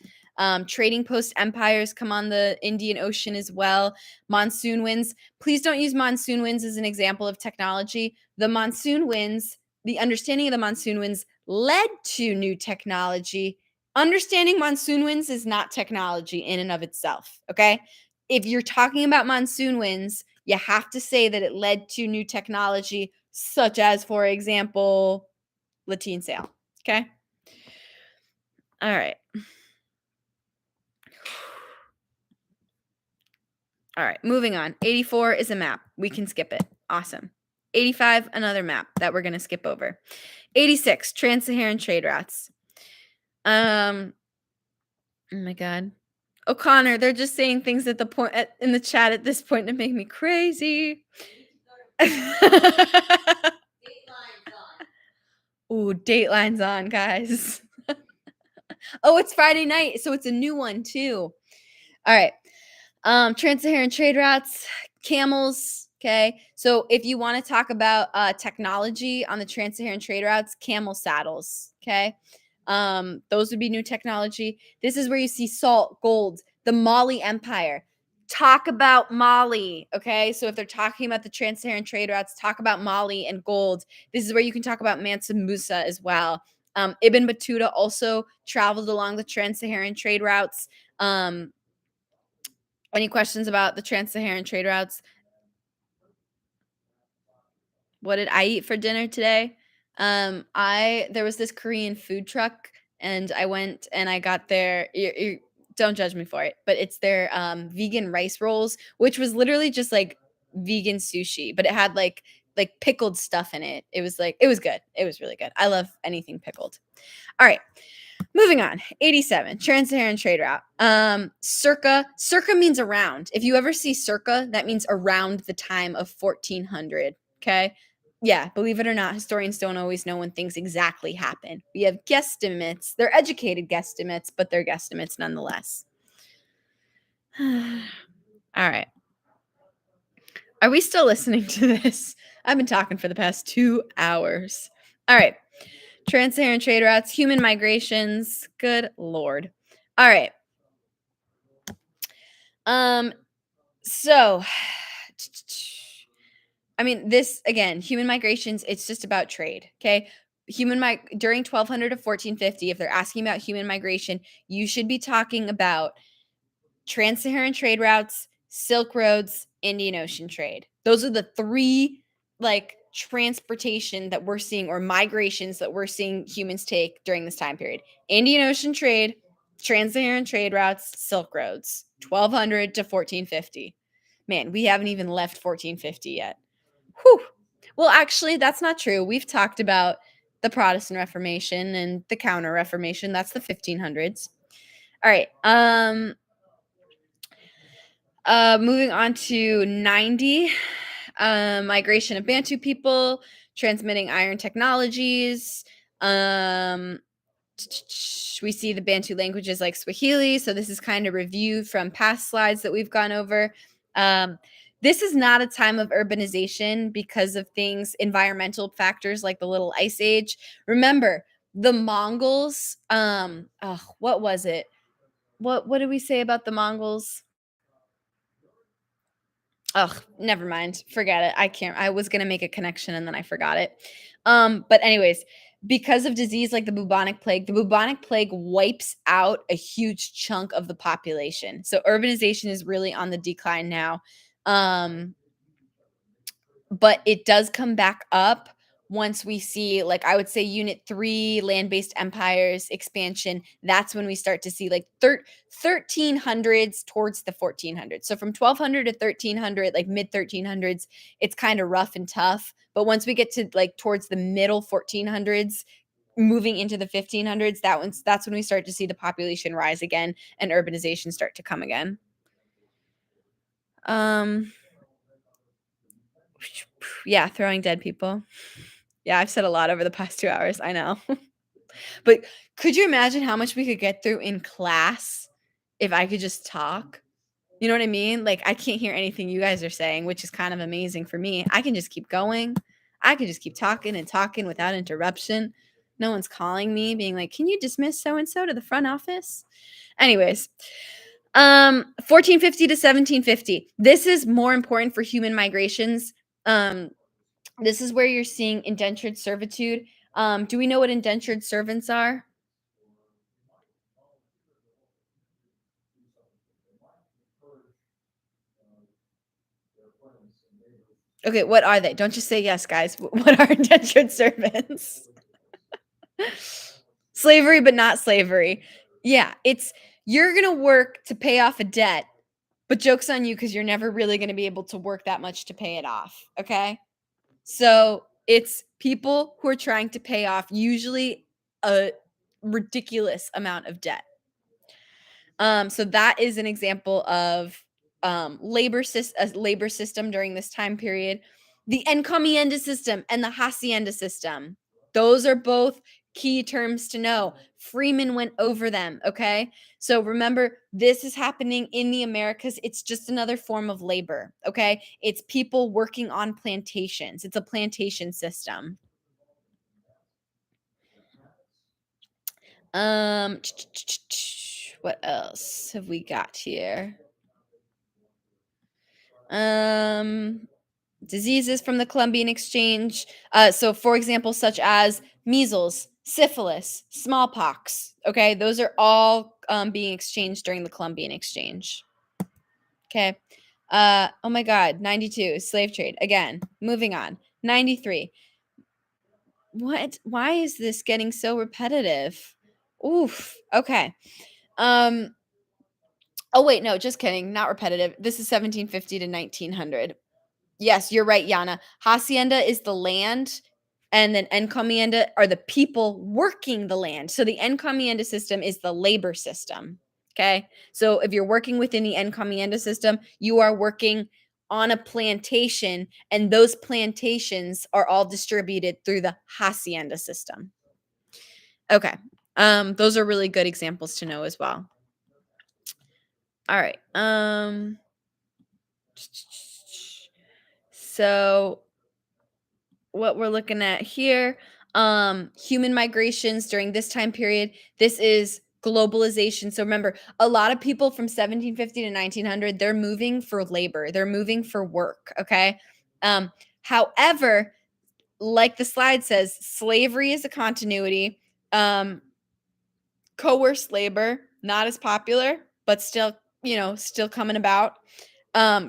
Trading post empires come on the Indian Ocean as well. Monsoon winds. Please don't use monsoon winds as an example of technology. The monsoon winds, the understanding of the monsoon winds led to new technology. Understanding monsoon winds is not technology in and of itself. Okay. If you're talking about monsoon winds, you have to say that it led to new technology, such as, for example, Latine sail. Okay. All right. All right, moving on. 84 is a map. We can skip it. Awesome. 85, another map that we're going to skip over. 86, Trans-Saharan trade routes. Oh my God. O'Connor, they're just saying things at the point in the chat at this point to make me crazy. Ooh, Dateline's on, guys. Oh, it's Friday night, so it's a new one too. All right. Trans-Saharan trade routes, camels. Okay. So if you want to talk about technology on the trans-Saharan trade routes, camel saddles. Okay. Those would be new technology. This is where you see salt, gold, the Mali Empire. Talk about Mali. Okay. So if they're talking about the trans-Saharan trade routes, talk about Mali and gold. This is where you can talk about Mansa Musa as well. Ibn Battuta also traveled along the trans-Saharan trade routes. Any questions about the trans-Saharan trade routes? What did I eat for dinner today? I there was this Korean food truck, and I went and I got their don't judge me for it, but it's their vegan rice rolls, which was literally just like vegan sushi, but it had like pickled stuff in it. It was like it was good. It was really good. I love anything pickled. All right. Moving on. 87. Trans-Saharan trade route. Circa means around. If you ever see circa, that means around the time of 1400. Okay. Yeah, believe it or not, historians don't always know when things exactly happen. We have guesstimates. They're educated guesstimates, but they're guesstimates nonetheless. All right. Are we still listening to this? I've been talking for the past 2 hours. All right. Trans-Saharan trade routes, human migrations. Good Lord. All right. So I mean, this again, human migrations, it's just about trade. Okay. During 1200 to 1450, if they're asking about human migration, you should be talking about trans-Saharan trade routes, Silk Roads, Indian Ocean trade. Those are the three like transportation that we're seeing or migrations that we're seeing humans take during this time period. Indian Ocean trade, trans-Saharan trade routes, Silk Roads, 1200 to 1450. Man, we haven't even left 1450 yet. Whew. Well, actually, that's not true. We've talked about the Protestant Reformation and the Counter Reformation. That's the 1500s. All right. Moving on to 90. Migration of Bantu people, transmitting iron technologies. We see the Bantu languages like Swahili. So this is kind of review from past slides that we've gone over. This is not a time of urbanization because of things, environmental factors like the Little Ice Age. Remember, the Mongols, what was it? What did we say about the Mongols? Oh, never mind. Forget it. I was gonna make a connection and then I forgot it. But anyways, because of disease like the bubonic plague wipes out a huge chunk of the population. So urbanization is really on the decline now. But it does come back up once we see, like, I would say unit 3 land-based empires expansion. That's when we start to see like 1300s towards the 1400s. So from 1200 to 1300, like mid 1300s, it's kind of rough and tough, but once we get to like towards the middle 1400s, moving into the 1500s, that's when we start to see the population rise again and urbanization start to come again. Yeah, throwing dead people. Yeah, I've said a lot over the past 2 hours, I know. But could you imagine how much we could get through in class if I could just talk? You know what I mean? Like, I can't hear anything you guys are saying, which is kind of amazing for me. I can just keep going. I can just keep talking and talking without interruption. No one's calling me being like, "Can you dismiss so and so to the front office?" Anyways, 1450 to 1750. This is more important for human migrations. This is where you're seeing indentured servitude. Do we know what indentured servants are? Okay, what are they? Don't just say yes, guys. What are indentured servants? Slavery, but not slavery. Yeah, it's you're gonna work to pay off a debt, but joke's on you because you're never really gonna be able to work that much to pay it off. Okay. So it's people who are trying to pay off usually a ridiculous amount of debt. So that is an example of a labor system during this time period. The encomienda system and the hacienda system. Those are both Key terms to know. Freeman went over them, okay? So remember, this is happening in the Americas. It's just another form of labor, okay? It's people working on plantations. It's a plantation system. What else have we got here? Diseases from the Columbian Exchange. So, for example, such as measles, syphilis, smallpox. Okay, those are all being exchanged during the Columbian Exchange. Okay. Oh my God, 92, slave trade. Again, moving on. 93. What? Why is this getting so repetitive? Oof. Okay. Um, oh wait, no, just kidding. Not repetitive. This is 1750 to 1900. Yes, you're right, Yana. Hacienda is the land, and then encomienda are the people working the land. So the encomienda system is the labor system. Okay. So if you're working within the encomienda system, you are working on a plantation, and those plantations are all distributed through the hacienda system. Okay. Those are really good examples to know as well. All right. So what we're looking at here, human migrations during this time period. This is globalization. So remember, a lot of people from 1750 to 1900, they're moving for labor. They're moving for work, okay? However, like the slide says, slavery is a continuity. Coerced labor, not as popular, but still, still coming about.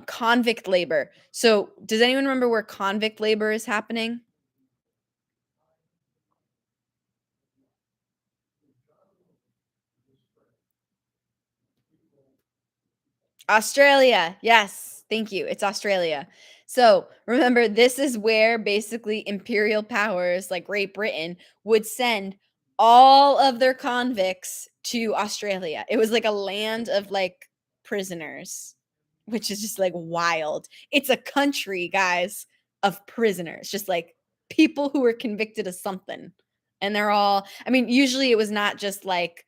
Convict labor. So, does anyone remember where convict labor is happening? Australia. Yes. Thank you. It's Australia. So remember, this is where basically imperial powers like Great Britain would send all of their convicts to Australia. It was like a land of like prisoners, which is just like wild. It's a country, guys, of prisoners, just like people who were convicted of something. And they're all, I mean, usually it was not just like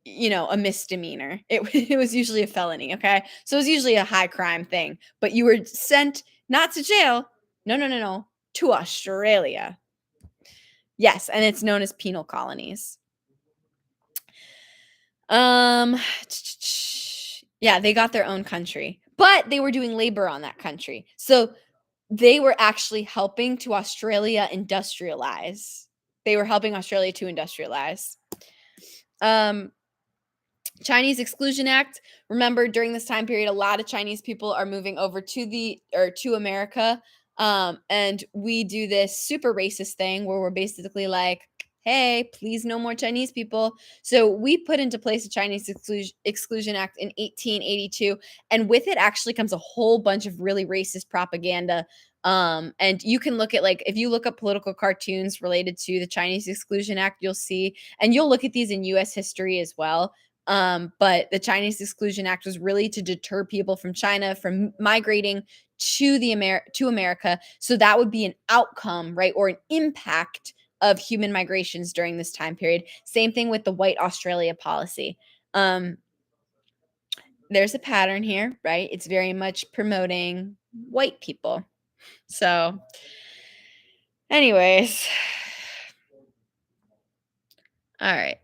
a misdemeanor. It was usually a felony, okay? So it was usually a high crime thing, but you were sent not to jail. No, no, no, no, to Australia. Yes, and it's known as penal colonies. Yeah, they got their own country, but they were doing labor on that country. So they were actually helping to Australia industrialize. They were helping Australia to industrialize. Chinese Exclusion Act. Remember, during this time period, a lot of Chinese people are moving over to America. And we do this super racist thing where we're basically like, hey, please no more Chinese people. So we put into place a Chinese Exclusion Act in 1882. And with it actually comes a whole bunch of really racist propaganda. And you can look at, like, if you look up political cartoons related to the Chinese Exclusion Act, you'll see, and you'll look at these in US history as well. But the Chinese Exclusion Act was really to deter people from China from migrating to America. So that would be an outcome, right, or an impact of human migrations during this time period. Same thing with the White Australia policy. There's a pattern here, right? It's very much promoting white people. So, anyways, all right.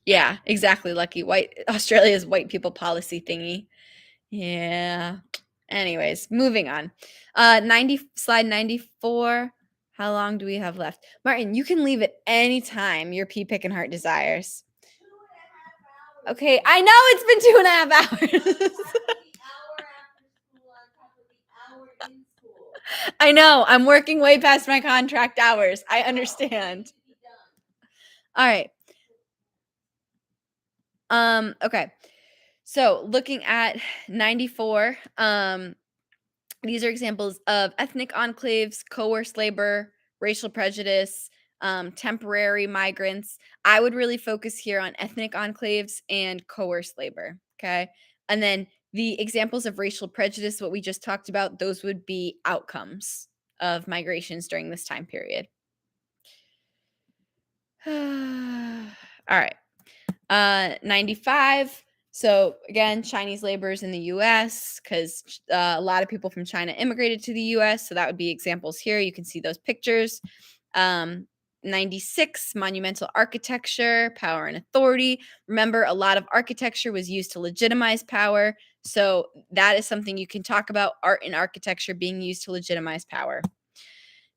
Yeah, exactly, Lucky. Australia's white people policy thingy. Yeah. Anyways, moving on. Slide 94. How long do we have left? Martin, you can leave at any time your pee pick and heart desires. 2.5 hours. Okay, I know it's been 2.5 hours. The hour after school on top of the hour in school. I know. I'm working way past my contract hours. I understand. Need to be done. All right. Okay. So looking at 94, these are examples of ethnic enclaves, coerced labor, racial prejudice, temporary migrants. I would really focus here on ethnic enclaves and coerced labor. Okay. And then the examples of racial prejudice, what we just talked about, those would be outcomes of migrations during this time period. All right. 95. So again, Chinese laborers in the US, because a lot of people from China immigrated to the US. So that would be examples here. You can see those pictures. 96, monumental architecture, power and authority. Remember, a lot of architecture was used to legitimize power. So that is something you can talk about, art and architecture being used to legitimize power.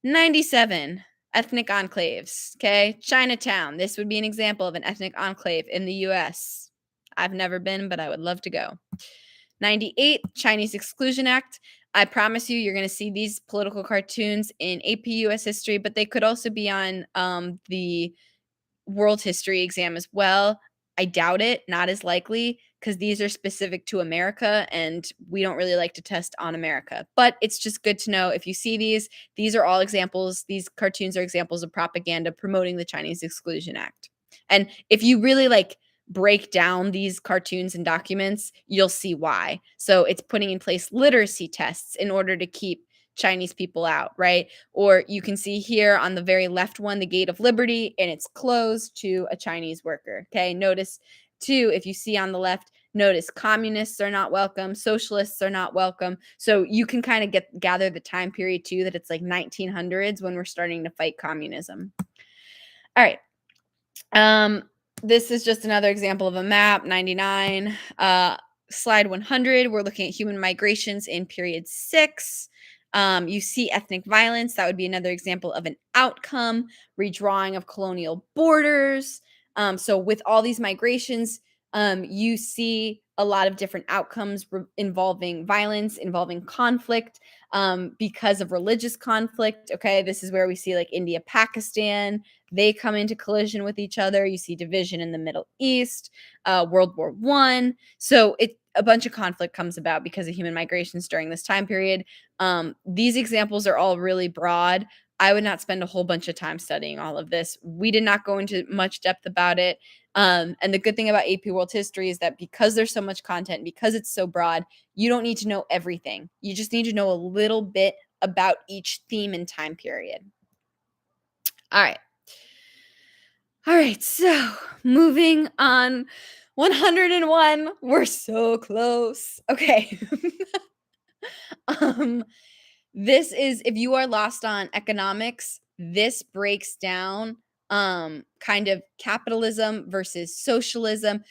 97, ethnic enclaves. Okay, Chinatown. This would be an example of an ethnic enclave in the US. I've never been, but I would love to go. 98, Chinese Exclusion Act. I promise you're going to see these political cartoons in AP US history, but they could also be on the world history exam as well. I doubt it, not as likely, because these are specific to America and we don't really like to test on America. But it's just good to know if you see these are all examples. These cartoons are examples of propaganda promoting the Chinese Exclusion Act. And if you really break down these cartoons and documents, you'll see why. So it's putting in place literacy tests in order to keep Chinese people out, right? Or you can see here on the very left one, the Gate of Liberty, and it's closed to a Chinese worker. Okay, notice too, if you see on the left, notice communists are not welcome, socialists are not welcome. So you can kind of gather the time period too, that it's like 1900s when we're starting to fight communism. All right. This is just another example of a map, 99. Slide 100, we're looking at human migrations in period 6. You see ethnic violence. That would be another example of an outcome, redrawing of colonial borders. So with all these migrations, you see a lot of different outcomes involving violence, involving conflict, because of religious conflict. Okay, this is where we see like India, Pakistan, they come into collision with each other. You see division in the Middle East, World War I. So a bunch of conflict comes about because of human migrations during this time period. These examples are all really broad. I would not spend a whole bunch of time studying all of this. We did not go into much depth about it. And the good thing about AP World History is that because there's so much content, because it's so broad, you don't need to know everything. You just need to know a little bit about each theme and time period. All right. All right, so moving on. 101. We're so close. Okay. This is, if you are lost on economics, this breaks down kind of capitalism versus socialism.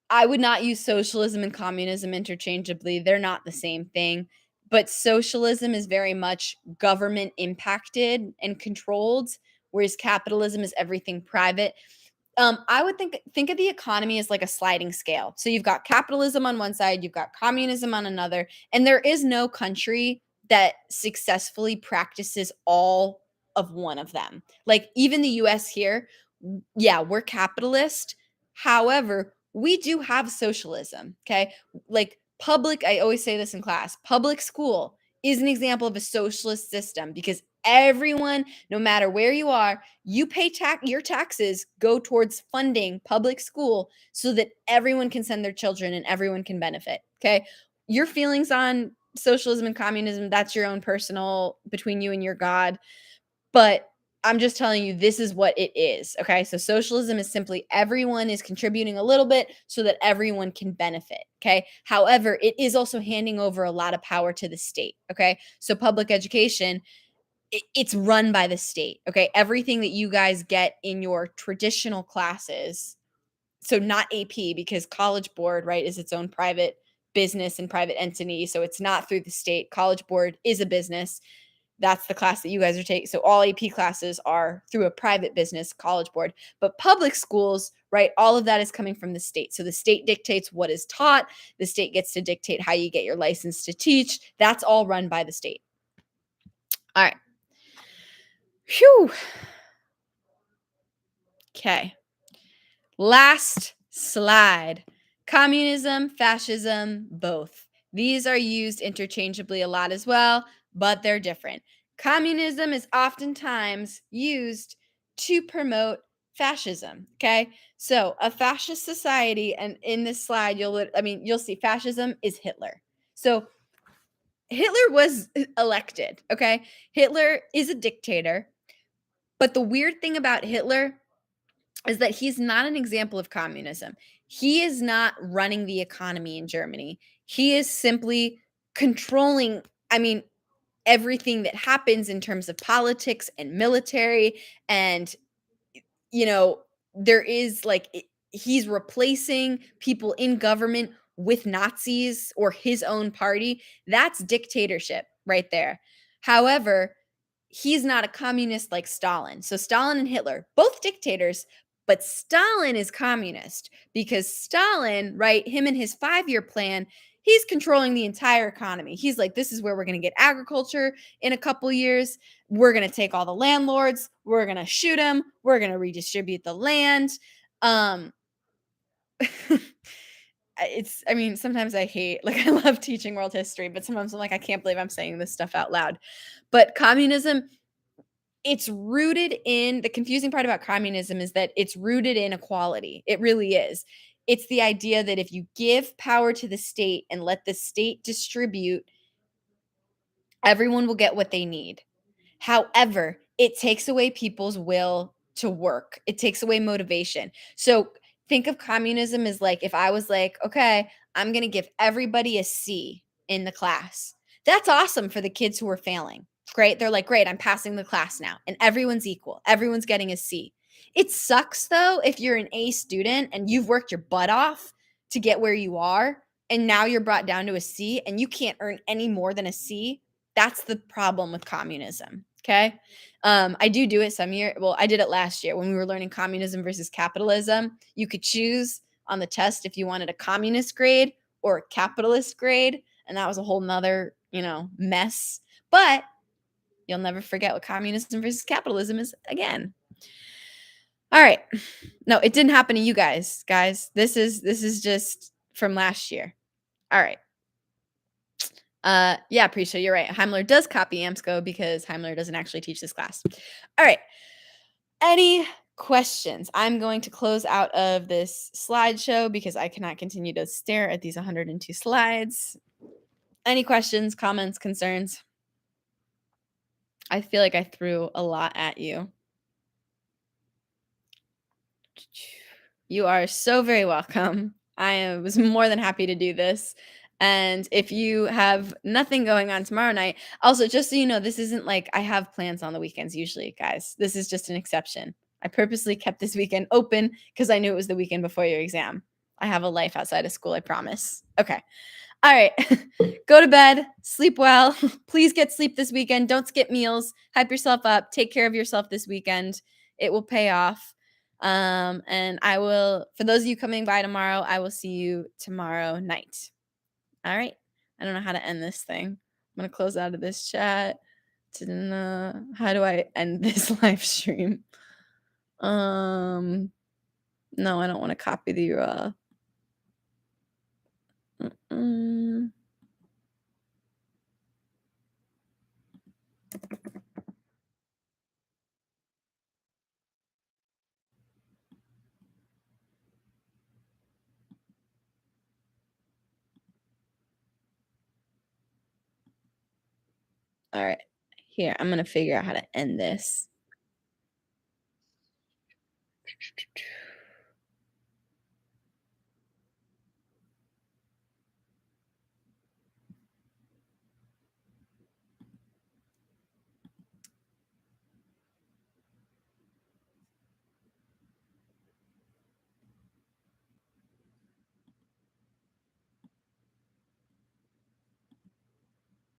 I would not use socialism and communism interchangeably. They're not the same thing. But socialism is very much government impacted and controlled, whereas capitalism is everything private. I would think of the economy as like a sliding scale. So you've got capitalism on one side, you've got communism on another, and there is no country that successfully practices all of one of them. Like even the US here, yeah, we're capitalist. However, we do have socialism, okay? Like I always say this in class, public school is an example of a socialist system because everyone, no matter where you are, you pay your taxes go towards funding public school so that everyone can send their children and everyone can benefit. Okay. Your feelings on socialism and communism, that's your own personal between you and your God. But I'm just telling you, this is what it is. Okay. So socialism is simply everyone is contributing a little bit so that everyone can benefit. Okay. However, it is also handing over a lot of power to the state. Okay. So public education, it's run by the state. Okay. Everything that you guys get in your traditional classes, so not AP because College Board, right, is its own private business and private entity. So it's not through the state. College Board is a business. That's the class that you guys are taking. So all AP classes are through a private business, College Board. But public schools, right, all of that is coming from the state. So the state dictates what is taught. The state gets to dictate how you get your license to teach. That's all run by the state. All right. Phew. Okay. Last slide. Communism, fascism, both. These are used interchangeably a lot as well, but they're different. Communism is oftentimes used to promote fascism, okay? So, a fascist society, and in this slide you'll see fascism is Hitler. So, Hitler was elected, okay? Hitler is a dictator. But the weird thing about Hitler is that he's not an example of communism. He is not running the economy in Germany. He is simply controlling, I mean, everything that happens in terms of politics and military. And, you know, there is like, he's replacing people in government with Nazis or his own party. That's dictatorship right there. However, he's not a communist like Stalin. So Stalin and Hitler, both dictators, but Stalin is communist because Stalin, right, him and his 5-year plan, he's controlling the entire economy. He's like, this is where we're going to get agriculture in a couple years. We're going to take all the landlords. We're going to shoot them. We're going to redistribute the land. Um, I mean, sometimes I hate, like, I love teaching world history, but sometimes I'm like, I can't believe I'm saying this stuff out loud. But communism, it's rooted in the confusing part about communism is that it's rooted in equality. It really is. It's the idea that if you give power to the state and let the state distribute, everyone will get what they need. However, it takes away people's will to work. It takes away motivation. So think of communism as like if I was like, okay, I'm going to give everybody a C in the class. That's awesome for the kids who are failing. Great. They're like, great, I'm passing the class now. And everyone's equal. Everyone's getting a C. It sucks though if you're an A student and you've worked your butt off to get where you are. And now you're brought down to a C and you can't earn any more than a C. That's the problem with communism. Okay. I do it some year. Well, I did it last year when we were learning communism versus capitalism. You could choose on the test if you wanted a communist grade or a capitalist grade. And that was a whole nother, mess. But you'll never forget what communism versus capitalism is again. All right. No, it didn't happen to you guys. This is just from last year. All right. Yeah, Prisha, you're right. Heimler does copy AMSCO because Heimler doesn't actually teach this class. All right. Any questions? I'm going to close out of this slideshow because I cannot continue to stare at these 102 slides. Any questions, comments, concerns? I feel like I threw a lot at you. You are so very welcome. I was more than happy to do this. And if you have nothing going on tomorrow night, also, just so you know, this isn't like I have plans on the weekends usually, guys. This is just an exception. I purposely kept this weekend open because I knew it was the weekend before your exam. I have a life outside of school, I promise. Okay. All right. Go to bed, sleep well. Please get sleep this weekend. Don't skip meals. Hype yourself up. Take care of yourself this weekend. It will pay off. And I will, for those of you coming by tomorrow, I will see you tomorrow night. All right. I don't know how to end this thing. I'm going to close out of this chat. How do I end this live stream? No, I don't want to copy the URL. All right. Here, I'm going to figure out how to end this.